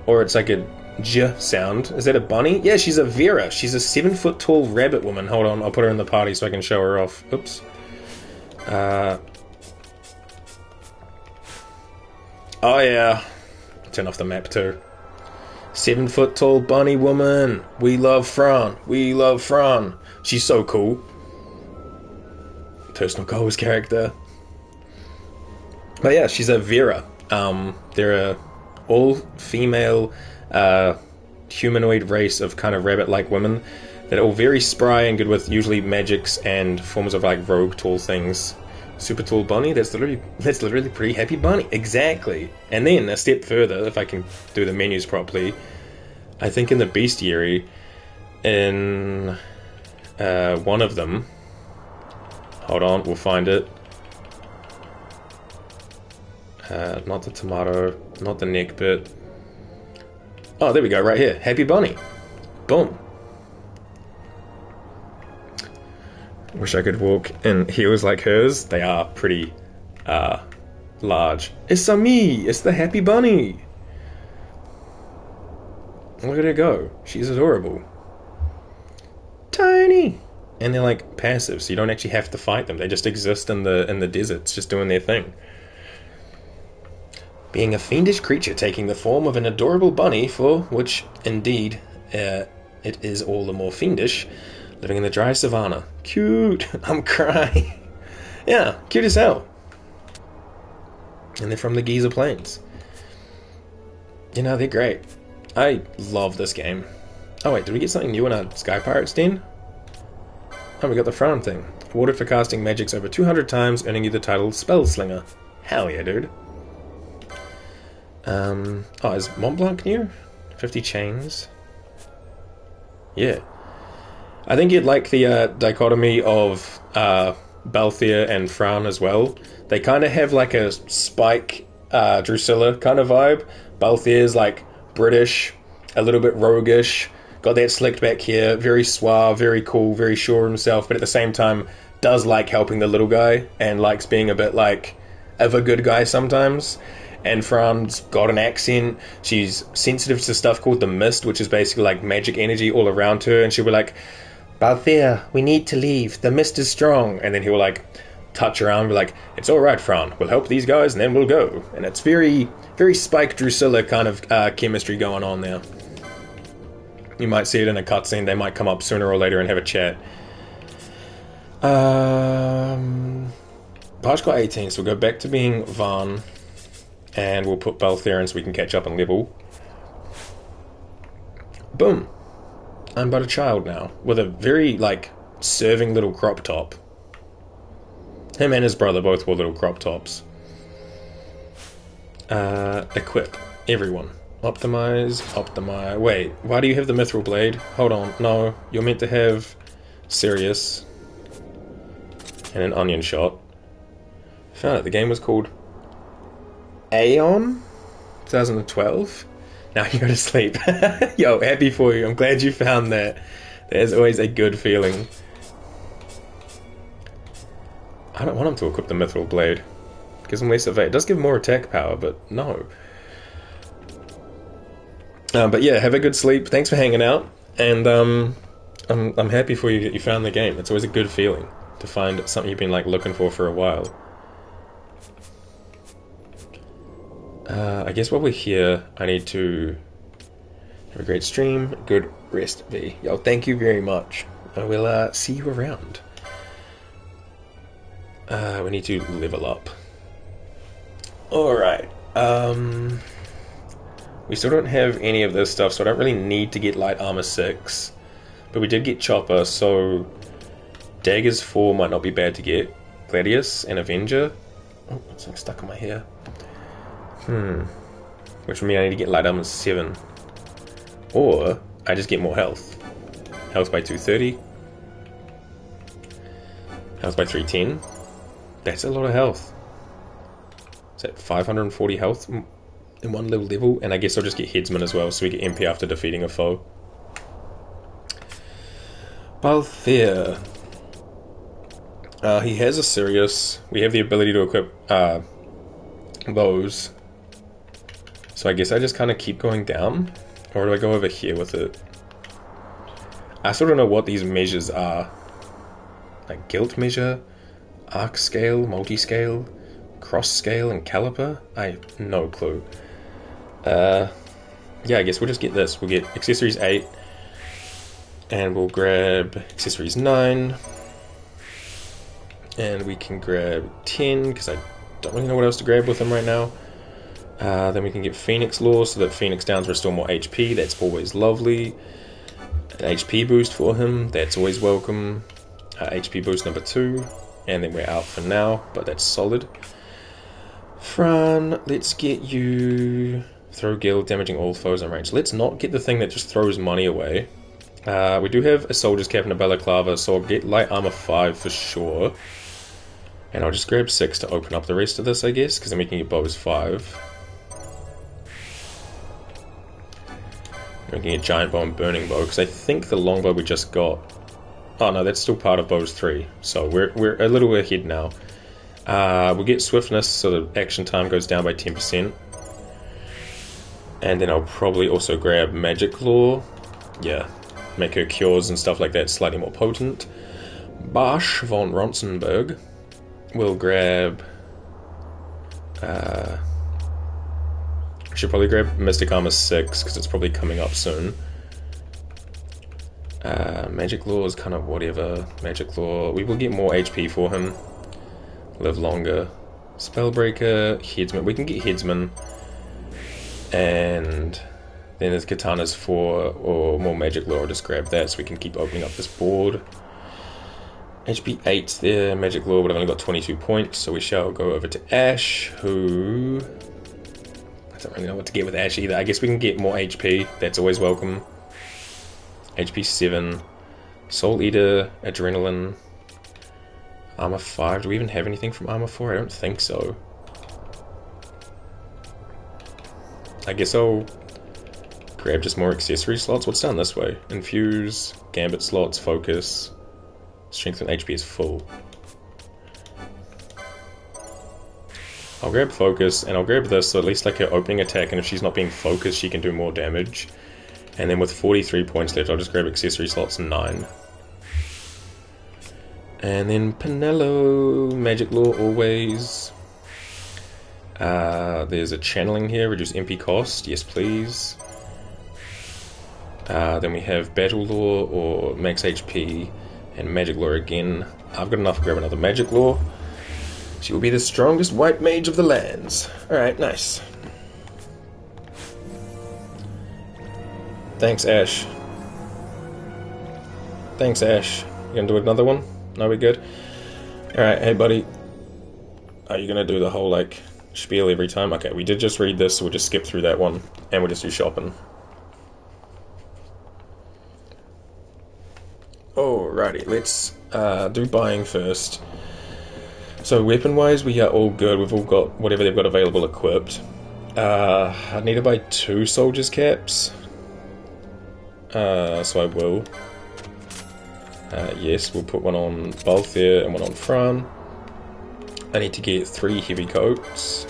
Speaker 1: or it's like a J sound. Is that a bunny? Yeah, she's a Vera. She's a 7-foot tall rabbit woman. Hold on, I'll put her in the party so I can show her off. Oops. Oh yeah. Turn off the map too. 7-foot tall bunny woman. We love Fran. We love Fran. She's so cool. Personal goals character. But yeah, she's a Vera. They're a all-female humanoid race of kind of rabbit-like women that are all very spry and good with usually magics and forms of like rogue tall things. Super tall bunny, that's literally pretty happy bunny. Exactly. And then a step further, if I can do the menus properly, I think in the bestiary, in one of them, hold on, we'll find it. Not the tomato, not the neck bit. Oh, there we go, right here. Happy bunny. Boom. Wish I could walk in heels like hers. They are pretty large. It's me! It's the happy bunny! Look at her go. She's adorable. Tiny! And they're like passive, so you don't actually have to fight them. They just exist in the deserts, just doing their thing. Being a fiendish creature taking the form of an adorable bunny, for which, indeed, it is all the more fiendish, living in the dry savannah. Cute! I'm crying. Yeah, cute as hell. And they're from the Giza Plains. You know, they're great. I love this game. Oh wait, did we get something new in our Sky Pirates den? Oh, we got the Frown thing. Awarded for casting magics over 200 times, earning you the title Spellslinger. Hell yeah, dude. Oh, is Mont Blanc new? 50 chains. Yeah. I think you'd like the dichotomy of Balthier and Frown as well. They kind of have like a Spike, Drusilla kind of vibe. Balthier's like British, a little bit roguish, got that slicked back hair, very suave, very cool, very sure of himself, but at the same time does like helping the little guy and likes being a bit like of a good guy sometimes. And Fran's got an accent. She's sensitive to stuff called the mist, which is basically like magic energy all around her. And she'll be like, Balthier, we need to leave. The mist is strong. And then he'll like touch her arm and be like, it's alright, Fran, we'll help these guys and then we'll go. And it's very, very Spike Drusilla kind of chemistry going on there. You might see it in a cutscene, they might come up sooner or later and have a chat. Page got 18, so we'll go back to being Van, and we'll put Baltharan so we can catch up and level. Boom. I'm but a child now, with a very, like, serving little crop top. Him and his brother both wore little crop tops. Equip. Everyone. Optimize. Wait, why do you have the Mithril Blade? Hold on, no. You're meant to have Sirius. And an onion shot. Found it. The game was called Aeon 2012. Now you go to sleep. Yo, happy for you. I'm glad you found that. There's always a good feeling. I don't want him to equip the Mithril Blade. Gives him less evade. It does give him more attack power, but no. But yeah, have a good sleep. Thanks for hanging out. And I'm happy for you that you found the game. It's always a good feeling to find something you've been like looking for a while. I guess while we're here, I need to have a great stream, good rest, V. Yo, thank you very much. I will see you around. We need to level up. Alright, we still don't have any of this stuff, so I don't really need to get light armor 6. But we did get Chopper, so Daggers 4 might not be bad to get. Gladius and Avenger. Oh, it's like stuck in my hair. Which would mean I need to get light armor 7. Or I just get more health. Health by 230. Health by 310. That's a lot of health. Is that 540 health in one little level? And I guess I'll just get Headsman as well, so we get MP after defeating a foe. Balthair. He has a Sirius. We have the ability to equip those. So I guess I just kind of keep going down. Or do I go over here with it? I still don't know what these measures are. Like guilt measure, arc scale, multi-scale, cross scale, and caliper? I have no clue. Yeah, I guess we'll just get this. We'll get accessories 8. And we'll grab accessories 9. And we can grab 10, because I don't really know what else to grab with them right now. Then we can get Phoenix Law, so that Phoenix Downs restore more HP. That's always lovely. An HP boost for him. That's always welcome. HP boost number 2. And then we're out for now, but that's solid. Fran, let's get you... Throw Guild, damaging all foes on range. Let's not get the thing that just throws money away. We do have a Soldier's Cap and a Balaclava, so I'll get Light Armor 5 for sure. And I'll just grab 6 to open up the rest of this, I guess, because then we can get Bows 5. We can get Giant Bow and Burning Bow, because I think the Longbow we just got... Oh no, that's still part of Bows 3, so we're a little ahead now. We'll get Swiftness, so the action time goes down by 10%. And then I'll probably also grab Magic Law. Yeah, make her cures and stuff like that slightly more potent. Bosch von Ronsenberg will grab... should probably grab Mystic Armor 6, because it's probably coming up soon. Magic Law is kind of whatever. Magic Law, we will get more HP for him. Live longer. Spellbreaker, Headsman, we can get Headsman. And then there's Katanas 4 or more Magic Law, I'll just grab that so we can keep opening up this board. HP 8 there, Magic Law, but I've only got 22 points, so we shall go over to Ash, who... I don't really know what to get with Ash either. I guess we can get more HP, that's always welcome. HP 7, Soul Eater, Adrenaline, Armor 5. Do we even have anything from Armor 4? I don't think so. I guess I'll grab just more accessory slots. What's down this way? Infuse, Gambit slots, Focus, Strength and HP is full. I'll grab Focus, and I'll grab this, so at least like her opening attack, and if she's not being focused, she can do more damage. And then with 43 points left, I'll just grab accessory slots 9. And then Pinello, Magic Law always. There's a channeling here, reduce MP cost, yes please. Then we have Battle Law or Max HP and Magic Law again. I've got enough to grab another Magic Law. She will be the strongest white mage of the lands. Alright, nice. Thanks, Ash. Thanks, Ash. You gonna do another one? No, we good? Alright, hey buddy. Are you gonna do the whole, like, spiel every time? Okay, we did just read this, so we'll just skip through that one, and we'll just do shopping. Alrighty, let's do buying first. So weapon-wise, we are all good. We've all got whatever they've got available equipped. I need to buy 2 soldiers' caps. So I will. Yes, we'll put one on Balthier and one on Fran. I need to get 3 heavy coats.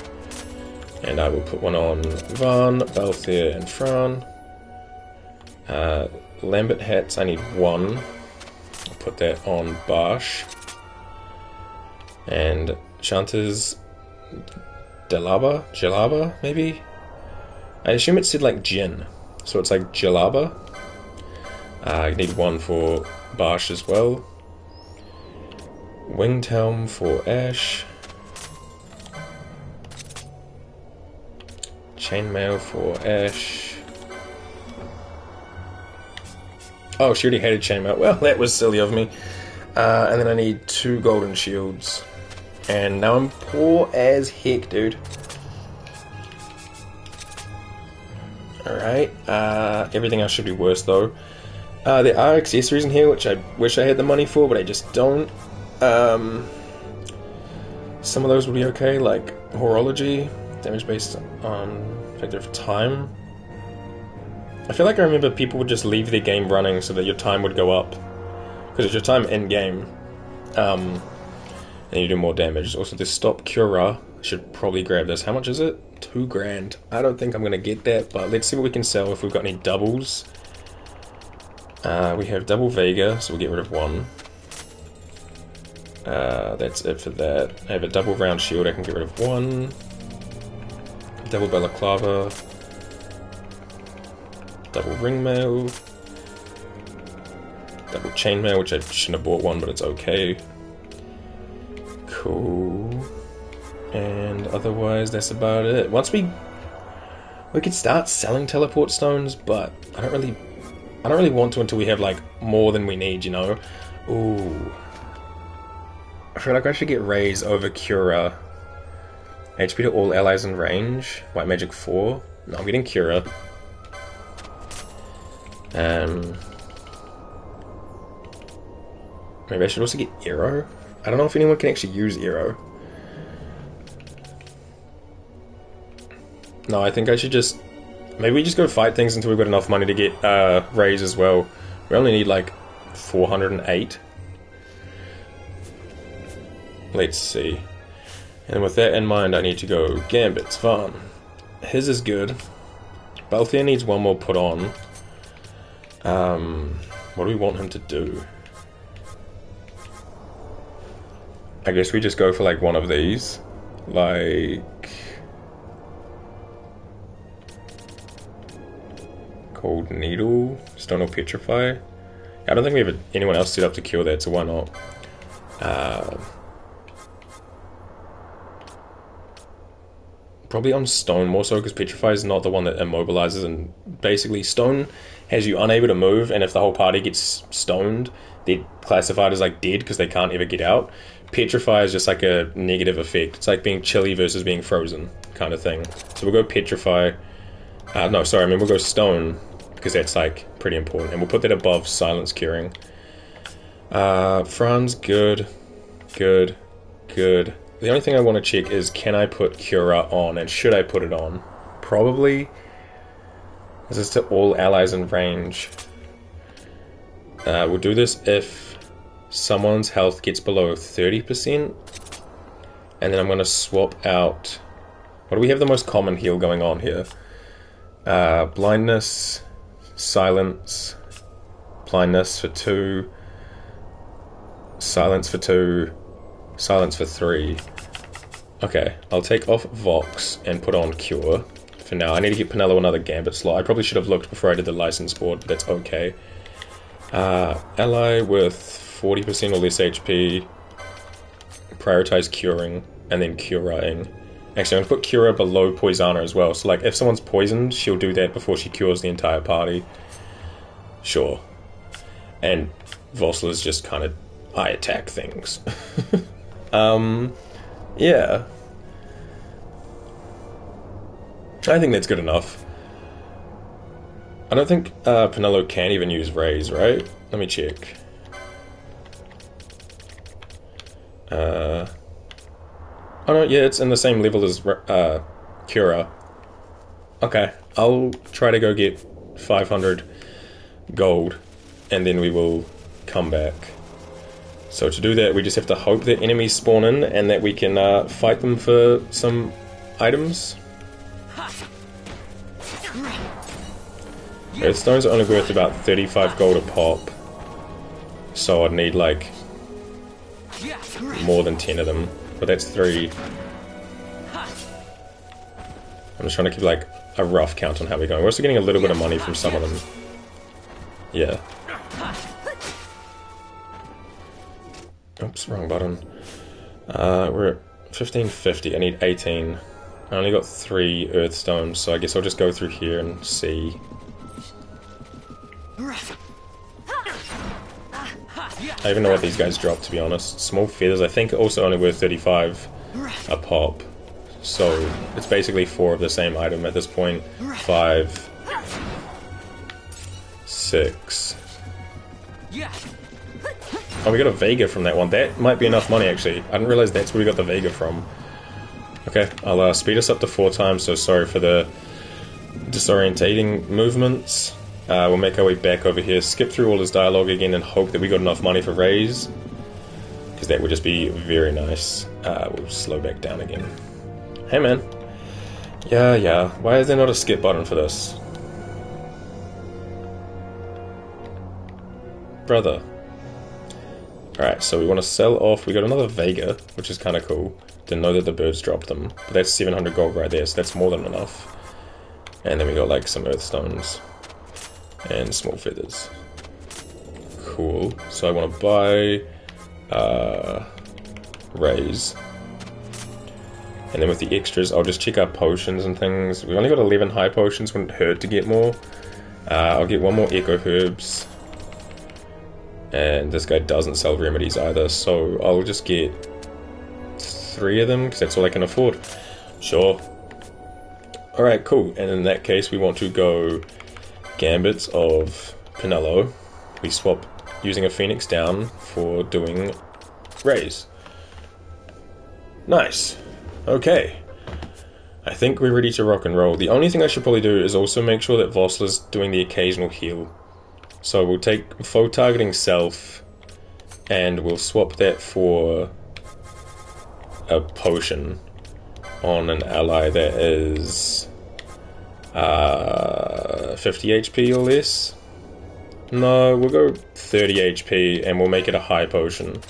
Speaker 1: And I will put one on Van, Balthier, and Fran. Lambert hats, I need 1. I'll put that on Barsh. And Shanta's Jalaba, maybe? I assume it said like Jin, so it's like Jalaba. I need 1 for Barsh as well. Winged Helm for Ash. Chainmail for Ash. Oh, she already hated chainmail. Well, that was silly of me. And then I need 2 golden shields. And now I'm poor as heck, dude. Alright. Everything else should be worse, though. There are accessories in here, which I wish I had the money for, but I just don't. Some of those will be okay, like horology. Damage based on effective time. I feel like I remember people would just leave their game running so that your time would go up. Because it's your time in-game. And you do more damage. Also, this Stop Cura. I should probably grab this. How much is it? 2 grand. I don't think I'm going to get that, but let's see what we can sell if we've got any doubles. We have double Vega, so we'll get rid of 1. That's it for that. I have a double round shield, I can get rid of 1. Double Balaclava. Double Ringmail. Double Chainmail, which I shouldn't have bought 1, but it's okay. Cool. And otherwise, that's about it. Once we could start selling teleport stones, but I don't really want to until we have like more than we need, you know. Ooh. I feel like I should get Raise over Cura. HP to all allies in range. White Magic 4. No, I'm getting Cura. Maybe I should also get Aero. I don't know if anyone can actually use Aero. No, I think I should just... Maybe we just go fight things until we've got enough money to get Raise as well. We only need like 408. Let's see. And with that in mind, I need to go Gambit's Van. His is good. Balthier needs 1 more put on. What do we want him to do? I guess we just go for like one of these. Like... Cold Needle, Stone or Petrify. I don't think we have anyone else set up to kill that, so why not? Probably on Stone more so, because Petrify is not the one that immobilizes, and basically Stone has you unable to move, and if the whole party gets stoned, they're classified as like dead because they can't ever get out. Petrify is just like a negative effect. It's like being chilly versus being frozen kind of thing. So we'll go Petrify. No, sorry, I mean we'll go Stone, because that's like pretty important, and we'll put that above Silence Curing. Fran's good. Good. The only thing I want to check is, can I put Cura on, and should I put it on? Probably. This is to all allies in range. We'll do this if someone's health gets below 30%. And then I'm going to swap out... What do we have the most common heal going on here? Blindness, Silence, Blindness for 2. silence for 2, silence for 3. Okay, I'll take off Vox and put on Cure for now. I need to get Penelo another Gambit slot. I probably should have looked before I did the license board, but that's okay. Ally with 40% or less HP, prioritize curing, and then curaing. Actually, I'm going to put Cura below Poisana as well, so like if someone's poisoned, she'll do that before she cures the entire party. Sure. And Vossler's just kind of, I attack things. Yeah. I think that's good enough. I don't think Penelo can even use Raise, right? Let me check. Oh no, yeah, it's in the same level as Cura. Okay, I'll try to go get 500 gold, and then we will come back. So to do that, we just have to hope that enemies spawn in, and that we can fight them for some items. Earthstones are only worth about 35 gold a pop, so I'd need like more than 10 of them, but that's 3. I'm just trying to keep like a rough count on how we're going. We're also getting a little bit of money from some of them. Yeah. Oops, wrong button. We're at 1550. I need 18. I only got 3 Earthstones, so I guess I'll just go through here and see. I even know what these guys drop, to be honest. Small feathers, I think, also only worth 35 a pop. So it's basically 4 of the same item at this point. 5, 6. Oh, we got a Vega from that one. That might be enough money, actually. I didn't realize that's where we got the Vega from. Okay, I'll speed us up to 4 times, so sorry for the disorientating movements. We'll make our way back over here, skip through all his dialogue again, and hope that we got enough money for Raise, because that would just be very nice. We'll slow back down again. Hey man. Yeah, why is there not a skip button for this? Brother. Alright, so we want to sell off. We got another Vega, which is kind of cool. Didn't know that the birds dropped them. But that's 700 gold right there, so that's more than enough. And then we got like some Earthstones. And small feathers. Cool. So I want to buy Raise. And then with the extras, I'll just check our potions and things. We've only got 11 high potions, wouldn't hurt to get more. I'll get 1 more Echo Herbs. And this guy doesn't sell remedies either, so I'll just get 3 of them, because that's all I can afford. Sure. Alright, cool. And in that case, we want to go Gambits of Penelo. We swap using a Phoenix down for doing Raise. Nice. Okay. I think we're ready to rock and roll. The only thing I should probably do is also make sure that Vossler's doing the occasional heal. So we'll take foe targeting self, and we'll swap that for a potion on an ally that is 50 HP or less. No, we'll go 30 HP and we'll make it a high potion.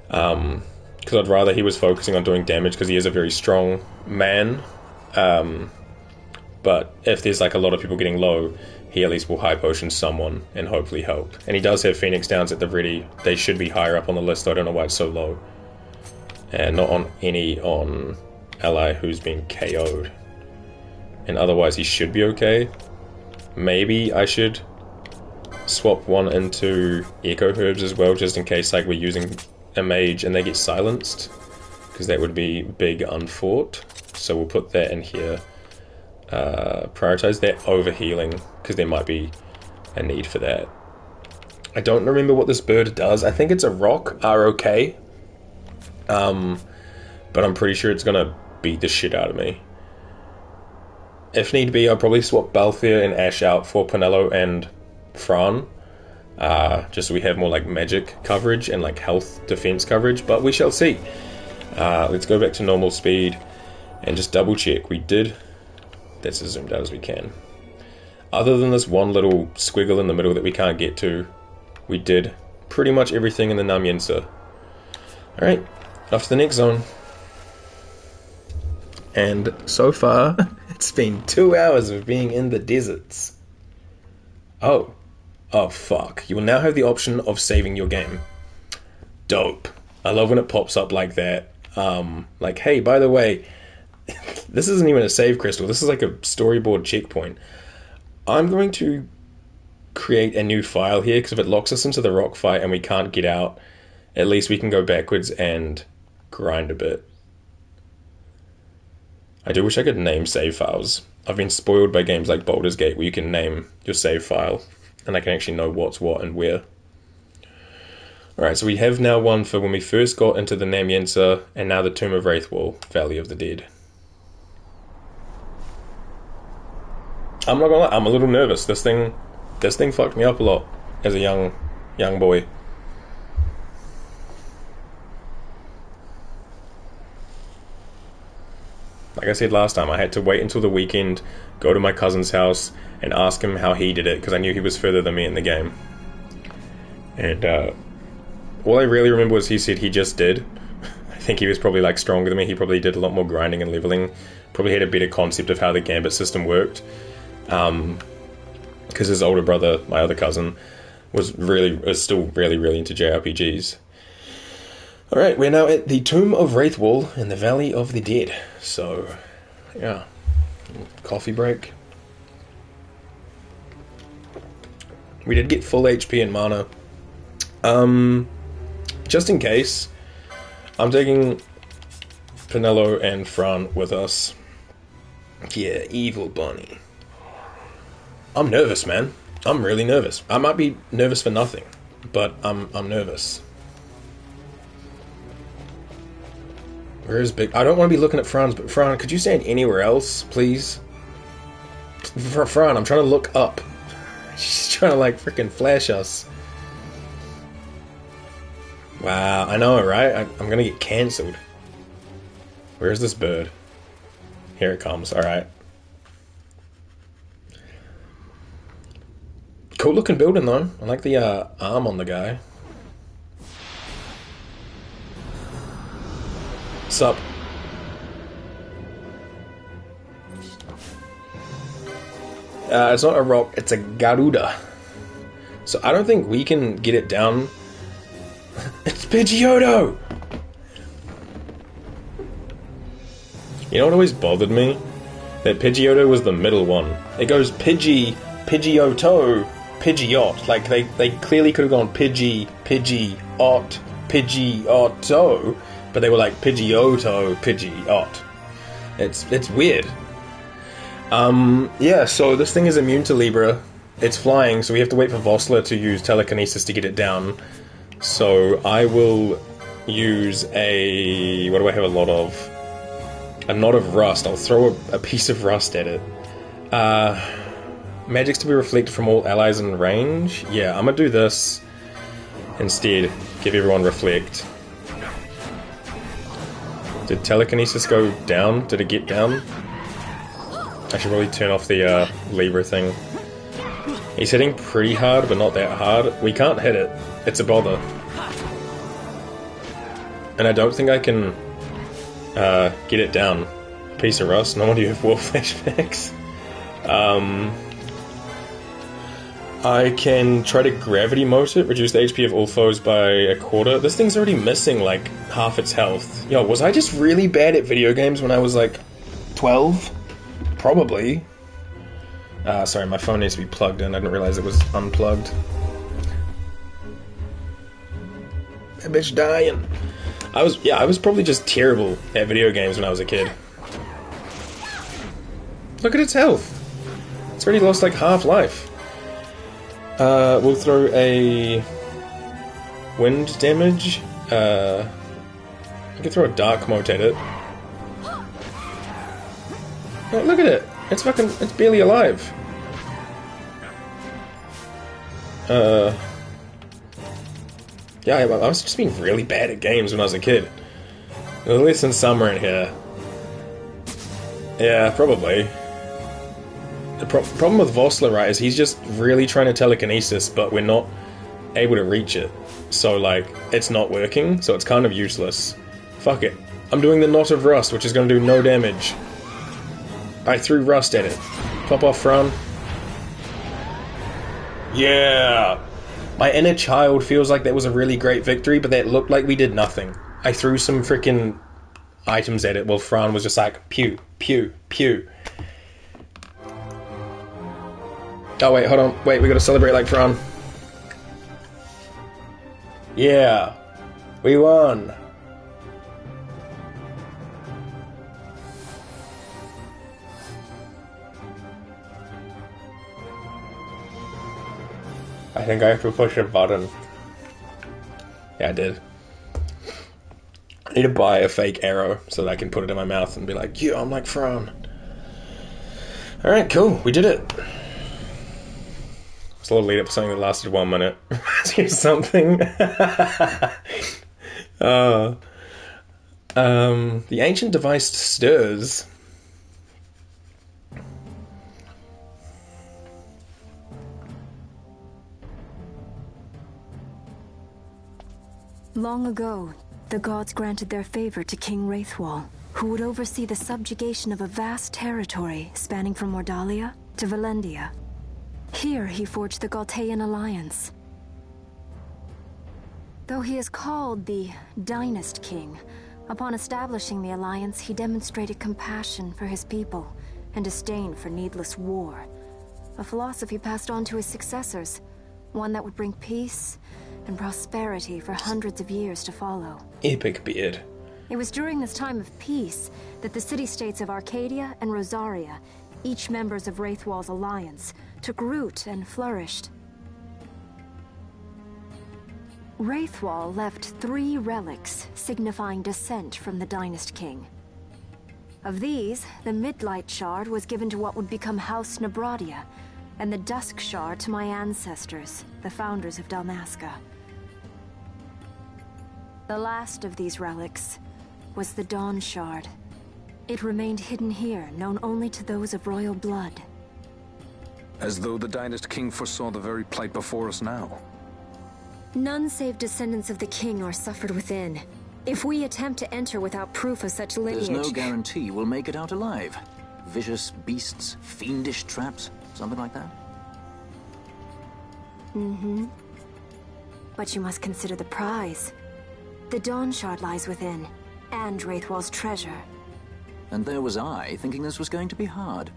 Speaker 1: Because I'd rather he was focusing on doing damage, because he is a very strong man. But if there's like a lot of people getting low, he at least will high potion someone and hopefully help. And he does have Phoenix Downs at the ready. They should be higher up on the list, though I don't know why it's so low. And not on any on ally who's been KO'd. And otherwise he should be okay. Maybe I should swap 1 into Echo Herbs as well, just in case like we're using a mage and they get silenced. Because that would be big unfought. So we'll put that in here. Prioritize that over healing, because there might be a need for that. I don't remember what this bird does. I think it's a rock, ROK. But I'm pretty sure it's gonna beat the shit out of me. If need be, I'll probably swap Balthier and Ash out for Penelo and Fran. Just so we have more like magic coverage and like health defense coverage, but we shall see. Let's go back to normal speed and just double check. We did. That's as zoomed out as we can. Other than this one little squiggle in the middle that we can't get to, we did pretty much everything in the Nam-Yensa. Alright, off to the next zone. And so far, it's been 2 hours of being in the deserts. Oh. Oh, fuck. You will now have the option of saving your game. Dope. I love when it pops up like that. Like, hey, by the way, this isn't even a save crystal. This is like a storyboard checkpoint. I'm going to create a new file here, because if it locks us into the rock fight and we can't get out, at least we can go backwards and grind a bit. I do wish I could name save files. I've been spoiled by games like Baldur's Gate where you can name your save file and I can actually know what's what and where. Alright, so we have now one for when we first got into the Nam-Yensa and now the Tomb of Raithwall, Valley of the Dead. I'm not gonna lie, I'm a little nervous. This thing fucked me up a lot as a young boy. Like I said last time, I had to wait until the weekend, go to my cousin's house, and ask him how he did it, because I knew he was further than me in the game. And all I really remember was he said he just did. I think he was probably like stronger than me. He probably did a lot more grinding and leveling. Probably had a better concept of how the gambit system worked. Because his older brother, my other cousin, was still really into JRPGs. Alright, we're now at the Tomb of Raithwall in the Valley of the Dead. So, yeah. Coffee break. We did get full HP and mana. Just in case, I'm taking Penelo and Fran with us. Yeah, evil bunny. I'm nervous, man. I'm really nervous. I might be nervous for nothing, but I'm nervous. Where is Big... I don't want to be looking at Fran's, but Fran, could you stand anywhere else, please? Fran, I'm trying to look up. She's trying to, like, freaking flash us. Wow, I know, right? I'm gonna get cancelled. Where's this bird? Here it comes, alright. Cool looking building, though. I like the arm on the guy. Sup? It's not a rock, it's a Garuda. So I don't think we can get it down. It's Pidgeotto! You know what always bothered me? That Pidgeotto was the middle one. It goes Pidgeotto, Pidgeot. Like, they clearly could have gone Pidgeot, Pidgeotto. But they were like Pidgeotto, Pidgeot. It's weird. Yeah, so this thing is immune to Libra. It's flying, so we have to wait for Vossler to use telekinesis to get it down. So I will use a... what do I have a lot of? A knot of rust. I'll throw a piece of rust at it. Magic's to be reflected from all allies in range. Yeah, I'm gonna do this instead. Give everyone reflect. Did telekinesis go down? Did it get down? I should probably turn off the Libra thing. He's hitting pretty hard, but not that hard. We can't hit it. It's a bother. And I don't think I can get it down. Piece of rust. No wonder you have war flashbacks. I can try to gravity mote it, reduce the HP of all foes by a quarter. This thing's already missing like half its health. Yo, was I just really bad at video games when I was like 12? Probably. Sorry, my phone needs to be plugged in. I didn't realize it was unplugged. That bitch dying. I was probably just terrible at video games when I was a kid. Look at its health. It's already lost like half life. We'll throw a wind damage. I can throw a dark mote at it. Oh, look at it. It's barely alive. Yeah, I was just being really bad at games when I was a kid. There's a lesson somewhere in here. Yeah, probably. The problem with Vossler, right, is he's just really trying to telekinesis, but we're not able to reach it. So, like, it's not working, so it's kind of useless. Fuck it. I'm doing the Knot of Rust, which is going to do no damage. I threw Rust at it. Pop off, Fran. Yeah! My inner child feels like that was a really great victory, but that looked like we did nothing. I threw some freaking items at it while Fran was just like, pew, pew, pew. Oh, wait, hold on. Wait, we gotta celebrate like Fran. Yeah! We won! I think I have to push a button. Yeah, I did. I need to buy a fake arrow so that I can put it in my mouth and be like, yeah, I'm like Fran. Alright, cool. We did it. It's a little lead up for something that lasted 1 minute. Here's something. The ancient device stirs.
Speaker 6: Long ago, the gods granted their favor to King Raithwall, who would oversee the subjugation of a vast territory spanning from Mordalia to Valendia. Here he forged the Galtean alliance. Though he is called the Dynast King, upon establishing the alliance he demonstrated compassion for his people and disdain for needless war. A philosophy passed on to his successors, one that would bring peace and prosperity for hundreds of years to follow.
Speaker 1: Epic beard.
Speaker 6: It was during this time of peace that the city-states of Arcadia and Rosaria, each members of Raithwall's alliance, took root and flourished. Raithwall left 3 relics signifying descent from the Dynast King. Of these, the Midlight Shard was given to what would become House Nabradia, and the Dusk Shard to my ancestors, the founders of Dalmasca. The last of these relics was the Dawn Shard. It remained hidden here, known only to those of royal blood.
Speaker 5: As though the Dynast King foresaw the very plight before us now.
Speaker 6: None save descendants of the king are suffered within. If we attempt to enter without proof of such lineage...
Speaker 4: There's no guarantee we'll make it out alive. Vicious beasts, fiendish traps, something like that?
Speaker 6: Mm-hmm. But you must consider the prize. The Dawn Shard lies within, and Raithwall's treasure.
Speaker 4: And there was I, thinking this was going to be hard.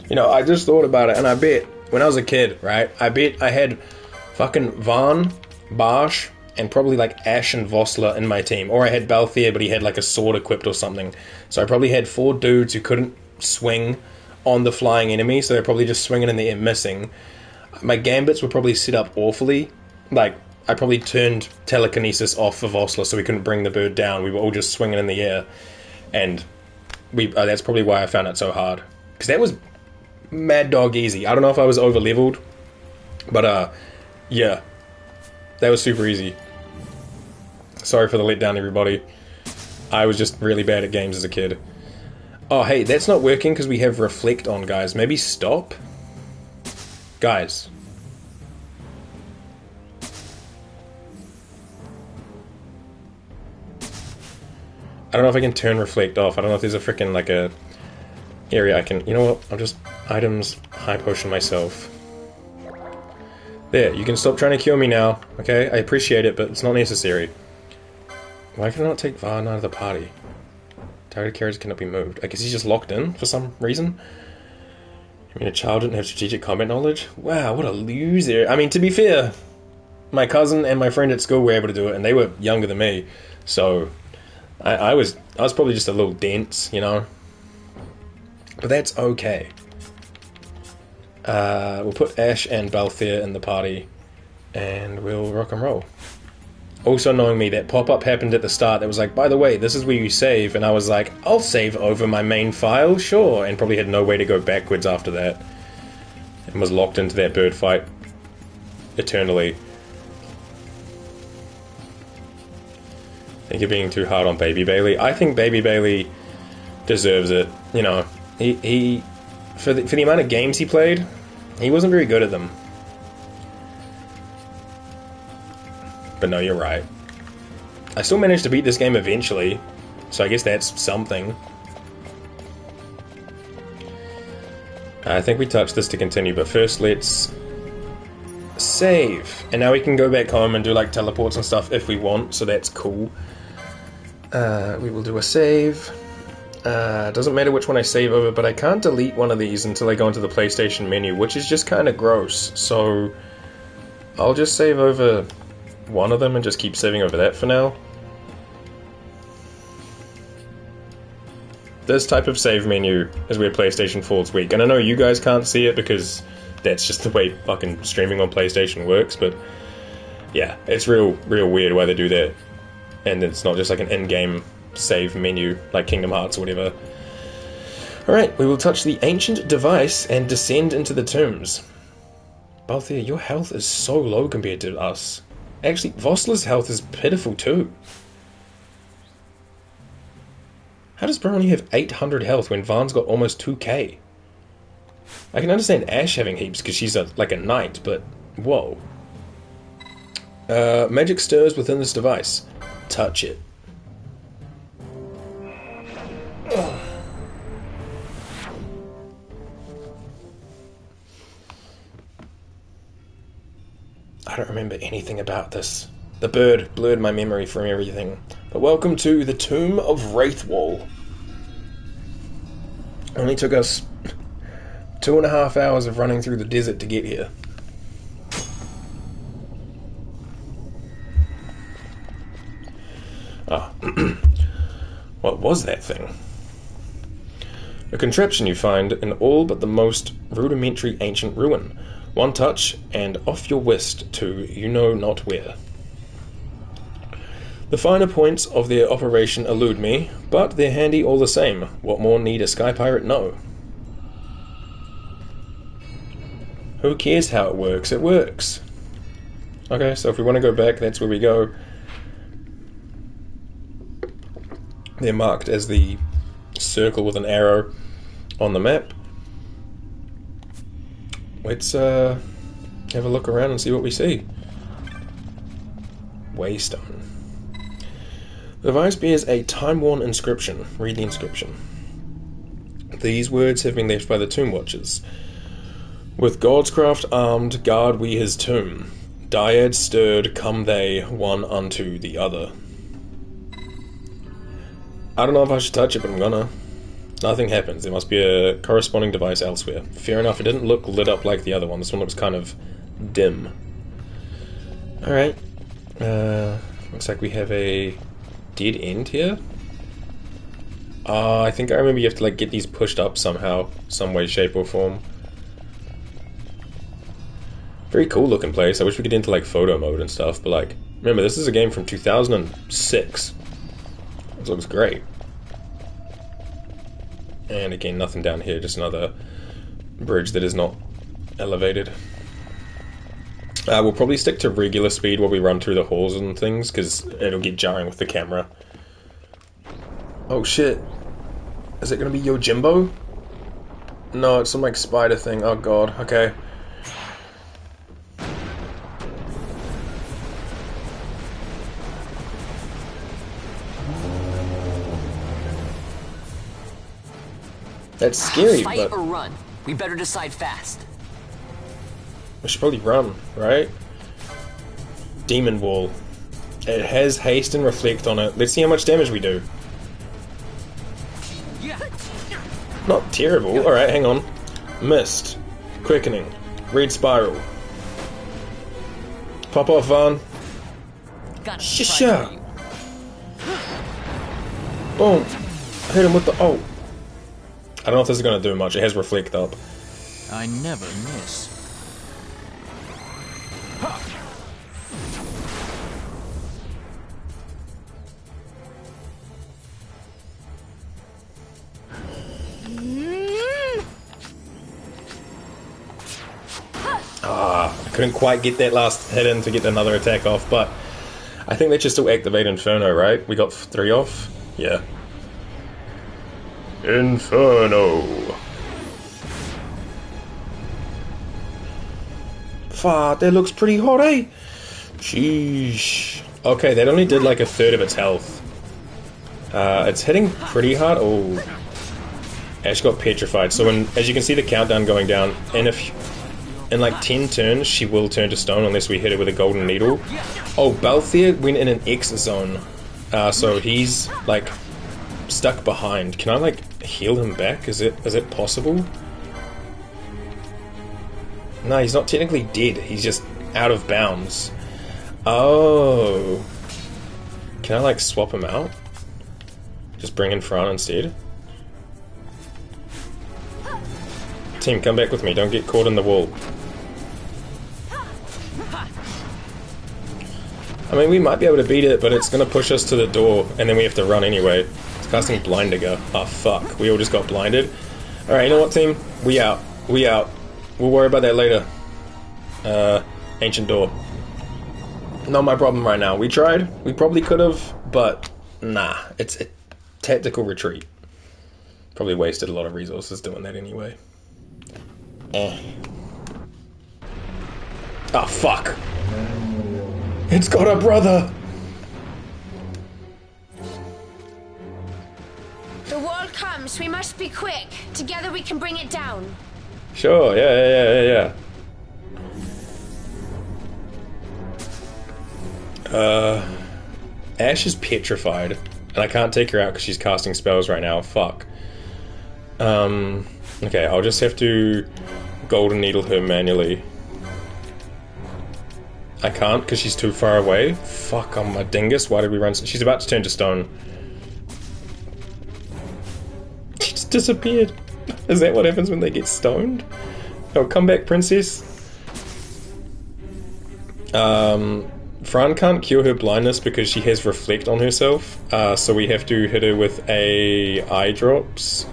Speaker 1: You know, I just thought about it, and I bet, when I was a kid, right, I bet I had fucking Vaughn, Barsh, and probably like Ash and Vossler in my team. Or I had Balthier, but he had like a sword equipped or something. So I probably had 4 dudes who couldn't swing on the flying enemy, so they're probably just swinging in the air missing. My gambits were probably set up awfully. Like, I probably turned telekinesis off for Vossler so we couldn't bring the bird down. We were all just swinging in the air. And that's probably why I found it so hard. Because that was mad dog easy. I don't know if I was over leveled, but yeah, that was super easy. Sorry for the letdown, everybody. I was just really bad at games as a kid. Oh hey, that's not working because we have reflect on, guys. Maybe stop? Guys. I don't know if I can turn reflect off. I don't know if there's a freaking like a area I can... You know what? I'll just items high potion myself. There, you can stop trying to kill me now. Okay, I appreciate it, but it's not necessary. Why can I not take Varn out of the party? Targeted characters cannot be moved. I guess he's just locked in for some reason. I mean, a child didn't have strategic combat knowledge? Wow, what a loser. I mean, to be fair, my cousin and my friend at school were able to do it, and they were younger than me, so I was probably just a little dense, you know? But that's okay. We'll put Ash and Balthier in the party, and we'll rock and roll. Also knowing me, that pop-up happened at the start that was like, by the way, this is where you save, and I was like, I'll save over my main file, sure, and probably had no way to go backwards after that. And was locked into that bird fight eternally. I think you're being too hard on Baby Bailey. I think Baby Bailey deserves it. You know, he for the amount of games he played, he wasn't very good at them. But no, you're right. I still managed to beat this game eventually, so I guess that's something. I think we touched this to continue, but first let's save. And now we can go back home and do like teleports and stuff if we want, so that's cool. We will do a save. Doesn't matter which one I save over, but I can't delete one of these until I go into the PlayStation menu, which is just kind of gross, so I'll just save over one of them and just keep saving over that for now. This type of save menu is where PlayStation 4's weak, and I know you guys can't see it because that's just the way fucking streaming on PlayStation works, but yeah, it's real weird why they do that, and it's not just like an in-game save menu like Kingdom Hearts or whatever. Alright, we will touch the ancient device and descend into the tombs. Balthier, your health is so low compared to us. Actually, Vossler's health is pitiful too. How does Bro only have 800 health when Vahn's got almost 2k? I can understand Ashe having heaps because she's like a knight, but whoa. Magic stirs within this device. Touch it. I don't remember anything about this. The bird blurred my memory from everything. But welcome to the Tomb of Raithwall. Only took us 2.5 hours of running through the desert to get here. Ah, what was that thing? A contraption you find in all but the most rudimentary ancient ruin. One touch, and off your whist to you know not where. The finer points of their operation elude me, but they're handy all the same. What more need a sky pirate know? Who cares how it works? It works. Okay, so if we want to go back, that's where we go. They're marked as the circle with an arrow on the map. Let's have a look around and see what we see. Waystone. The device bears a time-worn inscription. Read the inscription. These words have been left by the Tomb Watchers. With God's craft armed, guard we his tomb. Dyads stirred, come they, one unto the other. I don't know if I should touch it, but I'm gonna. Nothing happens. There must be a corresponding device elsewhere. Fair enough, it didn't look lit up like the other one. This one looks kind of dim. Alright. Looks like we have a dead end here. I think I remember you have to like get these pushed up somehow. Some way, shape or form. Very cool looking place. I wish we could get into like photo mode and stuff, but like, remember this is a game from 2006. This looks great. And again, nothing down here, just another bridge that is not elevated. We'll probably stick to regular speed while we run through the halls and things, because it'll get jarring with the camera. Oh shit. Is it going to be Yojimbo? No, it's some like spider thing. Oh god, okay. That's scary,
Speaker 7: Fight
Speaker 1: but
Speaker 7: or run. We better decide fast.
Speaker 1: we should probably run, right? Demon Wall. It has haste and reflect on it. Let's see how much damage we do. Not terrible. Alright, hang on. Mist. Quickening. Red Spiral. Pop off, Vahn. Shisha! Boom. I hit him with the ult. I don't know if this is going to do much. It has reflect up.
Speaker 7: I never miss.
Speaker 1: I couldn't quite get that last hit in to get another attack off, but I think that should still activate Inferno, right? We got 3 off? Yeah. Inferno! Fuck, that looks pretty hot, eh? Sheesh. Okay, that only did like a third of its health. It's hitting pretty hard. Oh. Ash got petrified. So as you can see the countdown going down, in like 10 turns, she will turn to stone unless we hit her with a golden needle. Oh, Balthier went in an X zone. So he's like stuck behind. Can I like heal him back? Is it possible? No, he's not technically dead. He's just out of bounds. Oh. Can I like swap him out? Just bring in Fran instead? Team, come back with me. Don't get caught in the wall. I mean, we might be able to beat it, but it's going to push us to the door, and then we have to run anyway. It's casting Blind Digger. Oh, fuck. We all just got blinded. Alright, you know what, team? We out. We out. We'll worry about that later. Ancient Door. Not my problem right now. We tried. We probably could have, but nah. It's a tactical retreat. Probably wasted a lot of resources doing that anyway. Oh, fuck. It's got a brother!
Speaker 8: The wall comes. We must be quick. Together we can bring it down.
Speaker 1: Sure, yeah. Ash is petrified, and I can't take her out because she's casting spells right now. Fuck. Okay, I'll just have to golden needle her manually. I can't because she's too far away. Fuck, I'm a dingus. Why did we run? She's about to turn to stone. She just disappeared. Is that what happens when they get stoned? Oh, come back, princess. Fran can't cure her blindness because she has reflect on herself. So we have to hit her with a eye drops.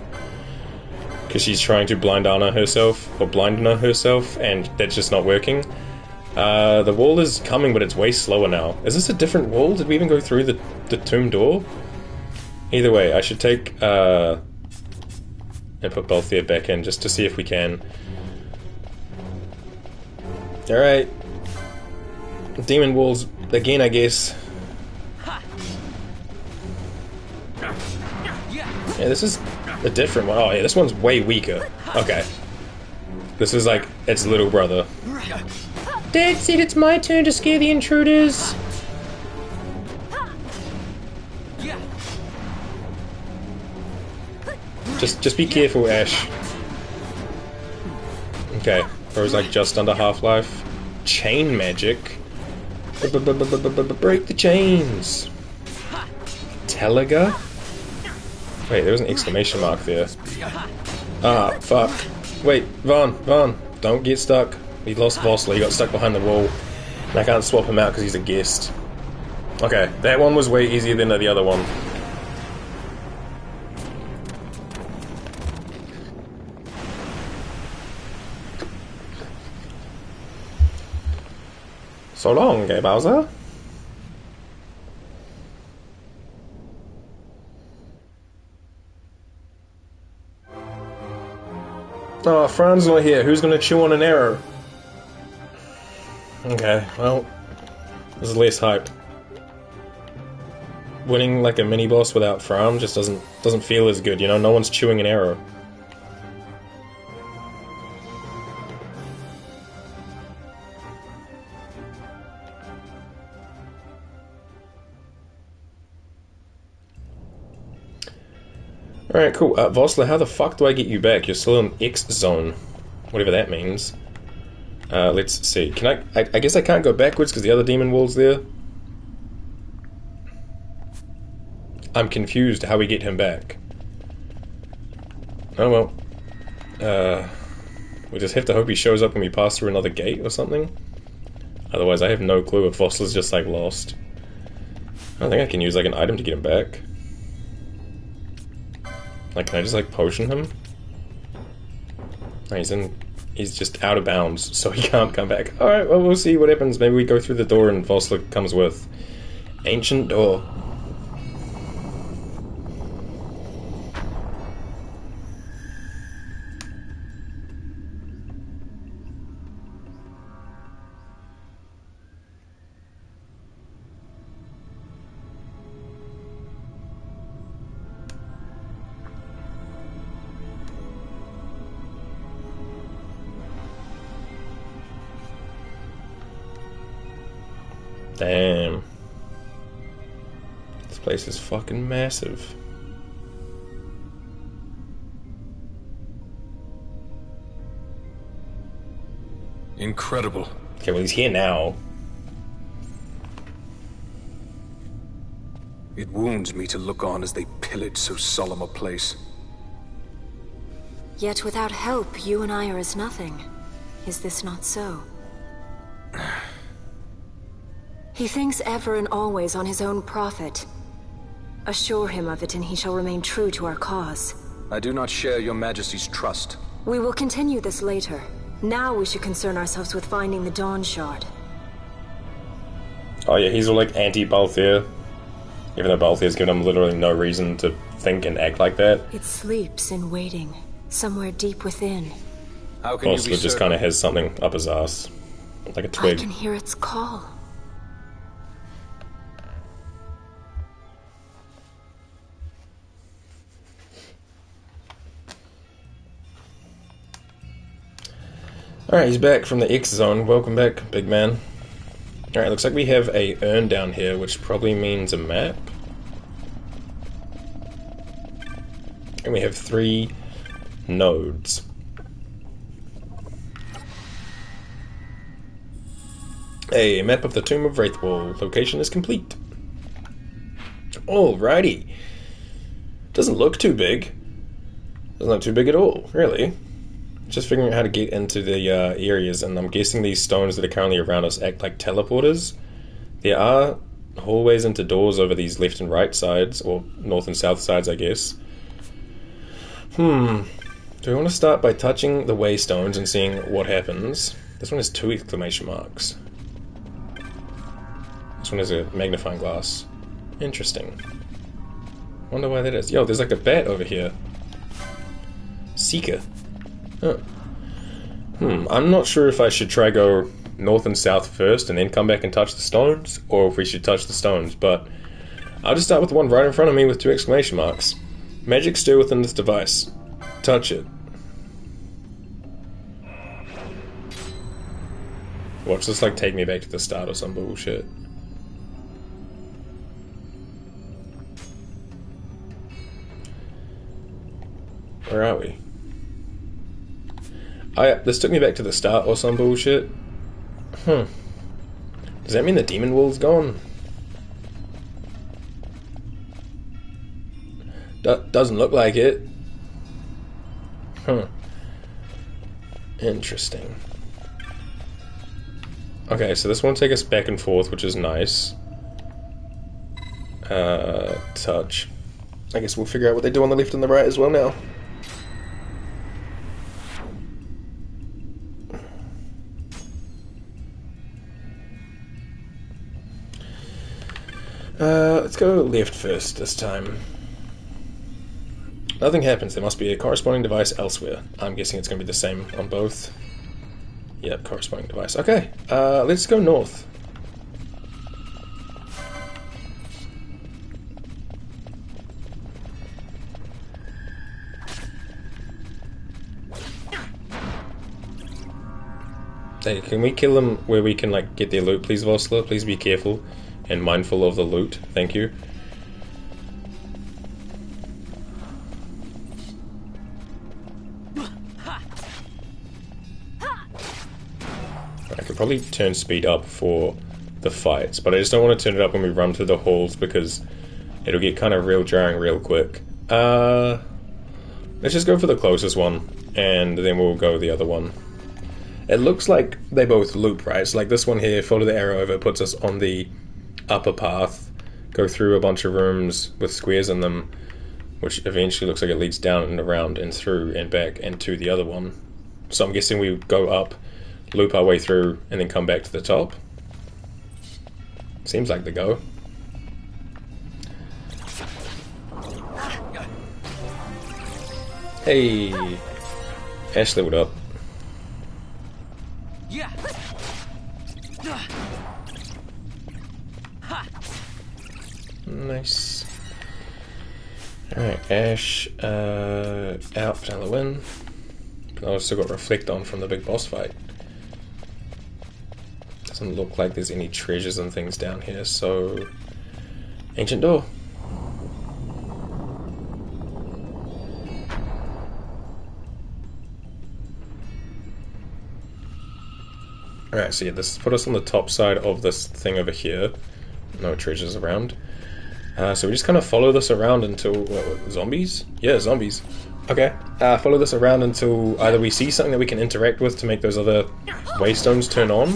Speaker 1: Because she's trying to blind Anna herself, or blind herself, and that's just not working. The wall is coming, but it's way slower now. Is this a different wall? Did we even go through the tomb door? Either way, I should take, and put Balthier back in, just to see if we can. Alright. Demon walls, again, I guess. Yeah, this is a different one. Oh yeah, this one's way weaker. Okay. This is like its little brother. Dad said it's my turn to scare the intruders. Just be careful, Ash. Okay, Bro's like just under half-life. Chain magic. Break the chains. Telega? Wait, there was an exclamation mark there. Ah, fuck. Wait, Vaughn, don't get stuck. We lost Vossler, he got stuck behind the wall. And I can't swap him out because he's a guest. Okay, that one was way easier than the other one. So long, Gay Bowser. Oh, Fran's not here. Who's gonna chew on an arrow? Okay, well, this is less hype. Winning like a mini boss without Fran just doesn't feel as good, you know. No one's chewing an arrow. Alright, cool. Vossler, how the fuck do I get you back? You're still in X zone. Whatever that means. Let's see. Can I guess I can't go backwards because the other demon wall's there? I'm confused how we get him back. Oh well. We just have to hope he shows up when we pass through another gate or something. Otherwise I have no clue if Vossler's just like lost. I don't think I can use like an item to get him back. Like, can I just, like, potion him? No, he's just out of bounds, so he can't come back. Alright, well, we'll see what happens. Maybe we go through the door and Vossler comes with. Ancient door. Damn. This place is fucking massive.
Speaker 5: Incredible.
Speaker 1: Okay, well he's here now.
Speaker 5: It wounds me to look on as they pillage so solemn a place.
Speaker 6: Yet without help, you and I are as nothing. Is this not so? He thinks ever and always on his own profit. Assure him of it and he shall remain true to our cause.
Speaker 5: I do not share your majesty's trust.
Speaker 6: We will continue this later. Now we should concern ourselves with finding the Dawn Shard.
Speaker 1: Oh yeah, he's all like anti-Balthier. Even though Balthier's given him literally no reason to think and act like that.
Speaker 6: It sleeps in waiting, somewhere deep within.
Speaker 5: How can you be
Speaker 1: just kind of has something up his ass. Like a twig.
Speaker 6: I can hear its call.
Speaker 1: Alright, he's back from the X zone. Welcome back, big man. Alright, looks like we have a urn down here, which probably means a map. And we have 3 nodes. A map of the Tomb of Raithwall. Location is complete. Alrighty. Doesn't look too big. Doesn't look too big at all, really. Just figuring out how to get into the areas, and I'm guessing these stones that are currently around us act like teleporters. There are hallways into doors over these left and right sides, or north and south sides, I guess. Do we want to start by touching the waystones and seeing what happens? This one has 2 exclamation marks. This one has a magnifying glass. Interesting. Wonder why that is. Yo, there's like a bat over here. Seeker. Huh. I'm not sure if I should try go north and south first and then come back and touch the stones, or if we should touch the stones, but I'll just start with the one right in front of me with 2 exclamation marks. Magic stir within this device. Touch it. Watch this like take me back to the start or some bullshit. Where are we? Oh yeah, this took me back to the start or some bullshit. Does that mean the demon wall's gone? Doesn't look like it. Interesting. Okay, so this won't take us back and forth, which is nice. Touch. I guess we'll figure out what they do on the left and the right as well now. Let's go left first this time. Nothing happens. There must be a corresponding device elsewhere. I'm guessing it's going to be the same on both. Yep, corresponding device. Okay, let's go north. Hey, can we kill them where we can like get their loot, please, Vosla? Please be careful and mindful of the loot. Thank you. I could probably turn speed up for the fights, but I just don't want to turn it up when we run through the halls because it'll get kind of real jarring real quick. Let's just go for the closest one, and then we'll go the other one. It looks like they both loop, right? So like this one here, follow the arrow over, puts us on the upper path, go through a bunch of rooms with squares in them, which eventually looks like it leads down and around and through and back and to the other one. So I'm guessing we go up, loop our way through, and then come back to the top. Seems like the go. Hey, Ash leveled up.
Speaker 7: Yeah.
Speaker 1: Nice. Alright, Ash out, Vanilla win. But I've still got Reflect on from the big boss fight. Doesn't look like there's any treasures and things down here, so... Ancient door. Alright, so yeah, this put us on the top side of this thing over here. No treasures around. So we just kind of follow this around until... What, zombies? Yeah, zombies. Okay. Follow this around until either we see something that we can interact with to make those other waystones turn on,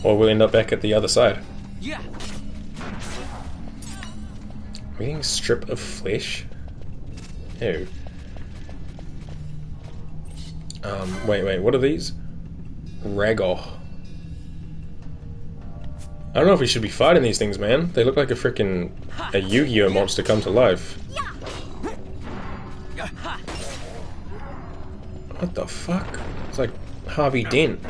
Speaker 1: or we'll end up back at the other side.
Speaker 7: Yeah.
Speaker 1: We're getting strip of flesh? Ew. Wait, what are these? Raithwall. I don't know if we should be fighting these things, man. They look like a freaking Yu-Gi-Oh monster come to life. What the fuck? It's like Harvey Dent.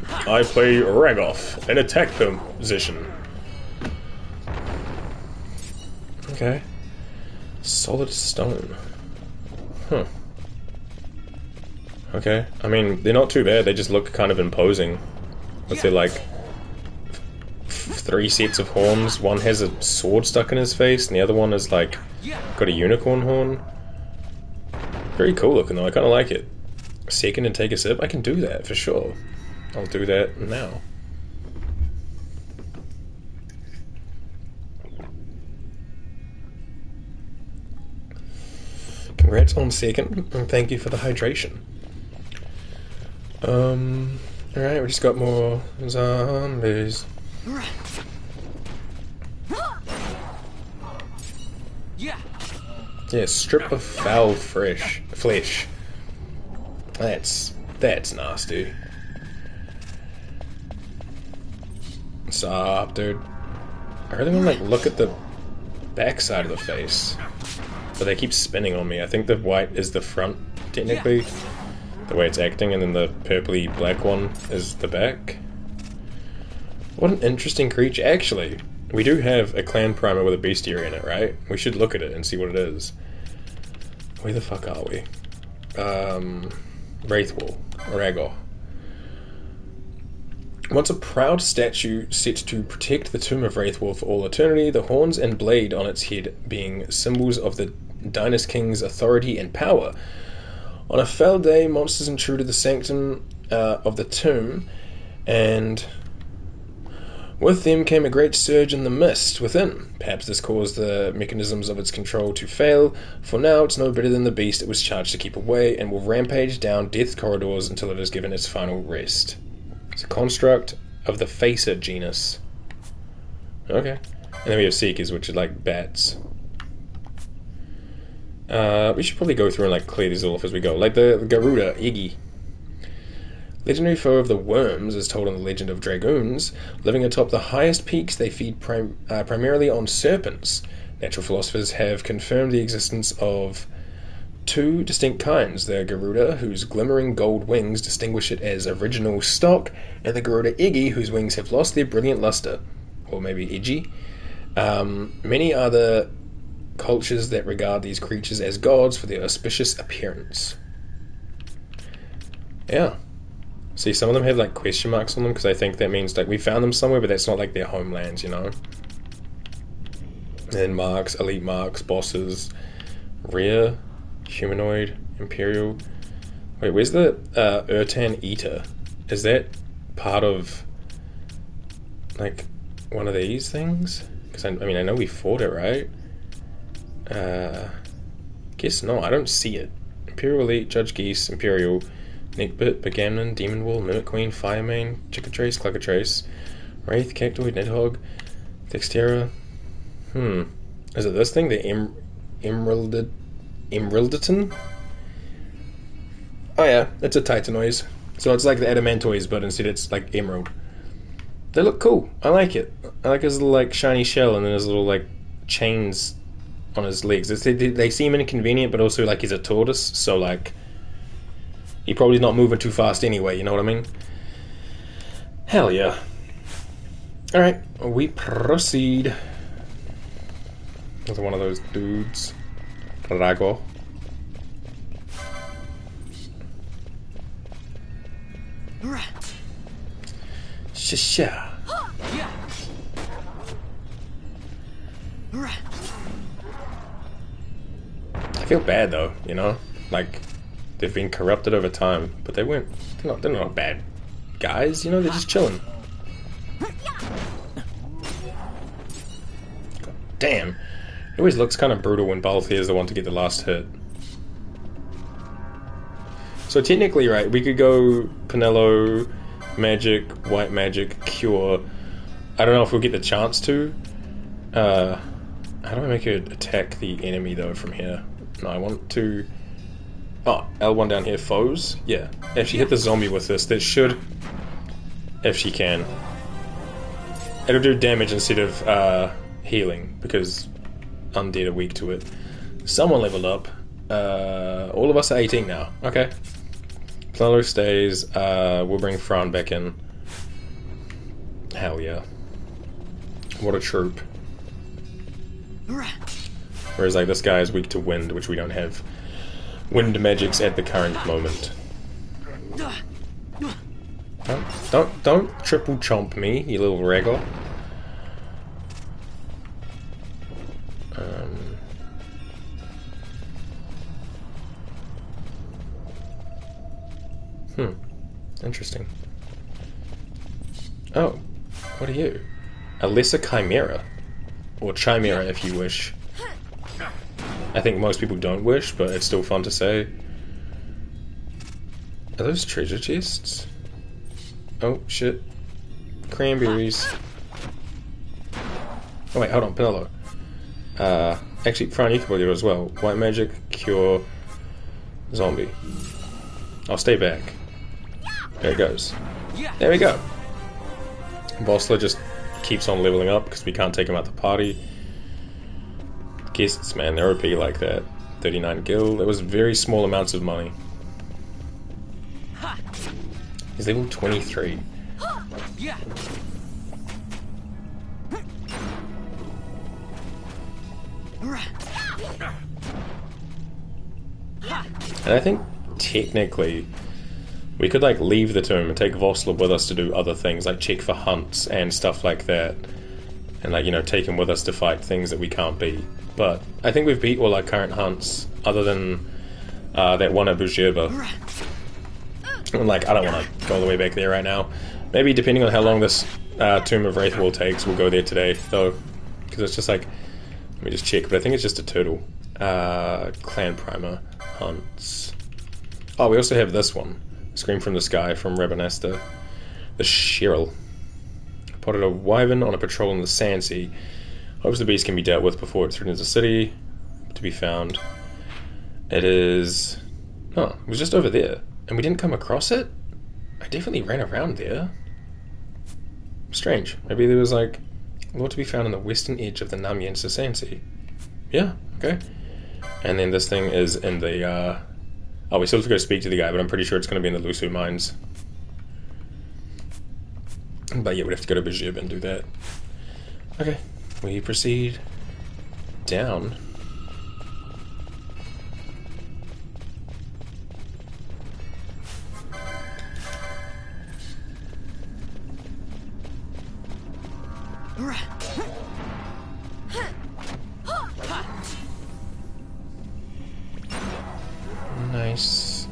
Speaker 1: I play Ragoff, an attack position. Okay. Solid stone. Huh. Okay. I mean, they're not too bad. They just look kind of imposing. With their, like, 3 sets of horns. One has a sword stuck in his face, and the other one is, like, got a unicorn horn. Very cool looking, though. I kind of like it. Second and take a sip? I can do that, for sure. I'll do that now. Congrats on second, and thank you for the hydration. Alright, we just got more zombies. Yeah, strip of foul flesh. That's nasty. What's up, dude? I really want to, like, look at the back side of the face. But they keep spinning on me. I think the white is the front, technically. The way it's acting, and then the purpley black one is the back. What an interesting creature. Actually, we do have a clan primer with a bestiary in it, right? We should look at it and see what it is. Where the fuck are we? Raithwall. Raithwall. Once a proud statue set to protect the tomb of Raithwall for all eternity, the horns and blade on its head being symbols of the Dynast King's authority and power. On a fell day, monsters intruded the sanctum of the tomb, and with them came a great surge in the mist within. Perhaps this caused the mechanisms of its control to fail. For now, it's no better than the beast it was charged to keep away, and will rampage down death's corridors until it is given its final rest. It's a construct of the Facer genus. Okay. And then we have Seekers, which are like bats. We should probably go through and like clear these all off as we go. Like the Garuda, Iggy. Legendary foe of the worms, as told in the Legend of Dragoons. Living atop the highest peaks, they feed primarily on serpents. Natural philosophers have confirmed the existence of 2 distinct kinds. The Garuda, whose glimmering gold wings distinguish it as original stock, and the Garuda Iggy, whose wings have lost their brilliant luster. Or maybe edgy. Many are the cultures that regard these creatures as gods for their auspicious appearance. Yeah. See, some of them have like question marks on them because I think that means like we found them somewhere, but that's not like their homelands, you know? And then marks, elite marks, bosses, rare, humanoid, imperial. Wait, where's the Urtan Eater? Is that part of like one of these things? Because I mean, I know we fought it, right? Guess not. I don't see it. Imperial Elite, Judge Geese, Imperial, Neckbit, Bagamnon, Demon Wall, Mimic Queen, Firemane, Chickatrace, Cluckatrace, Wraith, Cactoid, Nidhogg, Dextera. Is it this thing? The Emeralditon? Oh yeah, it's a Titanoise. So it's like the Adamantoise, but instead it's like emerald. They look cool. I like it. I like his little like shiny shell and then his little like chains on his legs. They seem inconvenient, but also like he's a tortoise, so like he probably not moving too fast anyway, you know what I mean? Hell yeah. Alright, we proceed. There's one of those dudes. Rago. Shisha. I feel bad though, you know? Like, they've been corrupted over time, but they're not bad guys, you know? They're just chilling. God damn. It always looks kind of brutal when Balthier is the one to get the last hit. So technically, right, we could go Pinello, magic, white magic, cure. I don't know if we'll get the chance to. How do I make her attack the enemy though from here? No, I want to... Oh, L1 down here, foes? Yeah. If she hit the zombie with this, that should... If she can. It'll do damage instead of healing, because undead are weak to it. Someone leveled up. All of us are 18 now. Okay. Pinello stays. We'll bring Fran back in. Hell yeah. What a troop. Whereas like this guy is weak to wind, which we don't have wind magics at the current moment. Don't triple chomp me, you little raggle. Interesting. Oh, what are you? A lesser chimera. Or chimera if you wish. I think most people don't wish, but it's still fun to say. Are those treasure chests? Oh, shit. Cranberries. Oh wait, hold on, Pinello. Actually, Fran, you can do it as well. White magic, cure, zombie. I'll stay back. There it goes. There we go. Vossler just keeps on leveling up because we can't take him out the party. Guests, man, they're OP like that. 39 gil. That was very small amounts of money. He's level 23. And I think technically we could like leave the tomb and take Vossler with us to do other things, like check for hunts and stuff like that. And like, you know, take him with us to fight things that we can't beat. But I think we've beat all our current hunts, other than that one at Bujerba. And like, I don't want to go all the way back there right now. Maybe depending on how long this Tomb of Raithwall takes, we'll go there today, though. Because it's just like, let me just check, but I think it's just a turtle. Clan Primer, hunts. Oh, we also have this one. Scream from the Sky from Rabanasta. The Cheryl. Potted a wyvern on a patrol in the Sandsea. Hopes the beast can be dealt with before it threatens the city. To be found. It is... Oh, it was just over there. And we didn't come across it? I definitely ran around there. Strange. Maybe there was like... Lore to be found on the western edge of the Nam-Yensa Sandsea. Yeah, okay. And then this thing is in the... Oh, we still have to go speak to the guy, but I'm pretty sure it's going to be in the Lusu mines. But yeah, we'd have to go to Bajib and do that. Okay, we proceed down. Nice.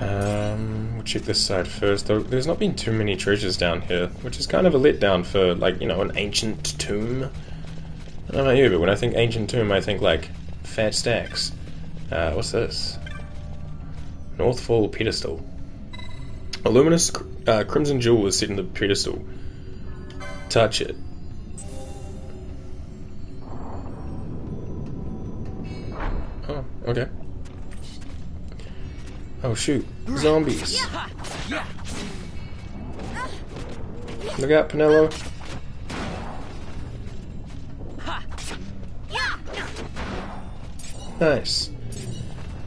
Speaker 1: We'll check this side first, though there's not been too many treasures down here, which is kind of a letdown for, like, you know, an ancient tomb. I don't know about you, but when I think ancient tomb, I think, like, fat stacks. What's this? Northfall pedestal. A luminous crimson jewel is set in the pedestal. Touch it. Oh, okay. Oh shoot, zombies. Look out, Pinello. Nice.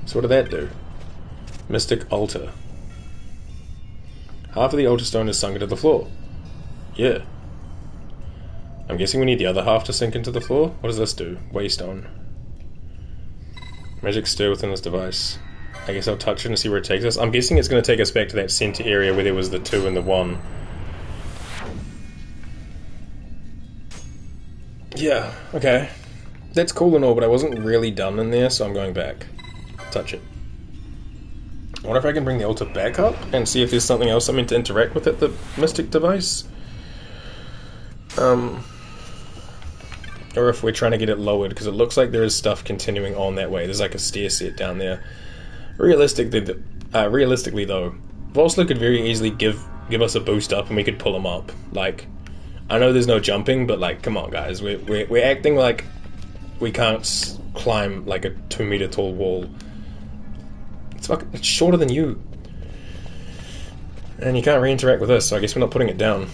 Speaker 1: So what did that do? Mystic altar. Half of the altar stone is sunk into the floor. Yeah. I'm guessing we need the other half to sink into the floor? What does this do? Waystone. Magic stir within this device. I guess I'll touch it and see where it takes us. I'm guessing it's going to take us back to that center area where there was the 2 and the 1. Yeah, okay. That's cool and all, but I wasn't really done in there, so I'm going back. Touch it. I wonder if I can bring the altar back up and see if there's something else I'm meant to interact with at the mystic device. Or if we're trying to get it lowered, because it looks like there is stuff continuing on that way. There's like a stair set down there. Realistically though, Volsler could very easily give us a boost up and we could pull him up. Like, I know there's no jumping, but like, come on guys, we're acting like we can't climb like a 2-meter tall wall. It's shorter than you. And you can't re-interact with us, so I guess we're not putting it down.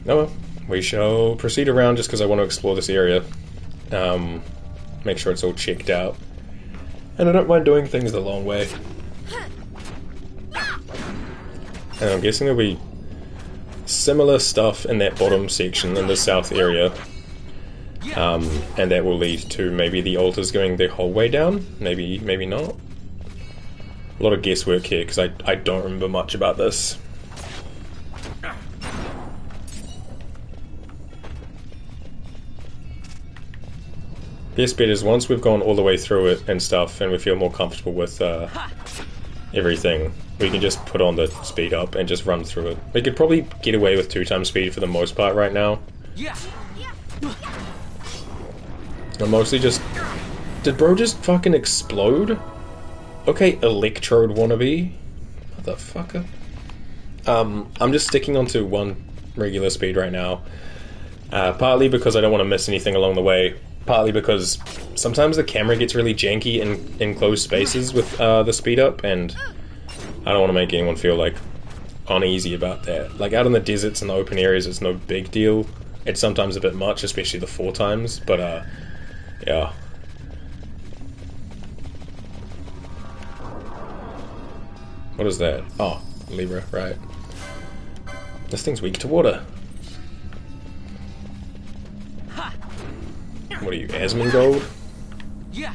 Speaker 1: Oh well. We shall proceed around just because I want to explore this area. Make sure it's all checked out. And I don't mind doing things the long way. And I'm guessing there'll be similar stuff in that bottom section in the south area. And that will lead to maybe the altars going the whole way down. Maybe not. A lot of guesswork here because I don't remember much about this. Best bet is once we've gone all the way through it and stuff and we feel more comfortable with everything, we can just put on the speed up and just run through it. We could probably get away with 2 times speed for the most part right now. I'm mostly just... Did bro just fucking explode? Okay, electrode wannabe. Motherfucker. I'm just sticking onto 1 regular speed right now. Partly because I don't want to miss anything along the way. Partly because sometimes the camera gets really janky in enclosed spaces with the speed up, and I don't want to make anyone feel like uneasy about that. Like out in the deserts and the open areas, it's no big deal. It's sometimes a bit much, especially the 4 times, but yeah. What is that? Oh, Libra, right. This thing's weak to water. What are you, Asmongold?
Speaker 7: Yeah.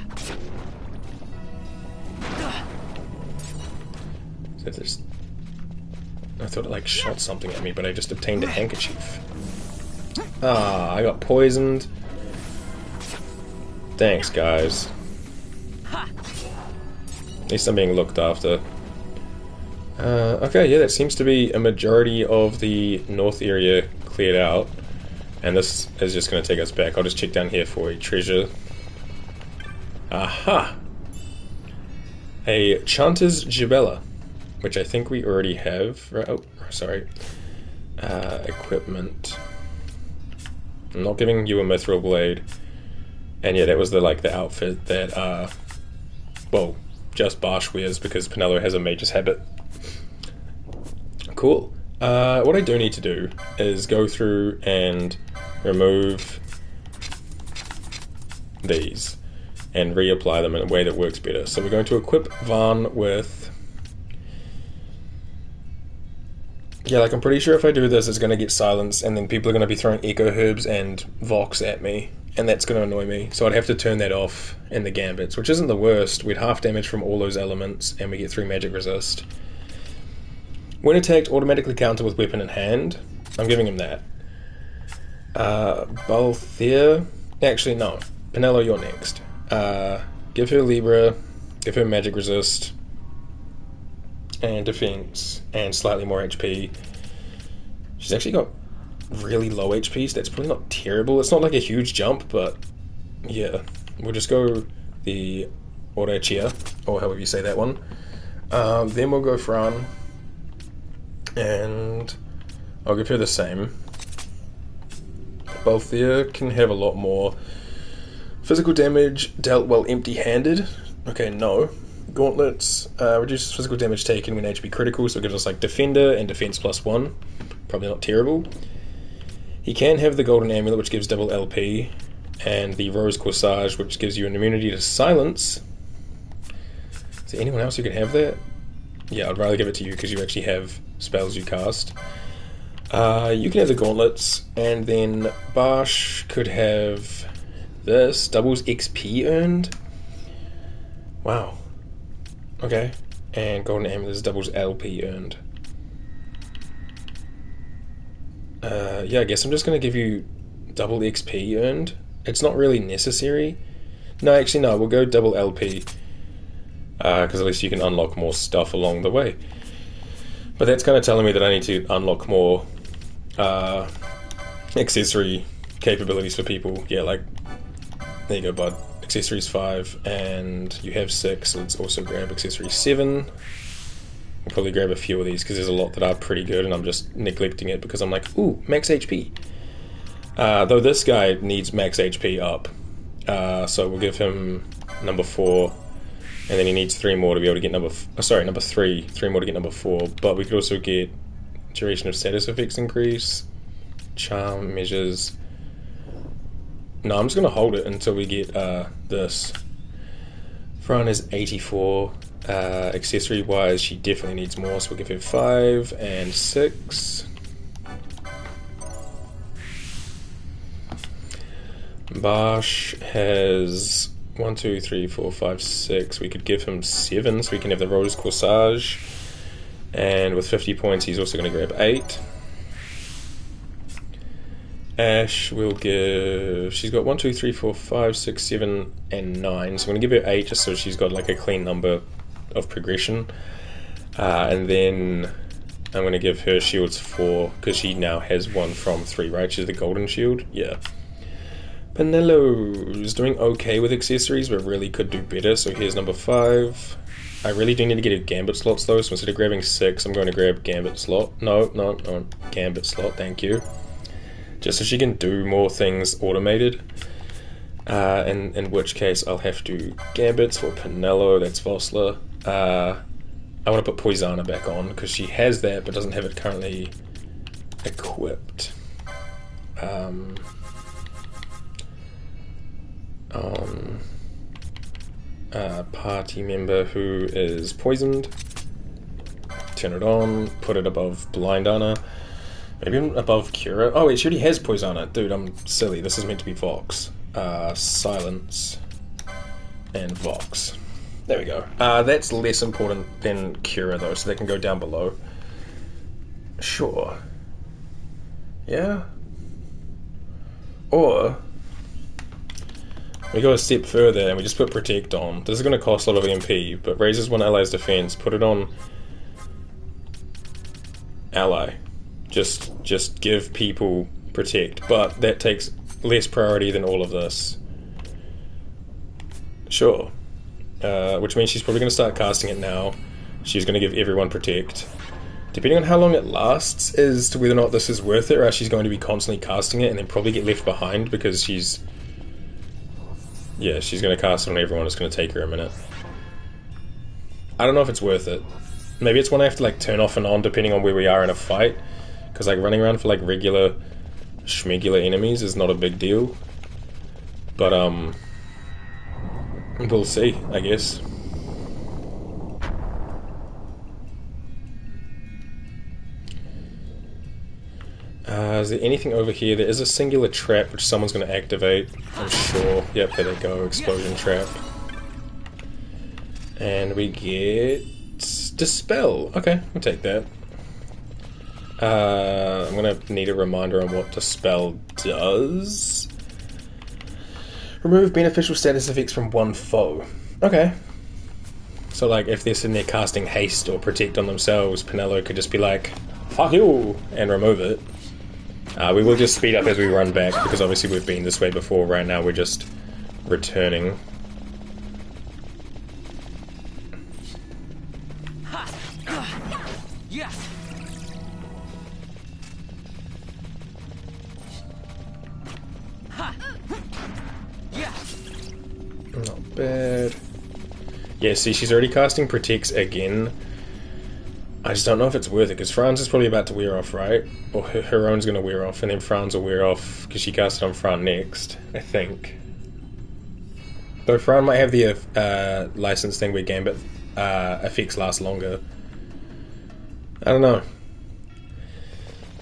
Speaker 1: I thought it like shot something at me, but I just obtained a handkerchief. Ah, I got poisoned. Thanks, guys. At least I'm being looked after. Okay, yeah, that seems to be a majority of the north area cleared out. And this is just going to take us back. I'll just check down here for a treasure. Aha! A Chanter's Gibella, which I think we already have. Right? Oh, sorry. Equipment. I'm not giving you a mithril blade. And yeah, that was the outfit that, well, just Barsh wears because Penelo has a mage's habit. Cool. What I do need to do is go through and remove these and reapply them in a way that works better. So we're going to equip Varn with... Yeah, like I'm pretty sure if I do this it's going to get silence and then people are going to be throwing echo herbs and vox at me and that's going to annoy me. So I'd have to turn that off in the gambits, which isn't the worst. We'd half damage from all those elements and we get 3 magic resist. When attacked, automatically counter with weapon in hand. I'm giving him that. Balthier... Actually, no. Penelo, you're next. Give her Libra, give her magic resist, and defense, and slightly more HP. She's actually got really low HP, so that's probably not terrible. It's not like a huge jump, but yeah. We'll just go the Orachia, or however you say that one. Then we'll go Fran. And I'll give her the same. Balthier can have a lot more physical damage dealt while empty-handed. Okay, no. Gauntlets reduces physical damage taken when HP critical, so it gives us like Defender and Defense +1. Probably not terrible. He can have the Golden Amulet, which gives double LP, and the Rose Corsage, which gives you an immunity to silence. Is there anyone else who can have that? Yeah, I'd rather give it to you because you actually have spells you cast. You can have the gauntlets, and then Barsh could have this. Doubles XP earned. Wow. Okay. And Golden Amulet doubles LP earned. Yeah, I guess I'm just going to give you double XP earned, it's not really necessary. No, actually no, we'll go double LP. Because at least you can unlock more stuff along the way. But that's kind of telling me that I need to unlock more accessory capabilities for people. Yeah, like, there you go, bud. Accessories 5, and you have 6, so let's also grab accessory 7. We'll probably grab a few of these, because there's a lot that are pretty good, and I'm just neglecting it because I'm like, ooh, max HP. Though this guy needs max HP up. So we'll give him number 4, and then he needs 3 more to be able to get number 3. 3 more to get number 4, but we could also get duration of status effects increase, charm measures. No, I'm just going to hold it until we get this. Fran is 84. Accessory wise, she definitely needs more, so we'll give her 5 and 6. Barsh has 1, 2, 3, 4, 5, 6. We could give him 7, so we can have the Rose Corsage. And with 50 points, he's also going to grab 8. Ash will give... She's got 1, 2, 3, 4, 5, 6, 7, and 9. So I'm going to give her 8 just so she's got like a clean number of progression. And then I'm going to give her shields 4 because she now has 1 from 3, right? She's the golden shield? Yeah. Penello's doing okay with accessories, but really could do better. So here's number 5. I really do need to get a gambit slots though, so instead of grabbing 6, I'm going to grab gambit slot. No, gambit slot, thank you. Just so she can do more things automated. In which case I'll have to gambits for Penello, that's Vosla. I want to put Poisana back on, because she has that, but doesn't have it currently equipped. Party member who is poisoned. Turn it on, put it above Blind Anna. Maybe above Cura. Oh wait, she already has Poisana. Dude, I'm silly. This is meant to be Vox. Silence. And Vox. There we go. That's less important than Cura though, so they can go down below. Sure. Yeah? Or we go a step further and we just put Protect on. This is going to cost a lot of MP, but raises one ally's defense. Put it on ally. Just give people Protect, but that takes less priority than all of this. Sure. Which means she's probably going to start casting it now. She's going to give everyone Protect. Depending on how long it lasts as to whether or not this is worth it, or she's going to be constantly casting it and then probably get left behind because she's... Yeah, she's going to cast it on everyone. It's going to take her a minute. I don't know if it's worth it. Maybe it's one I have to like turn off and on depending on where we are in a fight. Because like running around for like regular schmegular enemies is not a big deal. But we'll see, I guess. Is there anything over here? There is a singular trap which someone's going to activate, I'm sure. Yep, there they go, explosion trap. And we get... Dispel. Okay, we'll take that. I'm going to need a reminder on what Dispel does. Remove beneficial status effects from one foe. Okay. So like, if they're sitting there casting Haste or Protect on themselves, Penello could just be like, fuck you, and remove it. We will just speed up as we run back, because obviously we've been this way before. Right now we're just returning. Not bad. Yeah, see, she's already casting Protects again. I just don't know if it's worth it, because Fran's is probably about to wear off, right? Or her own's going to wear off, and then Fran's will wear off, because she cast it on Fran next, I think. Though Fran might have the license thing where Gambit effects last longer. I don't know.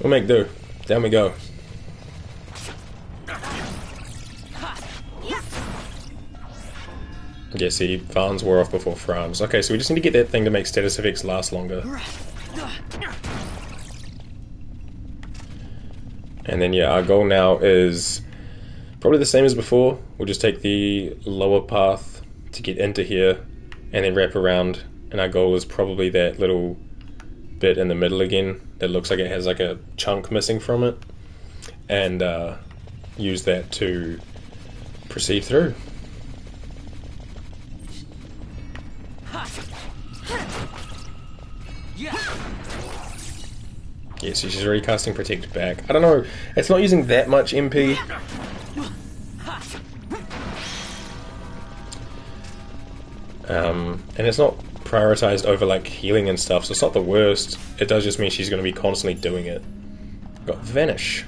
Speaker 1: We'll make do. Down we go. Yeah, see, Fran's wore off before Fran's. Okay, so we just need to get that thing to make status effects last longer. And then, yeah, our goal now is Probably the same as before. We'll just take the lower path to get into here and then wrap around, and our goal is probably that little bit in the middle again that looks like it has like a chunk missing from it, and use that to proceed through. Yeah, so she's already casting Protect back. I don't know, it's not using that much MP. And it's not prioritized over like healing and stuff, so it's not the worst. It does just mean she's going to be constantly doing it. Got Vanish.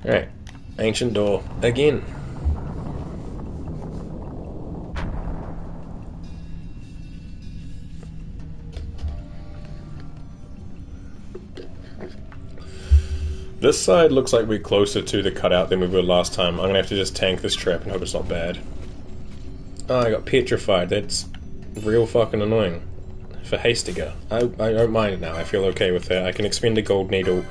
Speaker 1: Alright, Ancient Door again. This side looks like we're closer to the cutout than we were last time. I'm going to have to just tank this trap and hope it's not bad. Oh, I got petrified. That's real fucking annoying. For Hastiger. I don't mind it now. I feel okay with that. I can expend a gold needle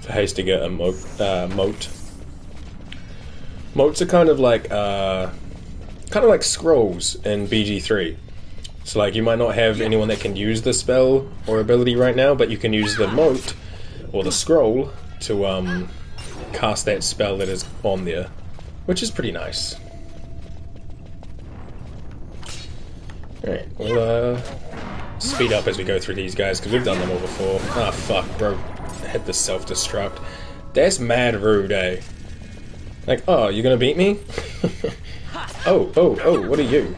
Speaker 1: for Hastiger and moat. Moats are kind of like scrolls in BG3. So like you might not have anyone that can use the spell or ability right now, but you can use the moat or the scroll to cast that spell that is on there, which is pretty nice. Alright, we'll speed up as we go through these guys, because we've done them all before. Ah, fuck, bro. I hit the self-destruct. That's mad rude, eh? Like, oh, you're gonna beat me? Oh, what are you?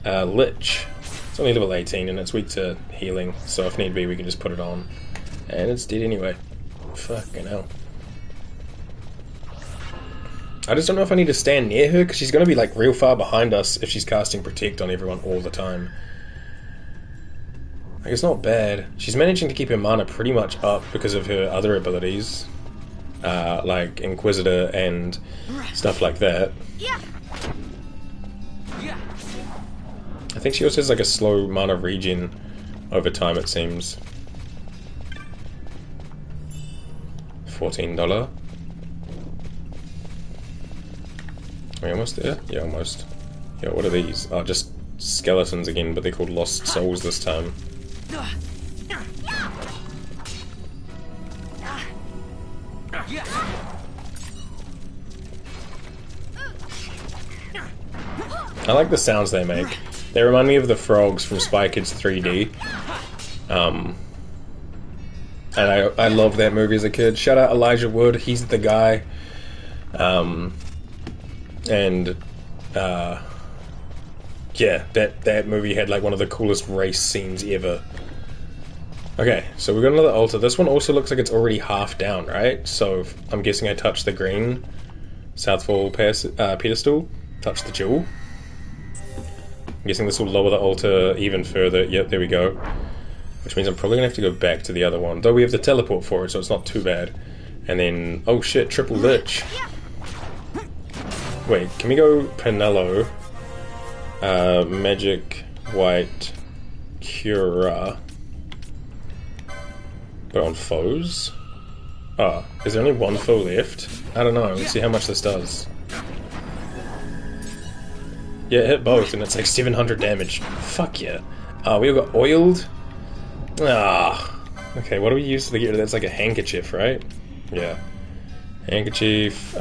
Speaker 1: Lich. It's only level 18, and it's weak to healing, so if need be, we can just put it on. And it's dead anyway. Fucking hell. I just don't know if I need to stand near her, because she's going to be like real far behind us if she's casting Protect on everyone all the time. Like, it's not bad. She's managing to keep her mana pretty much up because of her other abilities. Like Inquisitor and stuff like that. I think she also has like a slow mana regen over time, it seems. $14. Are we almost there? Yeah, almost. Yeah, what are these? Oh, just skeletons again, but they're called Lost Souls this time. I like the sounds they make. They remind me of the frogs from Spy Kids 3D. And I loved that movie as a kid. Shout out Elijah Wood, he's the guy. Yeah, that movie had like one of the coolest race scenes ever. Okay, so we've got another altar. This one also looks like it's already half down, right? So I'm guessing I touched the green Southfall pedestal, touch the jewel. I'm guessing this will lower the altar even further. Yep, there we go. Which means I'm probably going to have to go back to the other one. Though we have the teleport for it, so it's not too bad. And then, oh shit, triple lich. Wait, can we go Pinello? Magic, White, Cura. But on foes? Oh, is there only one foe left? I don't know, let's see how much this does. Yeah, it hit both, and it's like 700 damage. Fuck yeah. We got oiled. Ah. Okay, what do we use to get rid of that? It's like a handkerchief, right? Yeah. Handkerchief,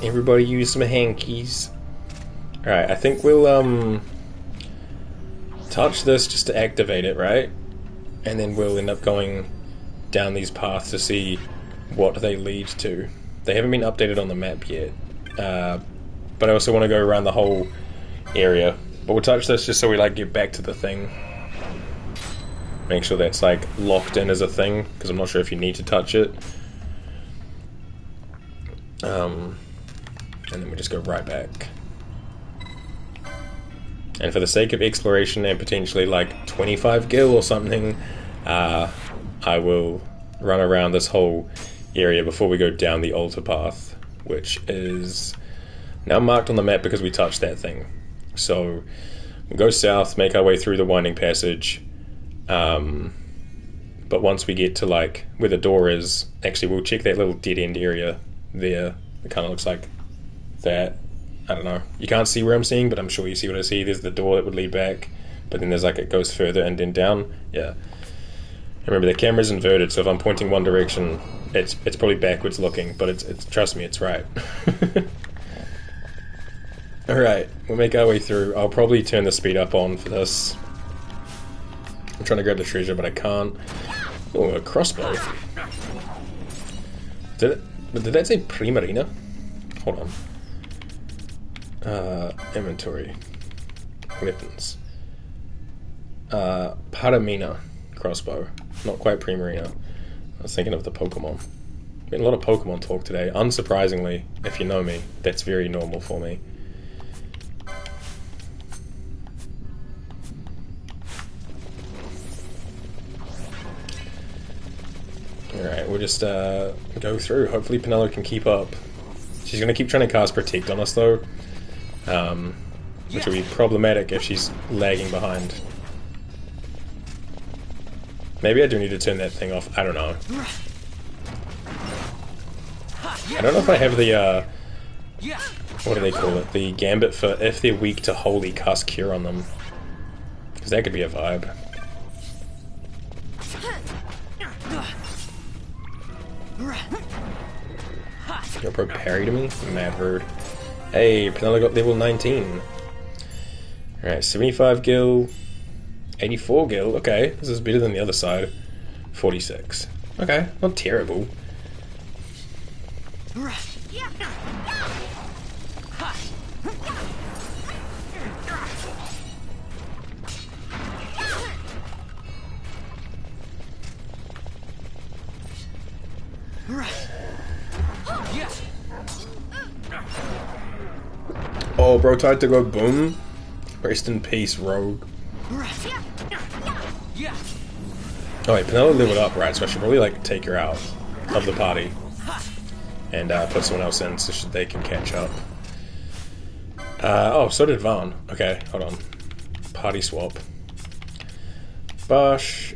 Speaker 1: everybody use some hankies. Alright, I think we'll, touch this just to activate it, right? And then we'll end up going down these paths to see what they lead to. They haven't been updated on the map yet. But I also want to go around the whole area. But we'll touch this just so we, like, get back to the thing. Make sure that's, like, locked in as a thing, because I'm not sure if you need to touch it. And then we just go right back. And for the sake of exploration and potentially like 25 gil or something, I will run around this whole area before we go down the altar path. which is now marked on the map because we touched that thing. So we'll go south, make our way through the winding passage, but once we get to like where the door is, actually we'll check that little dead end area there. It kind of looks like that. I don't know. You can't see where I'm seeing, but I'm sure you see what I see. There's the door that would lead back, but then there's like it goes further and then down. Yeah. Remember, the camera's inverted, so if I'm pointing one direction, it's probably backwards looking, but it's trust me, it's right. Alright, we'll make our way through. I'll probably turn the speed up on for this. I'm trying to grab the treasure, but I can't. Oh, a crossbow. Did that say Primarina? Hold on. Inventory. Weapons. Paramina crossbow. Not quite Primarina. I was thinking of the Pokemon. Been a lot of Pokemon talk today. Unsurprisingly, if you know me, that's very normal for me. Alright, we'll just go through. Hopefully Penelo can keep up. She's going to keep trying to cast Protect on us though, which will be problematic if she's lagging behind. Maybe I do need to turn that thing off. I don't know. I don't know if I have the, what do they call it? The gambit for if they're weak to holy, cast Cure on them. Because that could be a vibe. You'll pro parry to me? Mad rude. Hey, Penelo got level 19. Alright, 75 gil. 84 gil, okay, this is better than the other side. 46. Okay, not terrible. Oh, bro tried to go boom. Rest in peace, rogue. Oh wait, Penelo leveled up, right, so I should probably like take her out of the party and put someone else in so they can catch up. Oh, so did Vaughn. Okay, hold on. Party swap. Bosch,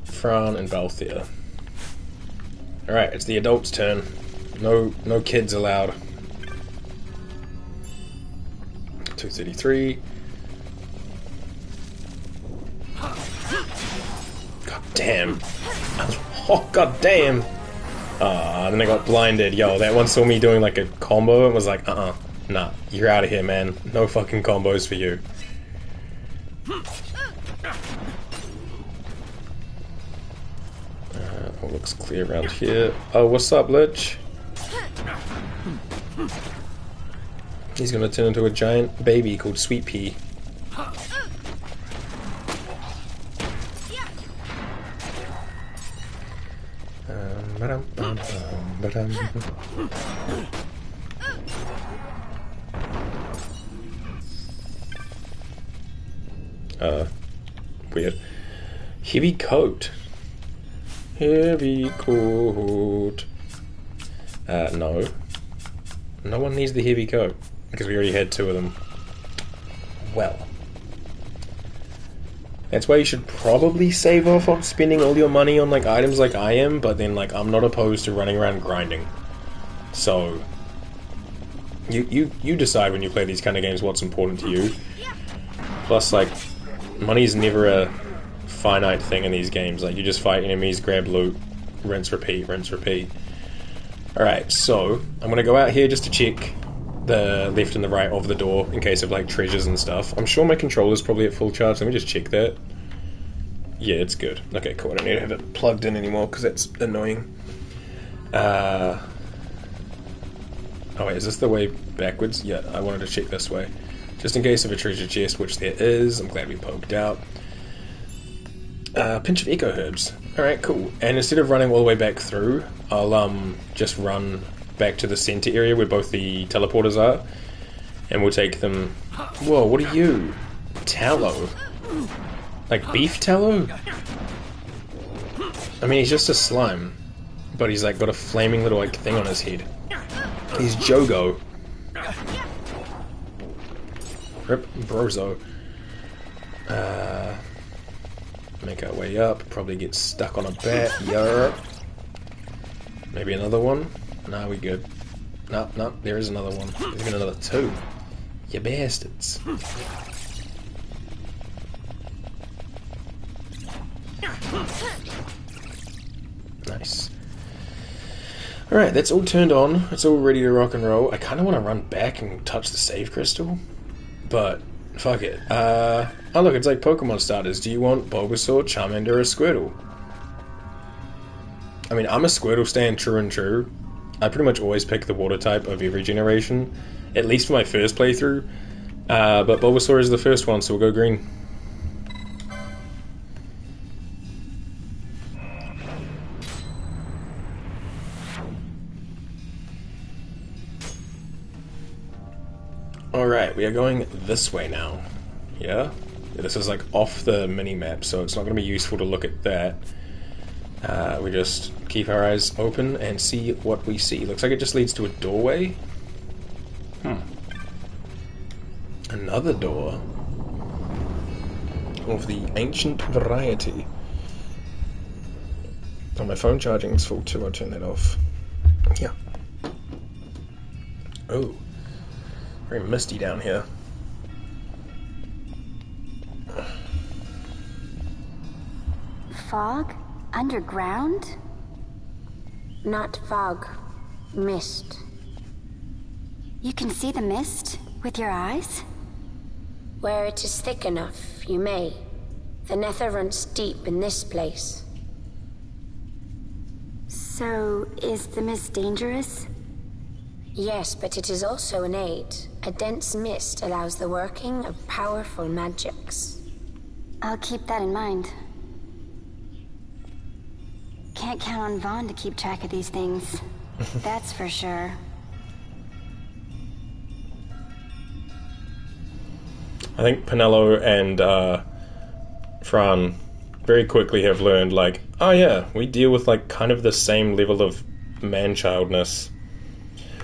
Speaker 1: Fran, and Balthier. Alright, it's the adults' turn. No kids allowed. 233. God damn. Oh, god damn. Then I got blinded. Yo, that one saw me doing like a combo and was like, nah, you're out of here, man. No fucking combos for you. All looks clear around here. Oh, what's up, Lich? He's gonna turn into a giant baby called Sweet Pea. Weird. Heavy coat. Heavy coat. No. No one needs the heavy coat, because we already had 2 of them. Well. That's why you should probably save off on spending all your money on like items like I am, but then like I'm not opposed to running around grinding. So you decide when you play these kind of games what's important to you. Plus like money's never a finite thing in these games. Like you just fight enemies, grab loot, rinse, repeat, rinse, repeat. Alright, so I'm gonna go out here just to check the left and the right of the door in case of like treasures and stuff. I'm sure my controller's probably at full charge. Let me just check that. Yeah, it's good. Okay, cool. I don't need to have it plugged in anymore because that's annoying. Oh wait, is this the way backwards? Yeah, I wanted to check this way. Just in case of a treasure chest, which there is. I'm glad we poked out. Pinch of eco herbs. Alright, cool. And instead of running all the way back through, I'll just run back to the center area where both the teleporters are, and we'll take them. Whoa, what are you? Tallow? Like beef tallow? I mean, he's just a slime, but he's like got a flaming little like thing on his head. He's Jogo. Rip Brozo. Make our way up. Probably get stuck on a bat. Yup. Maybe another one? Nah, we good. No, there is another one. There's even another two. You bastards. Nice. Alright, that's all turned on. It's all ready to rock and roll. I kind of want to run back and touch the save crystal. But, fuck it. Oh look, it's like Pokemon starters. Do you want Bulbasaur, Charmander, or Squirtle? I mean, I'm a Squirtle stan, true and true. I pretty much always pick the water type of every generation. At least for my first playthrough. But Bulbasaur is the first one, so we'll go green. Alright, we are going this way now. Yeah? This is like off the mini-map, so it's not going to be useful to look at that. We just keep our eyes open and see what we see. Looks like it just leads to a doorway. Another door. Of the ancient variety. Oh, my phone charging is full too, I'll turn that off. Yeah. Oh. Very misty down here.
Speaker 6: Fog? Underground?
Speaker 8: Not fog. Mist.
Speaker 6: You can see the mist with your eyes?
Speaker 8: Where it is thick enough, you may. The nether runs deep in this place.
Speaker 6: So, is the mist dangerous?
Speaker 8: Yes, but it is also an aid. A dense mist allows the working of powerful magics.
Speaker 6: I'll keep that in mind. Can't count on Vaughn to keep track of these things. That's for sure.
Speaker 1: I think Penelo and Fran very quickly have learned, like, oh yeah, we deal with like kind of the same level of man-childness.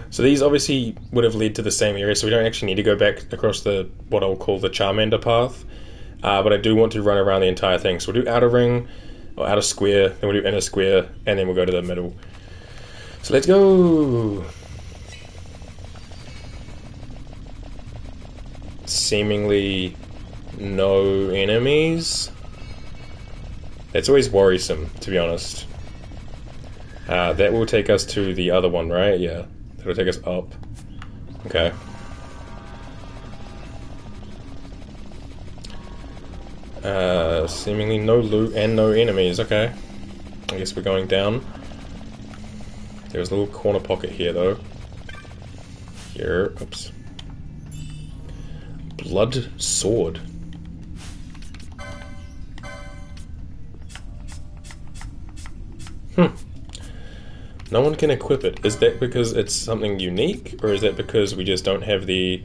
Speaker 1: So these obviously would have led to the same area, so we don't actually need to go back across the, what I'll call the Charmander path. But I do want to run around the entire thing. So we'll do outer ring, or outer square, then we'll do inner square, and then we'll go to the middle. So let's go! Seemingly no enemies. That's always worrisome, to be honest. That will take us to the other one, right? Yeah. That'll take us up. Okay. Seemingly no loot and no enemies. Okay. I guess we're going down. There's a little corner pocket here, though. Here. Oops. Blood sword. No one can equip it. Is that because it's something unique, or is that because we just don't have the...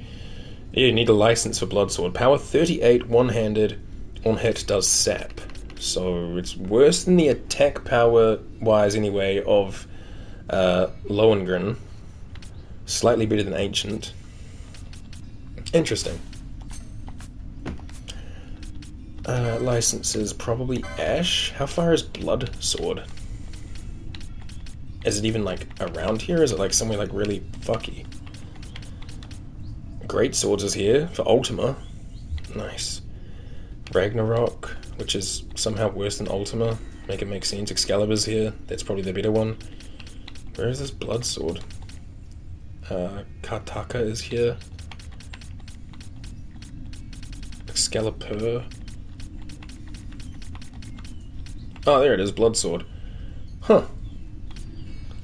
Speaker 1: Yeah, you need a license for blood sword. Power 38, one-handed, on hit does sap. So it's worse than the attack power-wise anyway of Lohengrin. Slightly better than Ancient. Interesting. Licenses, probably Ash. How far is blood sword? Is it even, like, around here? Is it, like, somewhere, like, really fucky? Great Swords is here for Ultima. Nice. Ragnarok, which is somehow worse than Ultima. Make it make sense. Excalibur's here. That's probably the better one. Where is this blood sword? Kartaka is here. Excalibur. Oh, there it is. Blood sword. Huh.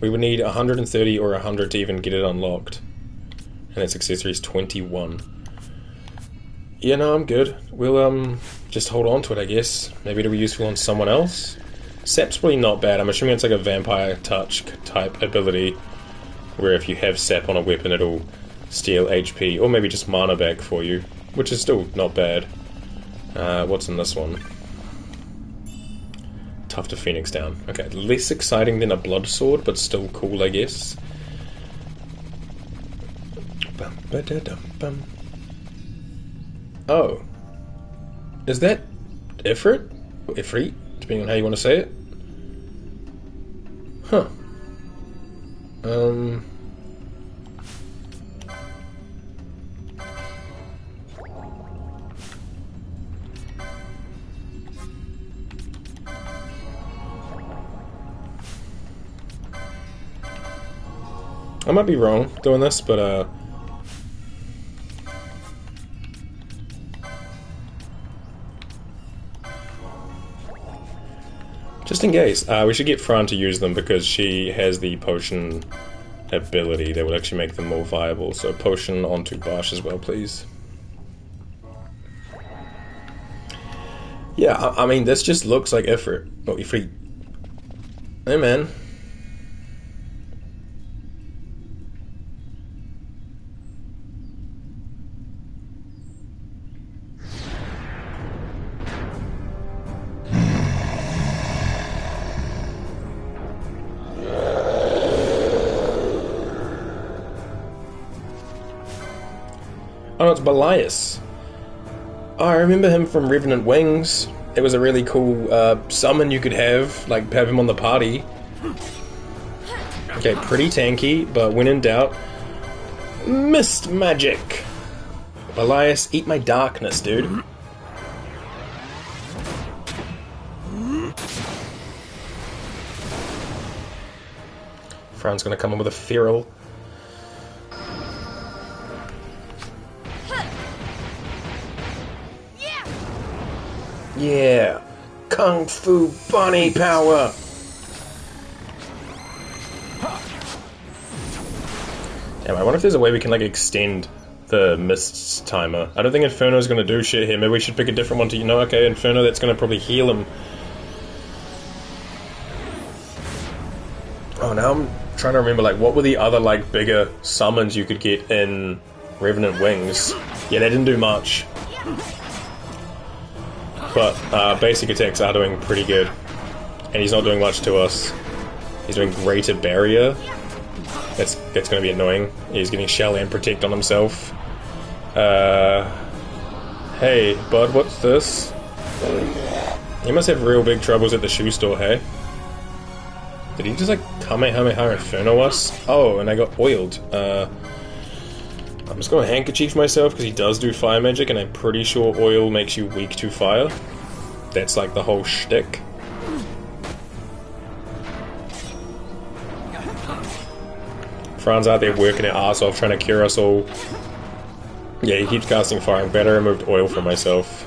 Speaker 1: We would need 130 or 100 to even get it unlocked. And its accessory is 21. Yeah, no, I'm good. We'll, just hold on to it, I guess. Maybe it'll be useful on someone else. Sap's probably not bad. I'm assuming it's like a vampire touch type ability, where if you have sap on a weapon, it'll steal HP, or maybe just mana back for you, which is still not bad. What's in this one? Tough to Phoenix down. Okay, less exciting than a blood sword, but still cool, I guess. Ba-da-dum-bum. Oh. Is that Ifrit? Or Ifrit, depending on how you want to say it. Huh. I might be wrong doing this, but just in case, we should get Fran to use them because she has the potion ability that would actually make them more viable. So potion onto Barsh as well, please. Yeah, I mean, this just looks like Ifrit. Oh, Ifrit. Hey, man. Oh, it's Belias. Oh, I remember him from Revenant Wings. It was a really cool summon you could have him on the party. Okay, pretty tanky, but when in doubt, Mist Magic. Belias, eat my darkness, dude. Fran's gonna come in with a feral. Yeah, Kung Fu Bunny power! Damn, I wonder if there's a way we can, extend the Mist's timer. I don't think Inferno's gonna do shit here. Maybe we should pick a different one to, okay, Inferno, that's gonna probably heal him. Oh, now I'm trying to remember, what were the other, bigger summons you could get in Revenant Wings? Yeah, they didn't do much. But basic attacks are doing pretty good. And he's not doing much to us. He's doing Greater Barrier. That's going to be annoying. He's getting Shell and Protect on himself. Hey, bud, what's this? He must have real big troubles at the shoe store, hey? Did he just, Kamehameha Inferno us? Oh, and I got oiled. I'm just going to handkerchief myself because he does do fire magic, and I'm pretty sure oil makes you weak to fire. That's the whole shtick. Fran's out there working her ass off trying to cure us all. Yeah, he keeps casting fire. I'm better removed oil for myself.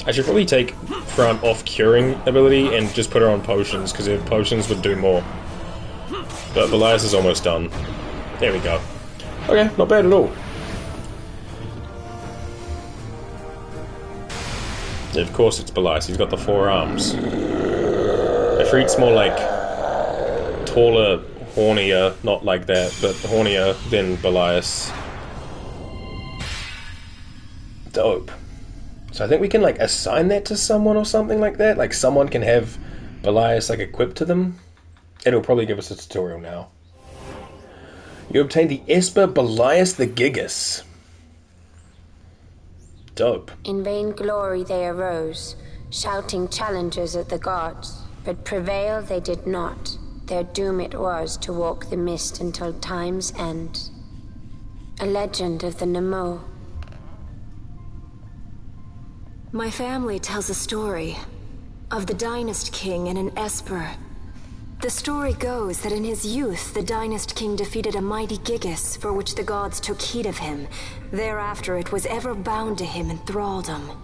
Speaker 1: I should probably take Fran off curing ability and just put her on potions, because her potions would do more. But Belias is almost done. There we go. Okay, not bad at all. Yeah, of course it's Belias, he's got the 4 arms. Ifrit's more taller, hornier, not like that, but hornier than Belias. Dope. So I think we can assign that to someone or something like that? Someone can have Belias equipped to them? It'll probably give us a tutorial now. You obtained the Esper Belias the Gigas. Dope.
Speaker 8: In vain glory they arose, shouting challenges at the gods, but prevail they did not. Their doom it was to walk the mist until time's end. A legend of the Nemo.
Speaker 6: My family tells a story of the Dynast King and an Esper. The story goes that in his youth, the Dynast King defeated a mighty Gigas, for which the gods took heed of him. Thereafter, it was ever bound to him in thraldom.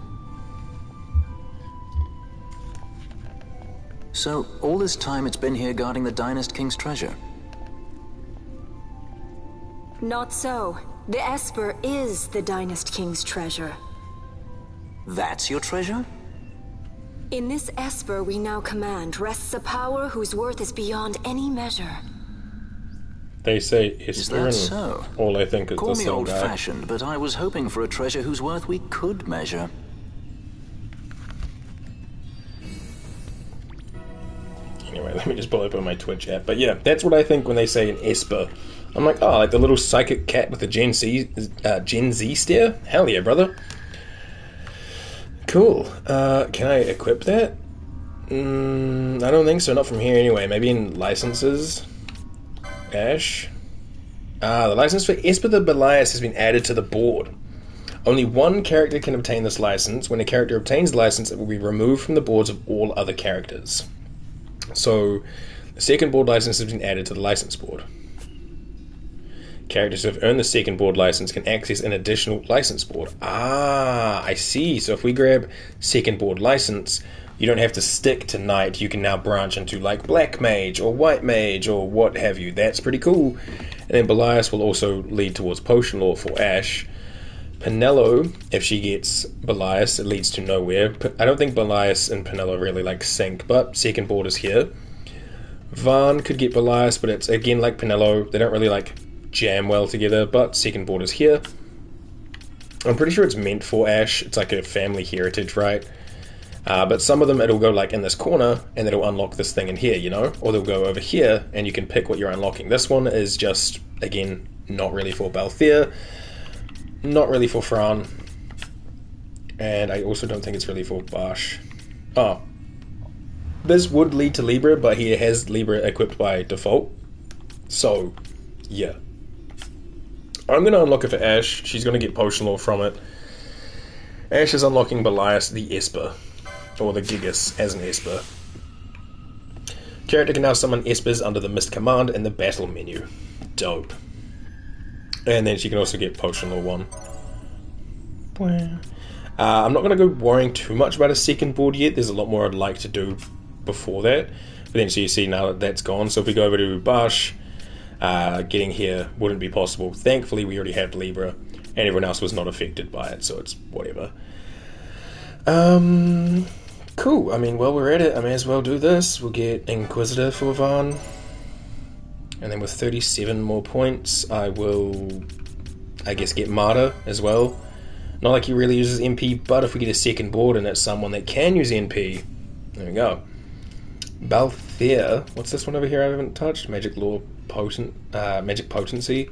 Speaker 4: So, all this time it's been here guarding the Dynast King's treasure?
Speaker 6: Not so. The Esper is the Dynast King's treasure.
Speaker 4: That's your treasure?
Speaker 6: In this Esper we now command rests a power whose worth is beyond any measure.
Speaker 1: They say Esper,
Speaker 4: is that so?
Speaker 1: All I think is
Speaker 4: Call
Speaker 1: the
Speaker 4: me
Speaker 1: same
Speaker 4: old-fashioned, but I was hoping for a treasure whose worth we could measure.
Speaker 1: Anyway, let me just pull open my Twitch app. But yeah, that's what I think when they say an Esper. I'm like, oh, like the little psychic cat with the Gen Z stare? Hell yeah, brother. Cool. Can I equip that? I don't think so, not from here anyway. Maybe in licenses. Ash. The license for Esper the Belias has been added to the board. Only one character can obtain this license. When a character obtains the license, it will be removed from the boards of all other characters. So, the second board license has been added to the license board. Characters who have earned the second board license can access an additional license board. Ah, I see. So if we grab second board license, you don't have to stick to knight. You can now branch into like black mage or white mage or what have you. That's pretty cool. And then Belias will also lead towards potion law for Ash. Penelo, if she gets Belias, it leads to nowhere. I don't think Belias and Penelo really like sync, but second board is here. Vaan could get Belias, but it's again like Penelo. They don't really like jam well together, but second board is here. I'm pretty sure it's meant for Ash. It's like a family heritage, right? But some of them it'll go like in this corner and it'll unlock this thing in here, you know? Or they'll go over here and you can pick what you're unlocking. This one is just, again, not really for Balthier, not really for Fran, and I also don't think it's really for Bash. Oh, this would lead to Libra, but he has Libra equipped by default, so yeah. I'm going to unlock it for Ash. She's going to get potion law from it. Ash is unlocking Belias the Esper, or the Gigas as an Esper. Character can now summon Espers under the Mist command in the battle menu. Dope. And then she can also get potion law 1. I'm not going to go worrying too much about a second board yet. There's a lot more I'd like to do before that. But then so you see now that that's gone. So if we go over to Bash, getting here wouldn't be possible. Thankfully we already had Libra and everyone else was not affected by it, so it's whatever. Cool. I mean, while we're at it, I may as well do this. We'll get Inquisitor for Vaan. And then with 37 more points, I will, I guess, get Martyr as well. Not like he really uses MP, but if we get a second board and it's someone that can use NP, there we go. Balthier, what's this one over here I haven't touched? Magic Law Potent, Magic Potency.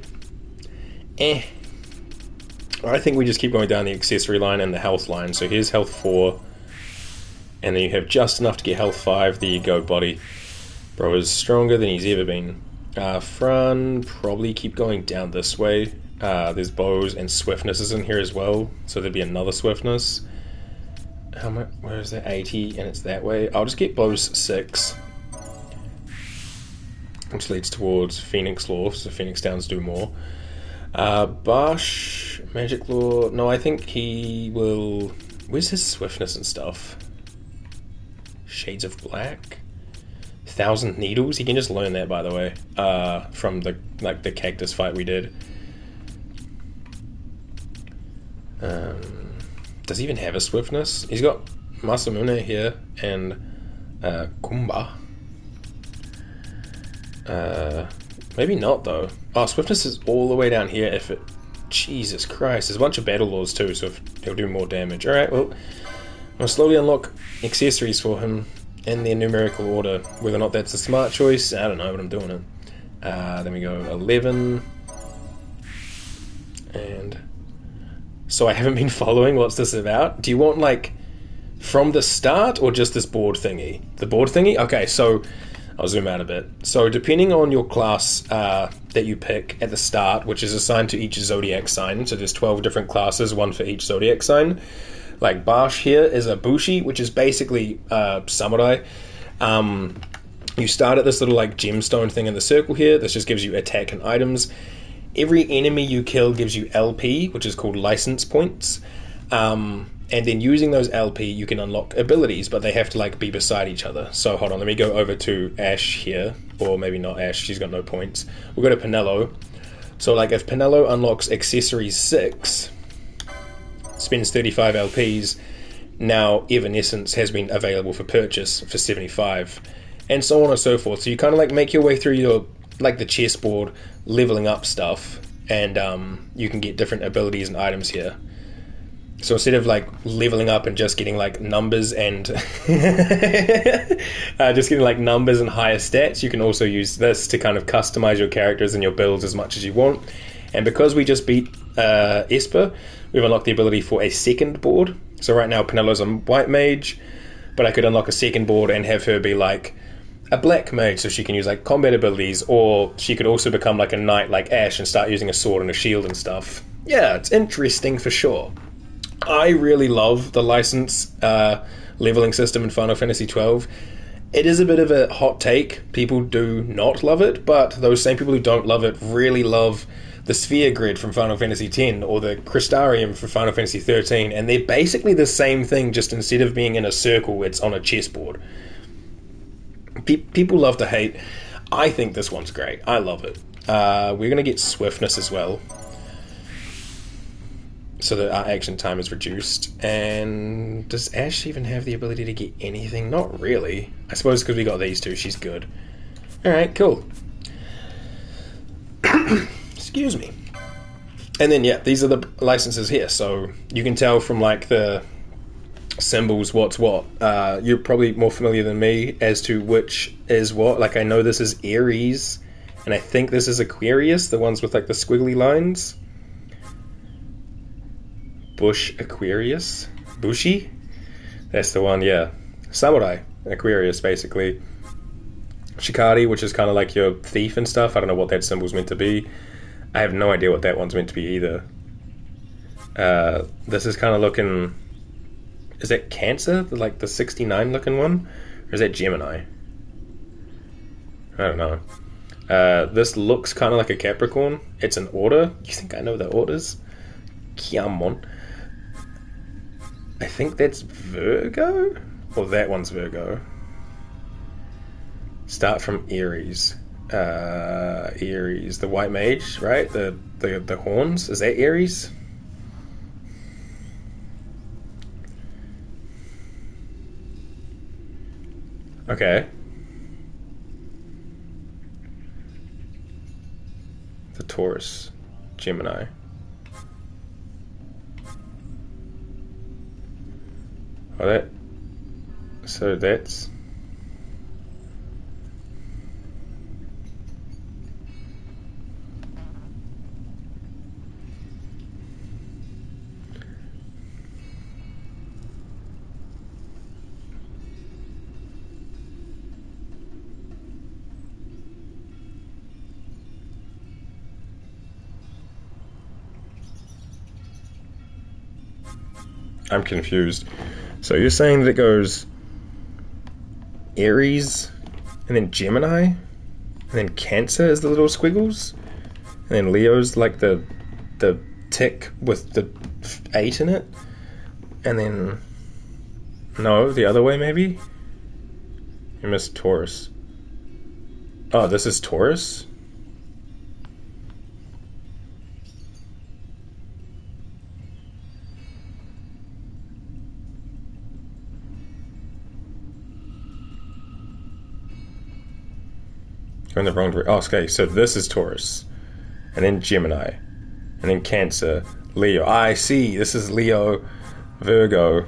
Speaker 1: I think we just keep going down the accessory line and the health line. So here's health 4, and then you have just enough to get health 5. There you go, buddy. Bro is stronger than he's ever been. Fran, probably keep going down this way. There's bows and swiftnesses in here as well, so there'd be another swiftness. How much? Where is that? 80, and it's that way. I'll just get bows 6, which leads towards Phoenix Law, so Phoenix Downs do more. Bash, Magic Law. No, I think he will. Where's his swiftness and stuff? Shades of Black. 1,000 Needles. He can just learn that, by the way, from the cactus fight we did. Does he even have a swiftness? He's got Masamune here and Kumba. Maybe not though. Oh, swiftness is all the way down here. If it, Jesus Christ, there's a bunch of battle laws too, so he'll do more damage. All right, well, I'll slowly unlock accessories for him in their numerical order. Whether or not that's a smart choice, I don't know, but I'm doing it. Then we go 11. And so I haven't been following. What's this about? Do you want, like, from the start or just this board thingy? The board thingy? Okay, so I'll zoom out a bit. So depending on your class that you pick at the start, which is assigned to each Zodiac sign, so there's 12 different classes, one for each Zodiac sign. Like Bash here is a Bushi, which is basically Samurai. You start at this little like gemstone thing in the circle here. This just gives you attack and items. Every enemy you kill gives you LP, which is called license points. And then using those LP, you can unlock abilities, but they have to like be beside each other. So hold on, let me go over to Ash here, or maybe not Ash, she's got no points. We'll go to Penelo. So like if Penelo unlocks accessories 6, spends 35 LPs, now Evanescence has been available for purchase for 75, and so on and so forth. So you kind of like make your way through your, like the chessboard, leveling up stuff, and you can get different abilities and items here. So instead of like leveling up and just getting like numbers and just getting like numbers and higher stats, you can also use this to kind of customize your characters and your builds as much as you want. And because we just beat Esper, we've unlocked the ability for a second board. So right now Penelo's a white mage, but I could unlock a second board and have her be like a black mage, so she can use like combat abilities, or she could also become like a knight like Ash and start using a sword and a shield and stuff. Yeah, it's interesting for sure. I really love the license leveling system in Final Fantasy XII. It is a bit of a hot take. People do not love it, but those same people who don't love it really love the sphere grid from Final Fantasy X or the Crystarium from Final Fantasy XIII, and they're basically the same thing, just instead of being in a circle, it's on a chessboard. People love to hate. I think this one's great. I love it. We're going to get swiftness as well, so that our action time is reduced. And does Ash even have the ability to get anything? Not really. I suppose because we got these two, she's good. Alright, cool. Excuse me. And then, yeah, these are the licenses here. So you can tell from, like, the symbols what's what. You're probably more familiar than me as to which is what. Like, I know this is Aries, and I think this is Aquarius, the ones with, like, the squiggly lines. Bush Aquarius? Bushi? That's the one, yeah. Samurai Aquarius, basically. Shikari, which is kind of like your thief and stuff. I don't know what that symbol's meant to be. I have no idea what that one's meant to be either. This is kind of looking... Is that Cancer? Like the 69 looking one? Or is that Gemini? I don't know. This looks kind of like a Capricorn. It's an order. You think I know the orders? Kiamon. I think that's Virgo? Or that one's Virgo. Start from Aries. Aries. The white mage, right? The horns. Is that Aries? Okay. The Taurus. Gemini. Oh, that... So that's... I'm confused. So you're saying that it goes Aries, and then Gemini, and then Cancer is the little squiggles, and then Leo's like the tick with the 8 in it, and then no, the other way maybe? You missed Taurus. Oh, this is Taurus? Going the wrong direction. Oh, okay, so this is Taurus, and then Gemini, and then Cancer, Leo. I see. This is Leo, Virgo,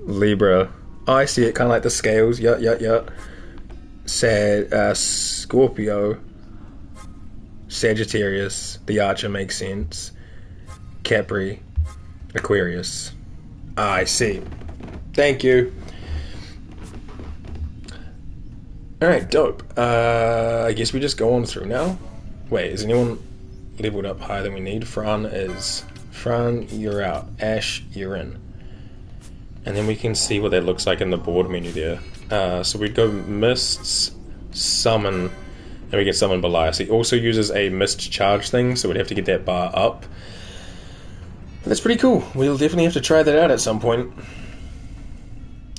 Speaker 1: Libra. I see it, kind of like the scales. Yeah. Scorpio, Sagittarius. The Archer makes sense. Capri, Aquarius. I see. Thank you. Alright, dope. I guess we just go on through now. Wait, is anyone leveled up higher than we need? Fran is. Fran, you're out. Ash, you're in. And then we can see what that looks like in the board menu there. So we'd go Mists, Summon, and we get Summon Belias. He also uses a Mist Charge thing, so we'd have to get that bar up. But that's pretty cool. We'll definitely have to try that out at some point.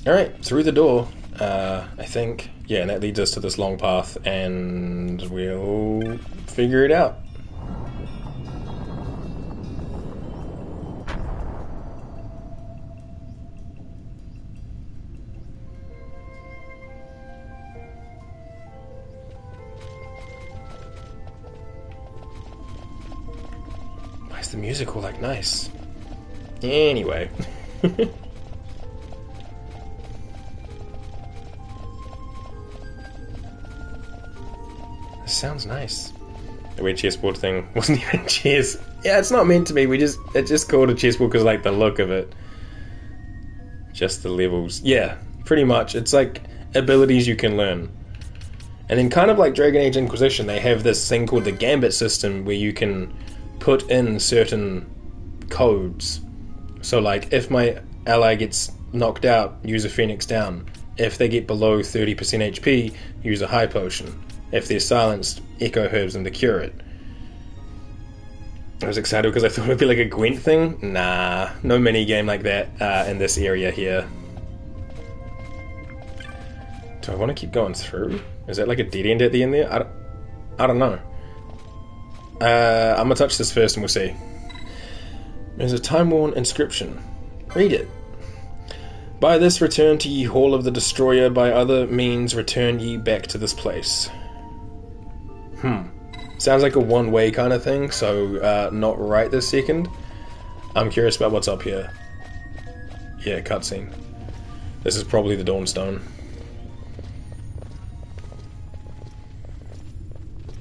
Speaker 1: Alright, through the door, I think. Yeah, and that leads us to this long path, and we'll figure it out. Why is the music all like nice? Anyway. This sounds nice. The weird chessboard thing wasn't even chess. Yeah, it's not meant to be. It just called a chessboard because like the look of it. Just the levels. Yeah, pretty much. It's like abilities you can learn. And then kind of like Dragon Age Inquisition, they have this thing called the Gambit system where you can put in certain codes. So like, if my ally gets knocked out, use a Phoenix Down. If they get below 30% HP, use a High Potion. If they're silenced, Echo Herbs them to cure it. I was excited because I thought it would be like a Gwent thing. Nah, no mini game like that in this area here. Do I want to keep going through? Is that like a dead end at the end there? I don't know. I'm gonna touch this first and we'll see. There's a time-worn inscription. Read it. By this return to ye Hall of the Destroyer, by other means return ye back to this place. Sounds like a one-way kind of thing, so not right this second. I'm curious about what's up here. Yeah, cutscene. This is probably the Dawnstone.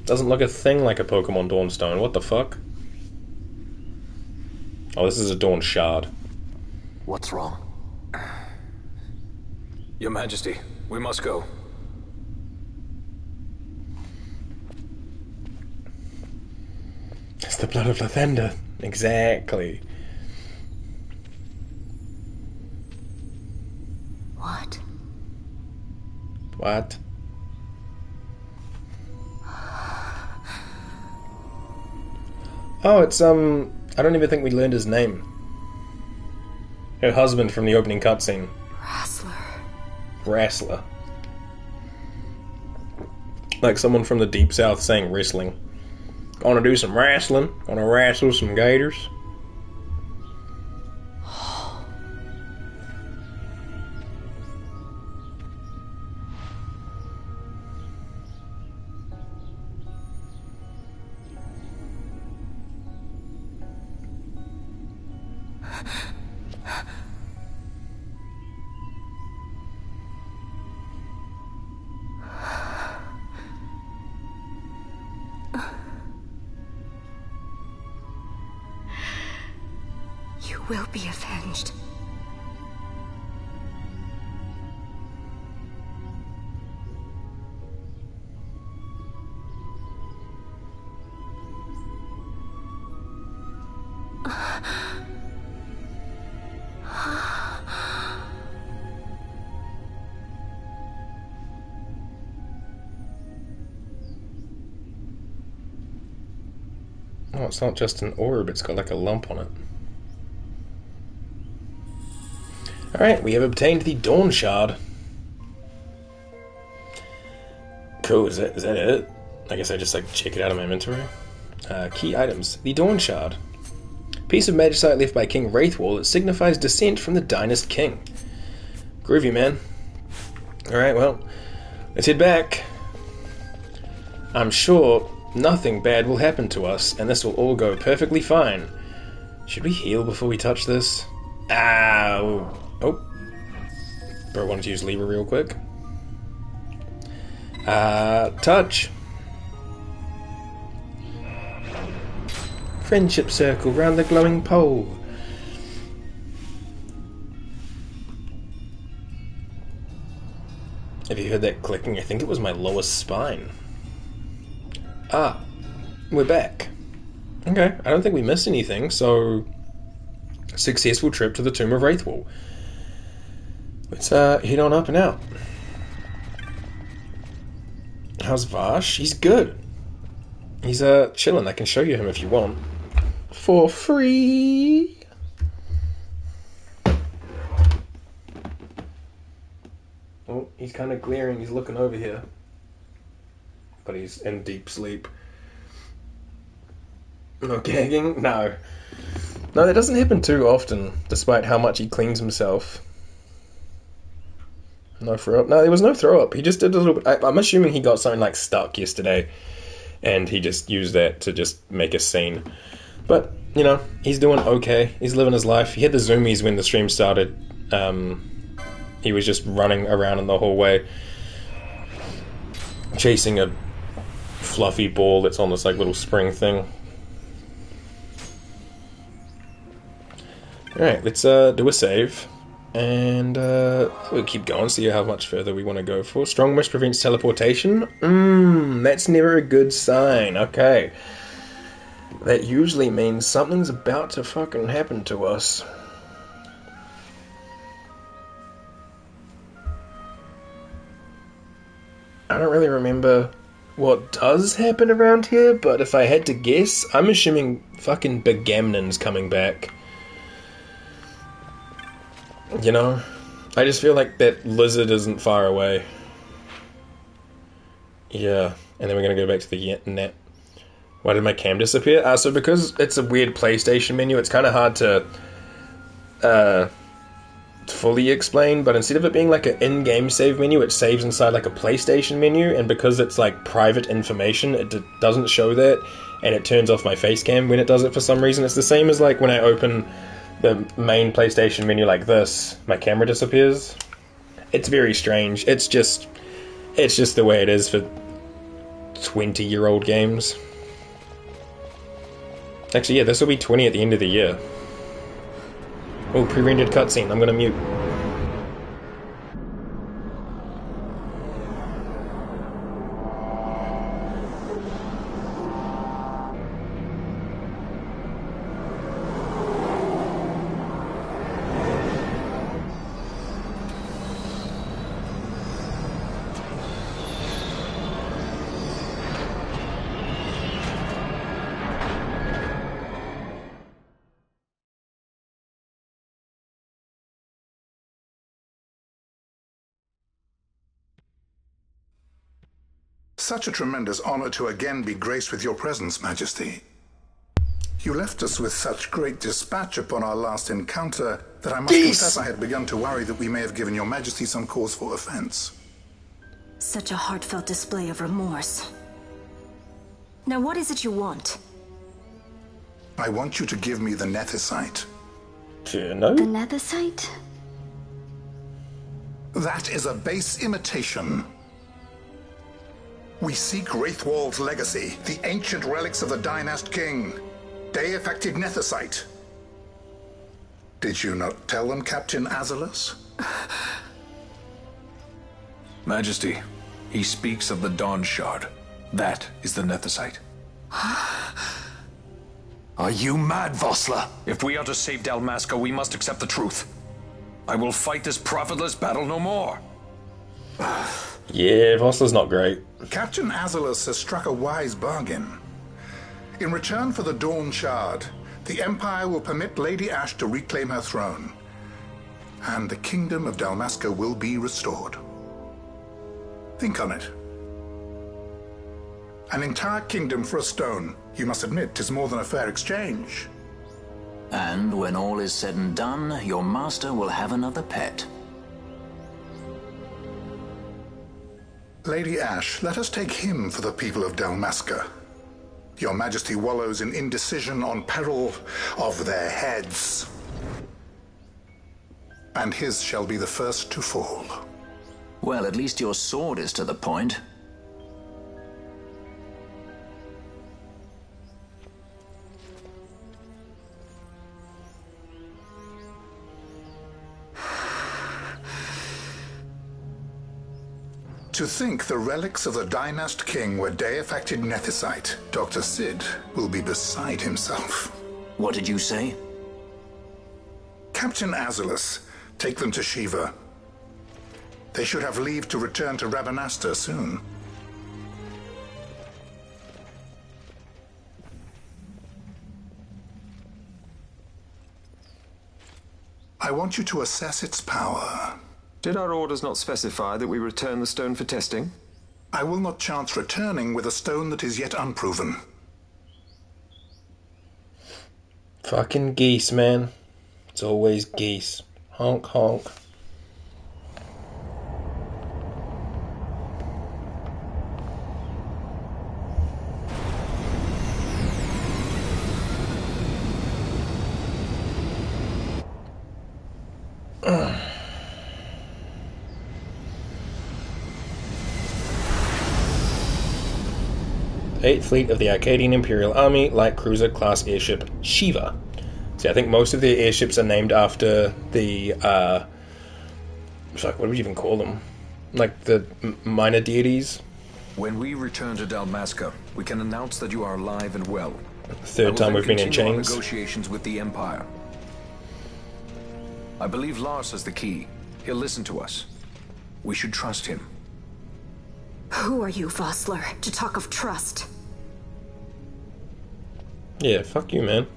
Speaker 1: Doesn't look a thing like a Pokemon Dawnstone. What the fuck? Oh, this is a Dawn Shard.
Speaker 7: What's wrong?
Speaker 5: Your Majesty, we must go.
Speaker 1: It's the blood of Lathander. Exactly.
Speaker 6: What?
Speaker 1: What? Oh, it's, I don't even think we learned his name. Her husband from the opening cutscene. Wrestler. Like someone from the Deep South saying wrestling. Gonna do some wrestling. Gonna wrestle some gators.
Speaker 6: You will be avenged.
Speaker 1: Oh, it's not just an orb, it's got like a lump on it. Alright, we have obtained the Dawn Shard. Cool, is that it? I guess I just like check it out of my inventory. Key items. The Dawn Shard. Piece of magicite left by King Raithwall. It signifies descent from the Dynast King. Groovy, man. Alright, well, let's head back. I'm sure nothing bad will happen to us, and this will all go perfectly fine. Should we heal before we touch this? Ow! Oh. Bro, wanted to use Libra real quick. Touch. Friendship circle round the glowing pole. Have you heard that clicking? I think it was my lower spine. Ah, we're back. Okay, I don't think we missed anything, so successful trip to the Tomb of Raithwall. Let's head on up and out. How's Vash? He's good. He's chilling. I can show you him if you want. For free. Oh, he's kind of glaring. He's looking over here. But he's in deep sleep. No gagging? No. No, that doesn't happen too often, despite how much he cleans himself. No throw up. No, there was no throw up. He just did a little bit. I'm assuming he got something like stuck yesterday, and he just used that to just make a scene. But you know, he's doing okay. He's living his life. He had the zoomies when the stream started. He was just running around in the hallway, chasing a fluffy ball that's on this like little spring thing. Alright, let's do a save. And we'll keep going, see how much further we want to go for. Strong wish prevents teleportation? That's never a good sign. Okay. That usually means something's about to fucking happen to us. I don't really remember what does happen around here, but if I had to guess, I'm assuming fucking Begamnon's coming back. You know? I just feel like that lizard isn't far away. Yeah. And then we're gonna go back to the net. Why did my cam disappear? So because it's a weird PlayStation menu, it's kind of hard to fully explain, but instead of it being like an in-game save menu, it saves inside like a PlayStation menu, and because it's like private information, it doesn't show that, and it turns off my face cam when it does it for some reason. It's the same as like when I open the main PlayStation menu like this, my camera disappears. It's very strange. It's just the way it is for 20-year-old games. Actually, yeah, this will be 20 at the end of the year. Oh, pre-rendered cutscene. I'm gonna mute.
Speaker 9: Such a tremendous honor to again be graced with your presence, Majesty. You left us with such great dispatch upon our last encounter that I must confess I had begun to worry that we may have given your Majesty some cause for offense.
Speaker 6: Such a heartfelt display of remorse. Now what is it you want?
Speaker 9: I want you to give me the Nethicite.
Speaker 1: No?
Speaker 2: The Nethicite?
Speaker 9: That is a base imitation. We seek Raithwall's legacy, the ancient relics of the Dynast King. Day-affected Nethicite. Did you not tell them, Captain Azalus?
Speaker 5: Majesty, he speaks of the Dawn Shard. That is the Nethicite.
Speaker 7: Are you mad, Vossler?
Speaker 5: If we are to save Dalmasca, we must accept the truth. I will fight this profitless battle no more.
Speaker 1: Yeah, Vossler's not great.
Speaker 9: Captain Azalus has struck a wise bargain. In return for the Dawn Shard, the Empire will permit Lady Ashe to reclaim her throne, and the Kingdom of Dalmasca will be restored. Think on it. An entire kingdom for a stone. You must admit, 'tis more than a fair exchange.
Speaker 4: And when all is said and done, your master will have another pet.
Speaker 9: Lady Ashe, let us take him for the people of Dalmasca. Your Majesty wallows in indecision on peril of their heads. And his shall be the first to fall.
Speaker 4: Well, at least your sword is to the point.
Speaker 9: To think the relics of the Dynast King were day-affected Nethicite, Dr. Sid will be beside himself.
Speaker 4: What did you say?
Speaker 9: Captain Azalus, take them to Shiva. They should have leave to return to Rabanastre soon. I want you to assess its power.
Speaker 10: Did our orders not specify that we return the stone for testing?
Speaker 9: I will not chance returning with a stone that is yet unproven.
Speaker 1: Fucking geese, man. It's always geese. Honk, honk. 8th Fleet of the Arcadian Imperial Army light cruiser class airship Shiva. See, I think most of their airships are named after the, what would you even call them? Like the minor deities?
Speaker 5: When we return to Dalmasca, we can announce that you are alive and well.
Speaker 1: Third time we've been in chains.
Speaker 5: Negotiations with the Empire. I believe Lars has the key. He'll listen to us. We should trust him.
Speaker 6: Who are you, Vossler, to talk of trust?
Speaker 1: Yeah, fuck you, man.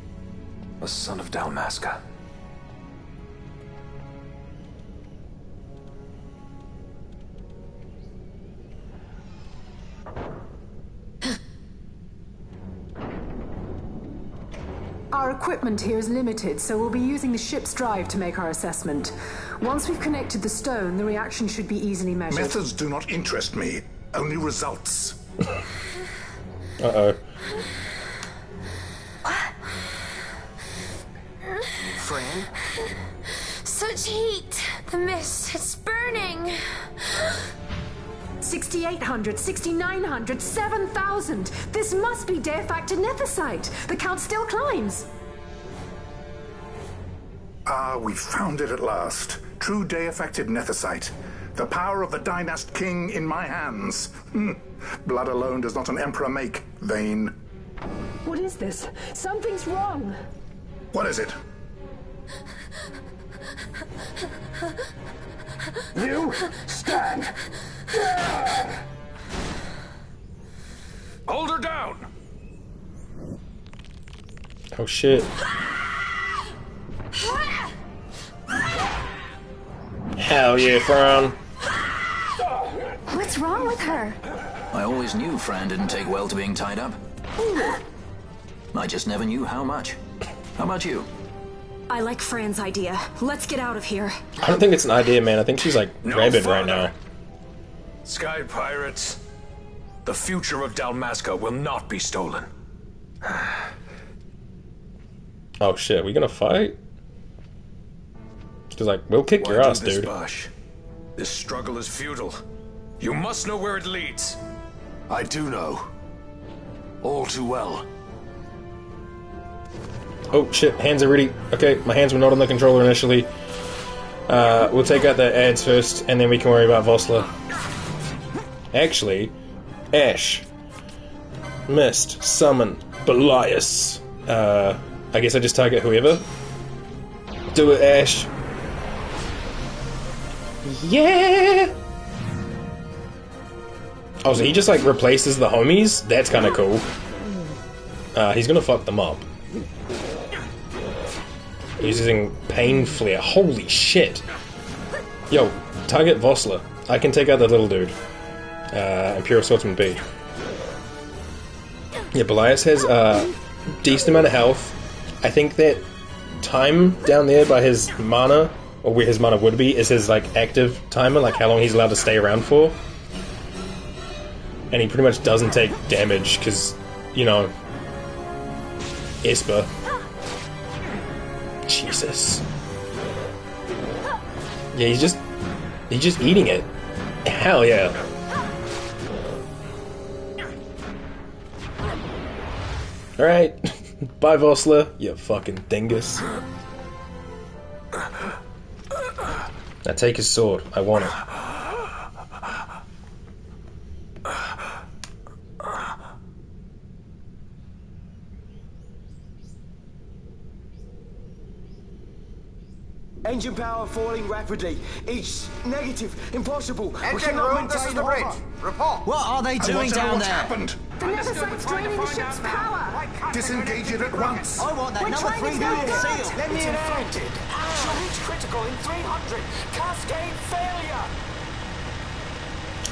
Speaker 5: A son of Dalmasca.
Speaker 11: Our equipment here is limited, so we'll be using the ship's drive to make our assessment. Once we've connected the stone, the reaction should be easily measured.
Speaker 9: Methods do not interest me, only results.
Speaker 1: Uh-oh.
Speaker 8: Fran? Such heat! The mist, it's burning!
Speaker 11: 6,800, 6,900, 7,000! This must be Deifacted Nethicite! The count still climbs!
Speaker 9: Ah, we found it at last. True Deifacted Nethicite. The power of the Dynast King in my hands. Blood alone does not an emperor make, vain.
Speaker 11: What is this? Something's wrong!
Speaker 9: What is it? You stand!
Speaker 5: Hold her down!
Speaker 1: Oh shit. Hell yeah, Fran.
Speaker 6: What's wrong with her?
Speaker 4: I always knew Fran didn't take well to being tied up. I just never knew how much. How about you?
Speaker 6: I like Fran's idea. Let's get out of here.
Speaker 1: I don't think it's an idea, man. I think she's like rabid right now.
Speaker 5: Sky pirates. The future of Dalmasca will not be stolen.
Speaker 1: Oh shit, we gonna fight? She's like, we'll kick your ass, dude.
Speaker 5: Bosh? This struggle is futile. You must know where it leads.
Speaker 7: I do know. All too well.
Speaker 1: Oh shit, hands are ready. Okay, my hands were not on the controller initially. We'll take out the ads first, and then we can worry about Vossler. Actually, Ash. Mist. Summon. Belias. I guess I just target whoever. Do it, Ash. Yeah! Oh, so he just like replaces the homies? That's kinda cool. He's gonna fuck them up. He's using Pain Flare. Holy shit! Yo, target Vossler. I can take out the little dude. Imperial Swordsman B. Yeah, Belias has a decent amount of health. I think that time down there by his mana, or where his mana would be, is his like active timer, like how long he's allowed to stay around for. And he pretty much doesn't take damage, because, you know, Esper. Jesus. Yeah, he's just eating it. Hell yeah. Alright. Bye, Vossler, you fucking dingus. Now take his sword. I want it.
Speaker 12: Engine power falling rapidly. Each negative, impossible.
Speaker 13: Engine room, this is the bridge. Report.
Speaker 12: What are they doing down there?
Speaker 9: Happened?
Speaker 11: The Nethicite's draining the ship's power!
Speaker 9: Disengage it at once.
Speaker 12: I want that
Speaker 11: We're
Speaker 12: number
Speaker 11: trying
Speaker 12: 3
Speaker 11: to go
Speaker 12: million
Speaker 11: good.
Speaker 12: seal.
Speaker 13: Let me infected. She'll reach critical in 300. Cascade failure.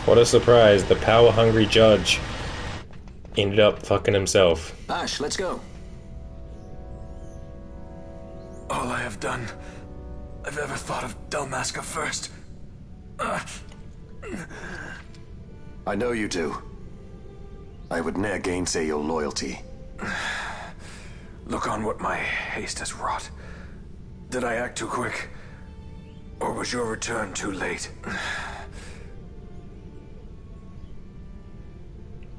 Speaker 1: What a surprise, the power-hungry judge ended up fucking himself.
Speaker 4: Ash, let's go.
Speaker 5: All I have done I've ever thought of Dalmasca first.
Speaker 7: I know you do. I would ne'er gainsay your loyalty.
Speaker 5: Look on what my haste has wrought. Did I act too quick? Or was your return too late?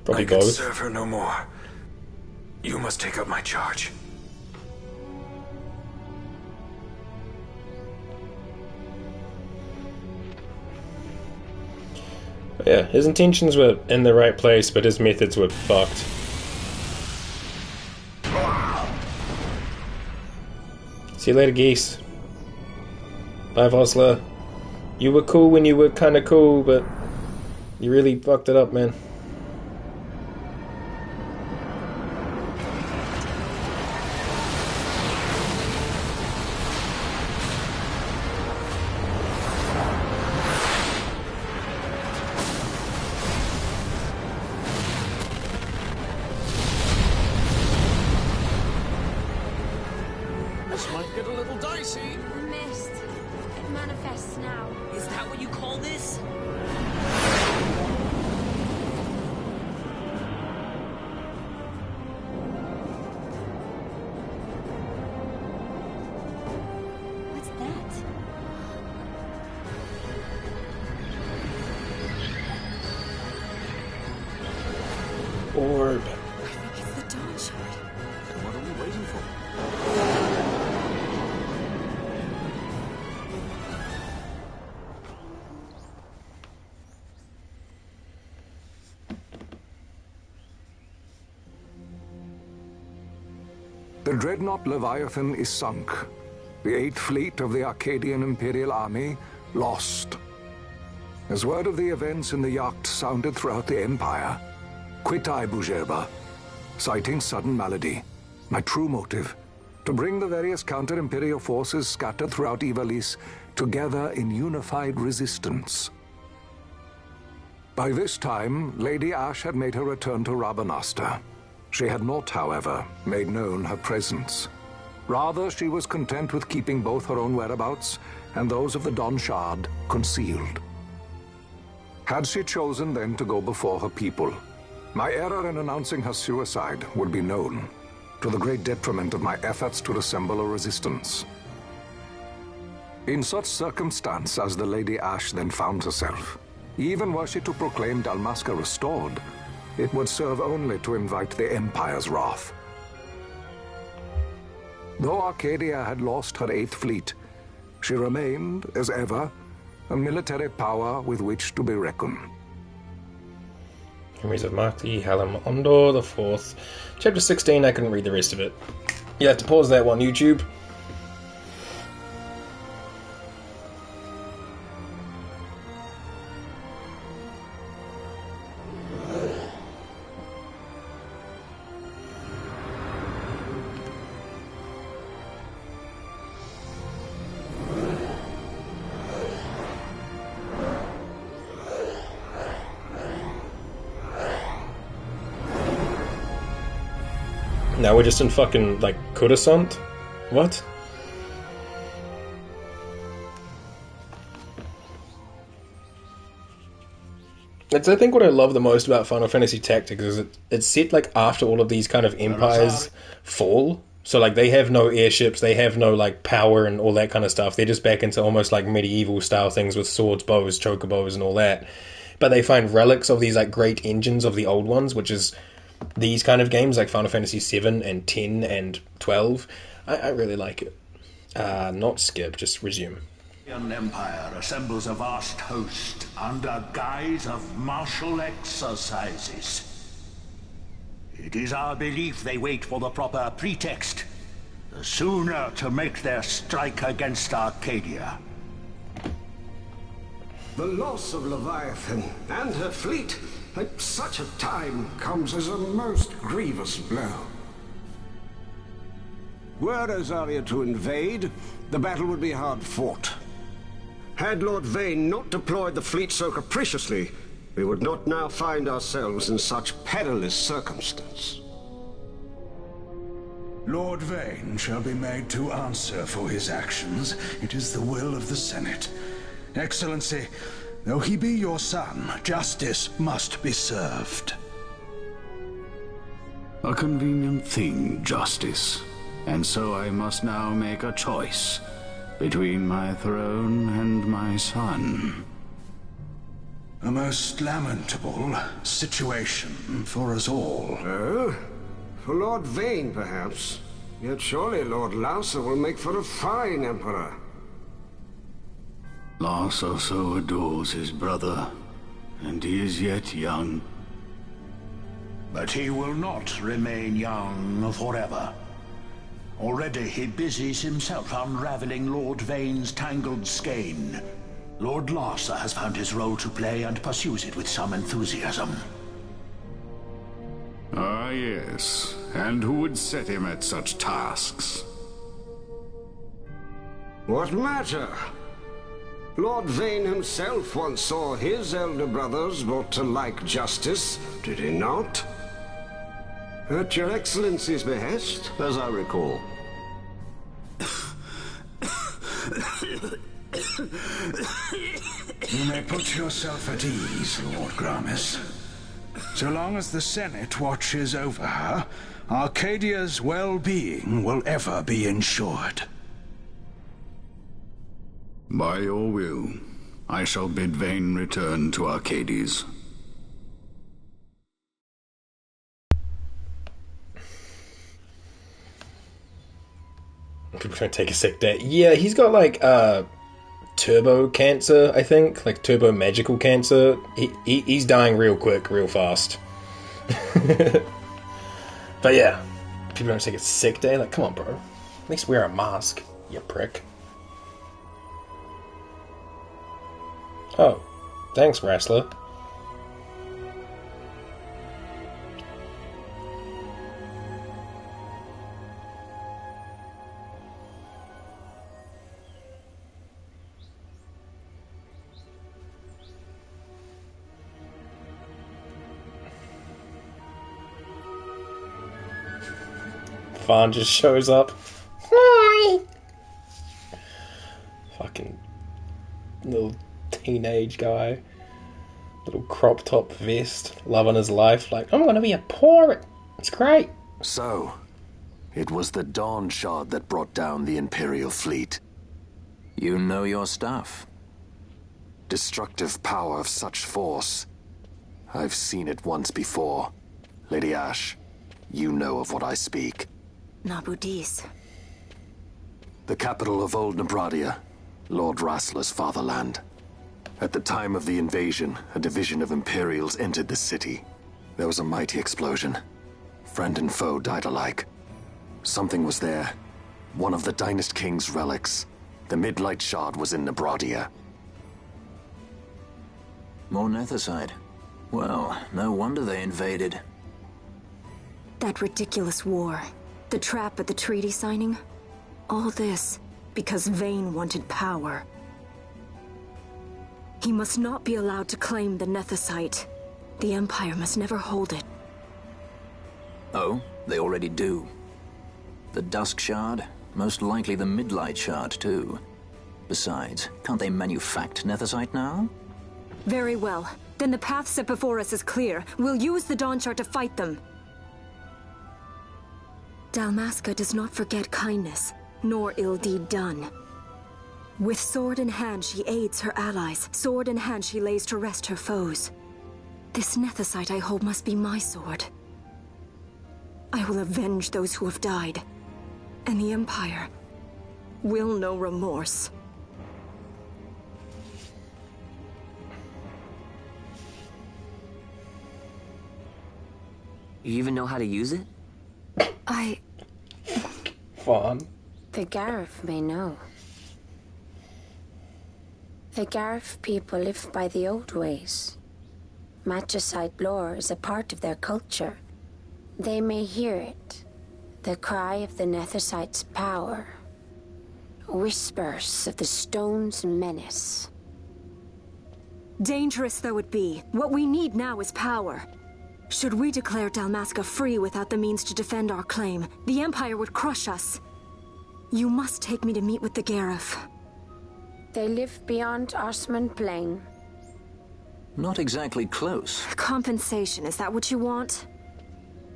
Speaker 1: Probably
Speaker 14: I can
Speaker 1: both.
Speaker 14: serve her no more. You must take up my charge.
Speaker 1: Yeah, his intentions were in the right place, but his methods were fucked. See you later, geese. Bye, Vosla. You were cool when you were kinda cool, but you really fucked it up, man.
Speaker 13: This might get a little dicey.
Speaker 8: The mist. It manifests now.
Speaker 13: Is that what you call this?
Speaker 6: What's that?
Speaker 1: Orb.
Speaker 6: I think it's the Dawn Shard.
Speaker 13: What are we waiting for?
Speaker 15: The dreadnought Leviathan is sunk. The 8th Fleet of the Arcadian Imperial Army lost. As word of the events in the yacht sounded throughout the Empire, quit I Bujerba, citing sudden malady. My true motive, to bring the various counter-imperial forces scattered throughout Ivalice together in unified resistance. By this time, Lady Ash had made her return to Rabanastre. She had not, however, made known her presence. Rather, she was content with keeping both her own whereabouts and those of the Dawn Shard concealed. Had she chosen then to go before her people, my error in announcing her suicide would be known, to the great detriment of my efforts to assemble a resistance. In such circumstance as the Lady Ash then found herself, even were she to proclaim Dalmasca restored, it would serve only to invite the Empire's wrath. Though Arcadia had lost her 8th Fleet, she remained, as ever, a military power with which to be reckoned.
Speaker 1: Memories of Marty Hallam Ondor the 4th. Chapter 16, I couldn't read the rest of it. You have to pause that one, YouTube. Now we're just in fucking, like, Coruscant? What? It's, I think, what I love the most about Final Fantasy Tactics is it's set, like, after all of these kind of empires fall. So, like, they have no airships, they have no, like, power and all that kind of stuff. They're just back into almost, like, medieval-style things with swords, bows, chocobos, and all that. But they find relics of these, like, great engines of the old ones, which is these kind of games, like Final Fantasy 7 and 10 and 12. I really like it. Not skip, just resume.
Speaker 16: The Empire assembles a vast host under guise of martial exercises. It is our belief they wait for the proper pretext, the sooner to make their strike against Arcadia.
Speaker 17: The loss of Leviathan and her fleet at such a time comes as a most grievous blow. Were Rosaria to invade, the battle would be hard fought. Had Lord Vane not deployed the fleet so capriciously, we would not now find ourselves in such perilous circumstance.
Speaker 16: Lord Vane shall be made to answer for his actions. It is the will of the Senate. Excellency, though he be your son, justice must be served.
Speaker 18: A convenient thing, justice. And so I must now make a choice between my throne and my son.
Speaker 19: A most lamentable situation for us all.
Speaker 17: Oh? For Lord Vane, perhaps. Yet surely Lord Lauser will make for a fine emperor.
Speaker 18: Lauser so adores his brother, and he is yet young.
Speaker 16: But he will not remain young forever. Already he busies himself unraveling Lord Vane's tangled skein. Lord Lauser has found his role to play and pursues it with some enthusiasm.
Speaker 18: Ah, yes. And who would set him at such tasks?
Speaker 17: What matter? Lord Vane himself once saw his elder brothers brought to like justice, did he not? At your Excellency's behest, as I recall.
Speaker 19: You may put yourself at ease, Lord Gramis. So long as the Senate watches over her, Arcadia's well-being will ever be ensured.
Speaker 18: By your will, I shall bid Vane return to Arcades.
Speaker 1: People trying to take a sick day. Yeah, he's got like turbo cancer, I think, like turbo magical cancer. He's dying real quick, real fast. But yeah, people don't take a sick day. Like, come on, bro. At least wear a mask, you prick. Oh, thanks, wrestler. Fawn just shows up. Hi! Fucking little teenage guy. Little crop top vest. Loving his life. Like, I'm gonna be a pirate. It's great.
Speaker 7: So, it was the Dawn Shard that brought down the Imperial fleet.
Speaker 4: You know your stuff.
Speaker 7: Destructive power of such force. I've seen it once before. Lady Ash, you know of what I speak.
Speaker 6: Nabudis.
Speaker 7: The capital of Old Nebradia, Lord Rassler's fatherland. At the time of the invasion, a division of Imperials entered the city. There was a mighty explosion. Friend and foe died alike. Something was there. One of the Dynast King's relics. The Midlight Shard was in Nebradia.
Speaker 4: More Nethicite. Well, no wonder they invaded.
Speaker 6: That ridiculous war. The trap at the treaty signing. All this because Vane wanted power. He must not be allowed to claim the Nethicite. The Empire must never hold it.
Speaker 4: Oh, they already do. The Dusk Shard, most likely the Midlight Shard too. Besides, can't they manufacture Nethicite now?
Speaker 6: Very well. Then the path set before us is clear. We'll use the Dawn Shard to fight them. Dalmasca does not forget kindness, nor ill deed done. With sword in hand, she aids her allies. Sword in hand, she lays to rest her foes. This Nethicite I hold must be my sword. I will avenge those who have died, and the Empire will know remorse.
Speaker 20: You even know how to use it?
Speaker 1: Fawn.
Speaker 8: The Garif may know. The Garif people live by the old ways. Magicite lore is a part of their culture. They may hear it. The cry of the Nethicite's power. Whispers of the stone's menace.
Speaker 6: Dangerous though it be, what we need now is power. Should we declare Dalmasca free without the means to defend our claim, the Empire would crush us. You must take me to meet with the Garif.
Speaker 8: They live beyond Osman Plain.
Speaker 4: Not exactly close.
Speaker 6: Compensation, is that what you want?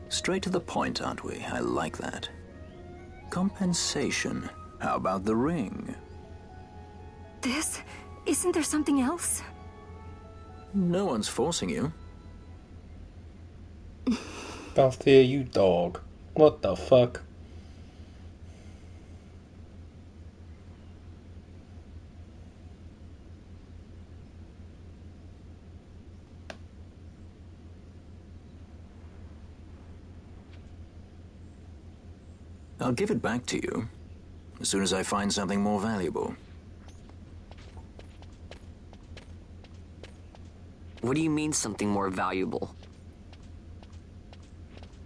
Speaker 4: Straight to the point, aren't we? I like that. Compensation. How about the ring?
Speaker 6: Isn't there something else?
Speaker 4: No one's forcing you.
Speaker 1: Balthier, you dog. What the fuck?
Speaker 4: I'll give it back to you as soon as I find something more valuable.
Speaker 20: What do you mean something more valuable?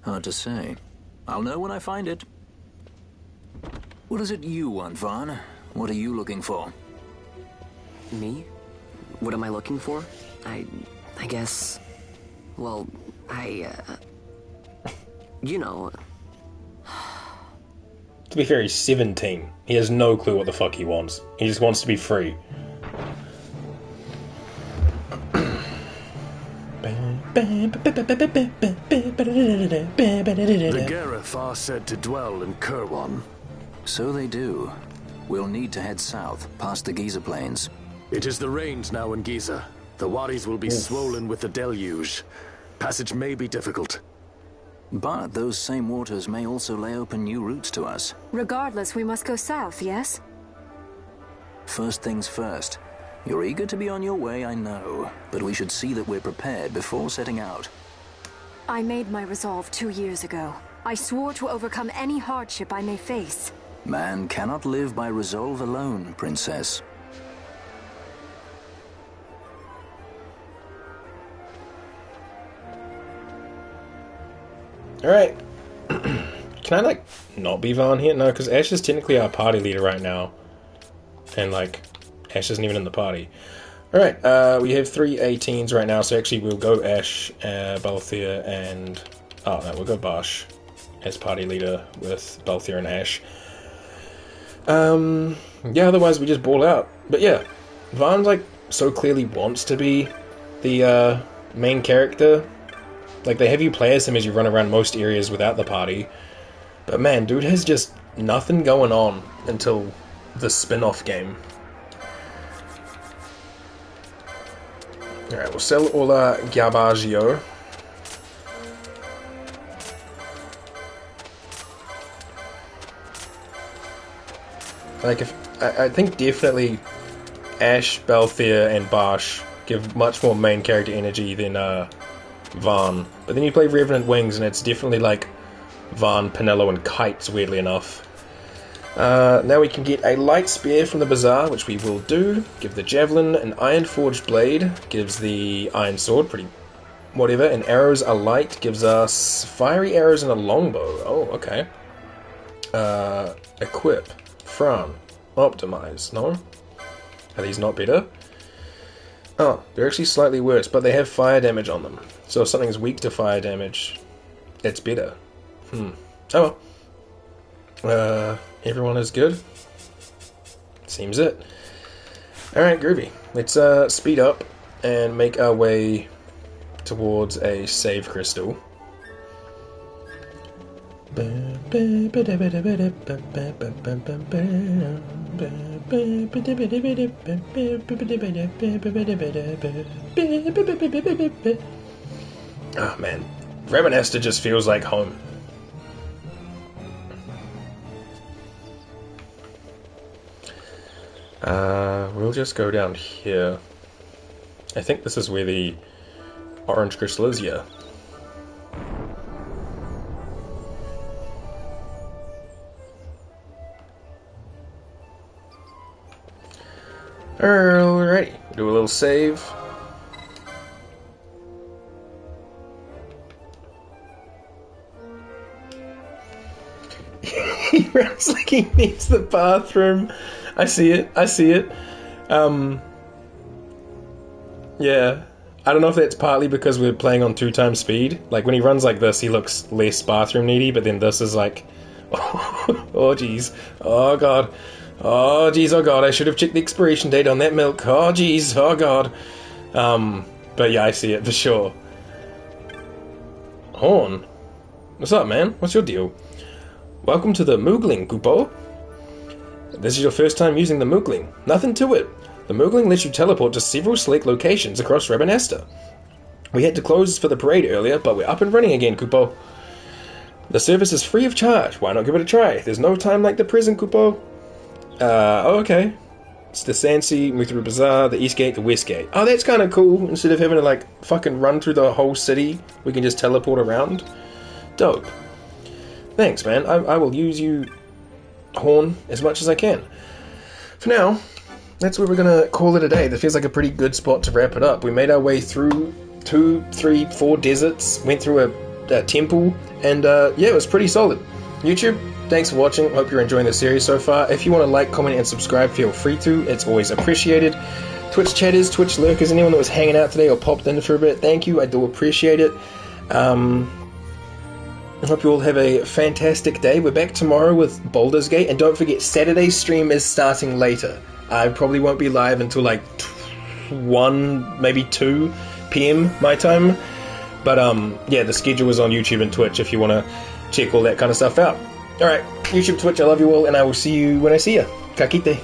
Speaker 4: Hard to say. I'll know when I find it. What is it you want, Vaughn? What are you looking for?
Speaker 20: Me? What am I looking for? I guess... Well, you know...
Speaker 1: To be fair, he's 17. He has no clue what the fuck he wants. He just wants to be free.
Speaker 3: The Gareth are said to dwell in Kirwan.
Speaker 4: So they do. We'll need to head south, past the Giza Plains.
Speaker 3: It is the rains now in Giza. The wadis will be swollen with the deluge. Passage may be difficult.
Speaker 4: But those same waters may also lay open new routes to us.
Speaker 6: Regardless, we must go south, yes?
Speaker 4: First things first. You're eager to be on your way, I know. But we should see that we're prepared before setting out.
Speaker 6: I made my resolve 2 years ago. I swore to overcome any hardship I may face.
Speaker 4: Man cannot live by resolve alone, Princess.
Speaker 1: Alright. Can I, like, not be Vaughn here? No, because Ash is technically our party leader right now. And, like, Ash isn't even in the party. Alright, we have 3 18s right now, so actually we'll go Ash, Balthier, and... Oh, no, we'll go Bash as party leader with Balthier and Ash. Yeah, otherwise we just ball out. But yeah, Vaughn's, like, so clearly wants to be the, main character. Like, they have you play as him as you run around most areas without the party. But man, dude has just nothing going on until the spin-off game. Alright, we'll sell all our Garbaggio. Like, I think definitely Ash, Balthier, and Bash give much more main character energy than, Vaughn. But then you play Revenant Wings and it's definitely like Vaughn, Pinello, and Kites, weirdly enough. Now we can get a light spear from the bazaar, which we will do. Give the javelin an iron forged blade, gives the iron sword, pretty whatever, and arrows are light, gives us fiery arrows and a longbow. Oh, okay. Equip, Fran, optimize, no? Are these not better? Oh, they're actually slightly worse, but they have fire damage on them. So if something's weak to fire damage, it's better. Oh well. Everyone is good? Seems it. Alright, groovy. Let's speed up and make our way towards a save crystal. Oh man, Rabanesta just feels like home. We'll just go down here. I think this is where the orange crystal is, yeah. Alrighty, do a little save. He runs like he needs the bathroom. I see it. Yeah. I don't know if that's partly because we're playing on 2x speed. Like, when he runs like this, he looks less bathroom needy, but then this is like... oh, jeez. Oh, God. Oh, jeez, oh, God. I should have checked the expiration date on that milk. Oh, jeez. Oh, God. But yeah, I see it for sure. Horn? What's up, man? What's your deal? Welcome to the Moogling, Kupo. This is your first time using the Moogling. Nothing to it. The Murgling lets you teleport to several select locations across Rabanesta. We had to close for the parade earlier, but we're up and running again, Kupo. The service is free of charge. Why not give it a try? There's no time like the present, Kupo. Oh, okay. It's the Sandsea, move through the Bazaar, the East Gate, the West Gate. Oh, that's kind of cool. Instead of having to, like, fucking run through the whole city, we can just teleport around. Dope. Thanks, man. I will use you, Horn, as much as I can. For now, that's where we're going to call it a day. That feels like a pretty good spot to wrap it up. We made our way through 2, 3, 4 deserts, went through a temple, and yeah, it was pretty solid. YouTube, thanks for watching. Hope you're enjoying the series so far. If you want to like, comment, and subscribe, feel free to. It's always appreciated. Twitch chatters, Twitch lurkers, anyone that was hanging out today or popped in for a bit, thank you. I do appreciate it. I hope you all have a fantastic day. We're back tomorrow with Baldur's Gate, and don't forget, Saturday's stream is starting later. I probably won't be live until like 1, maybe 2 p.m. my time. But yeah, the schedule is on YouTube and Twitch if you want to check all that kind of stuff out. Alright, YouTube, Twitch, I love you all, and I will see you when I see you. Ka kite.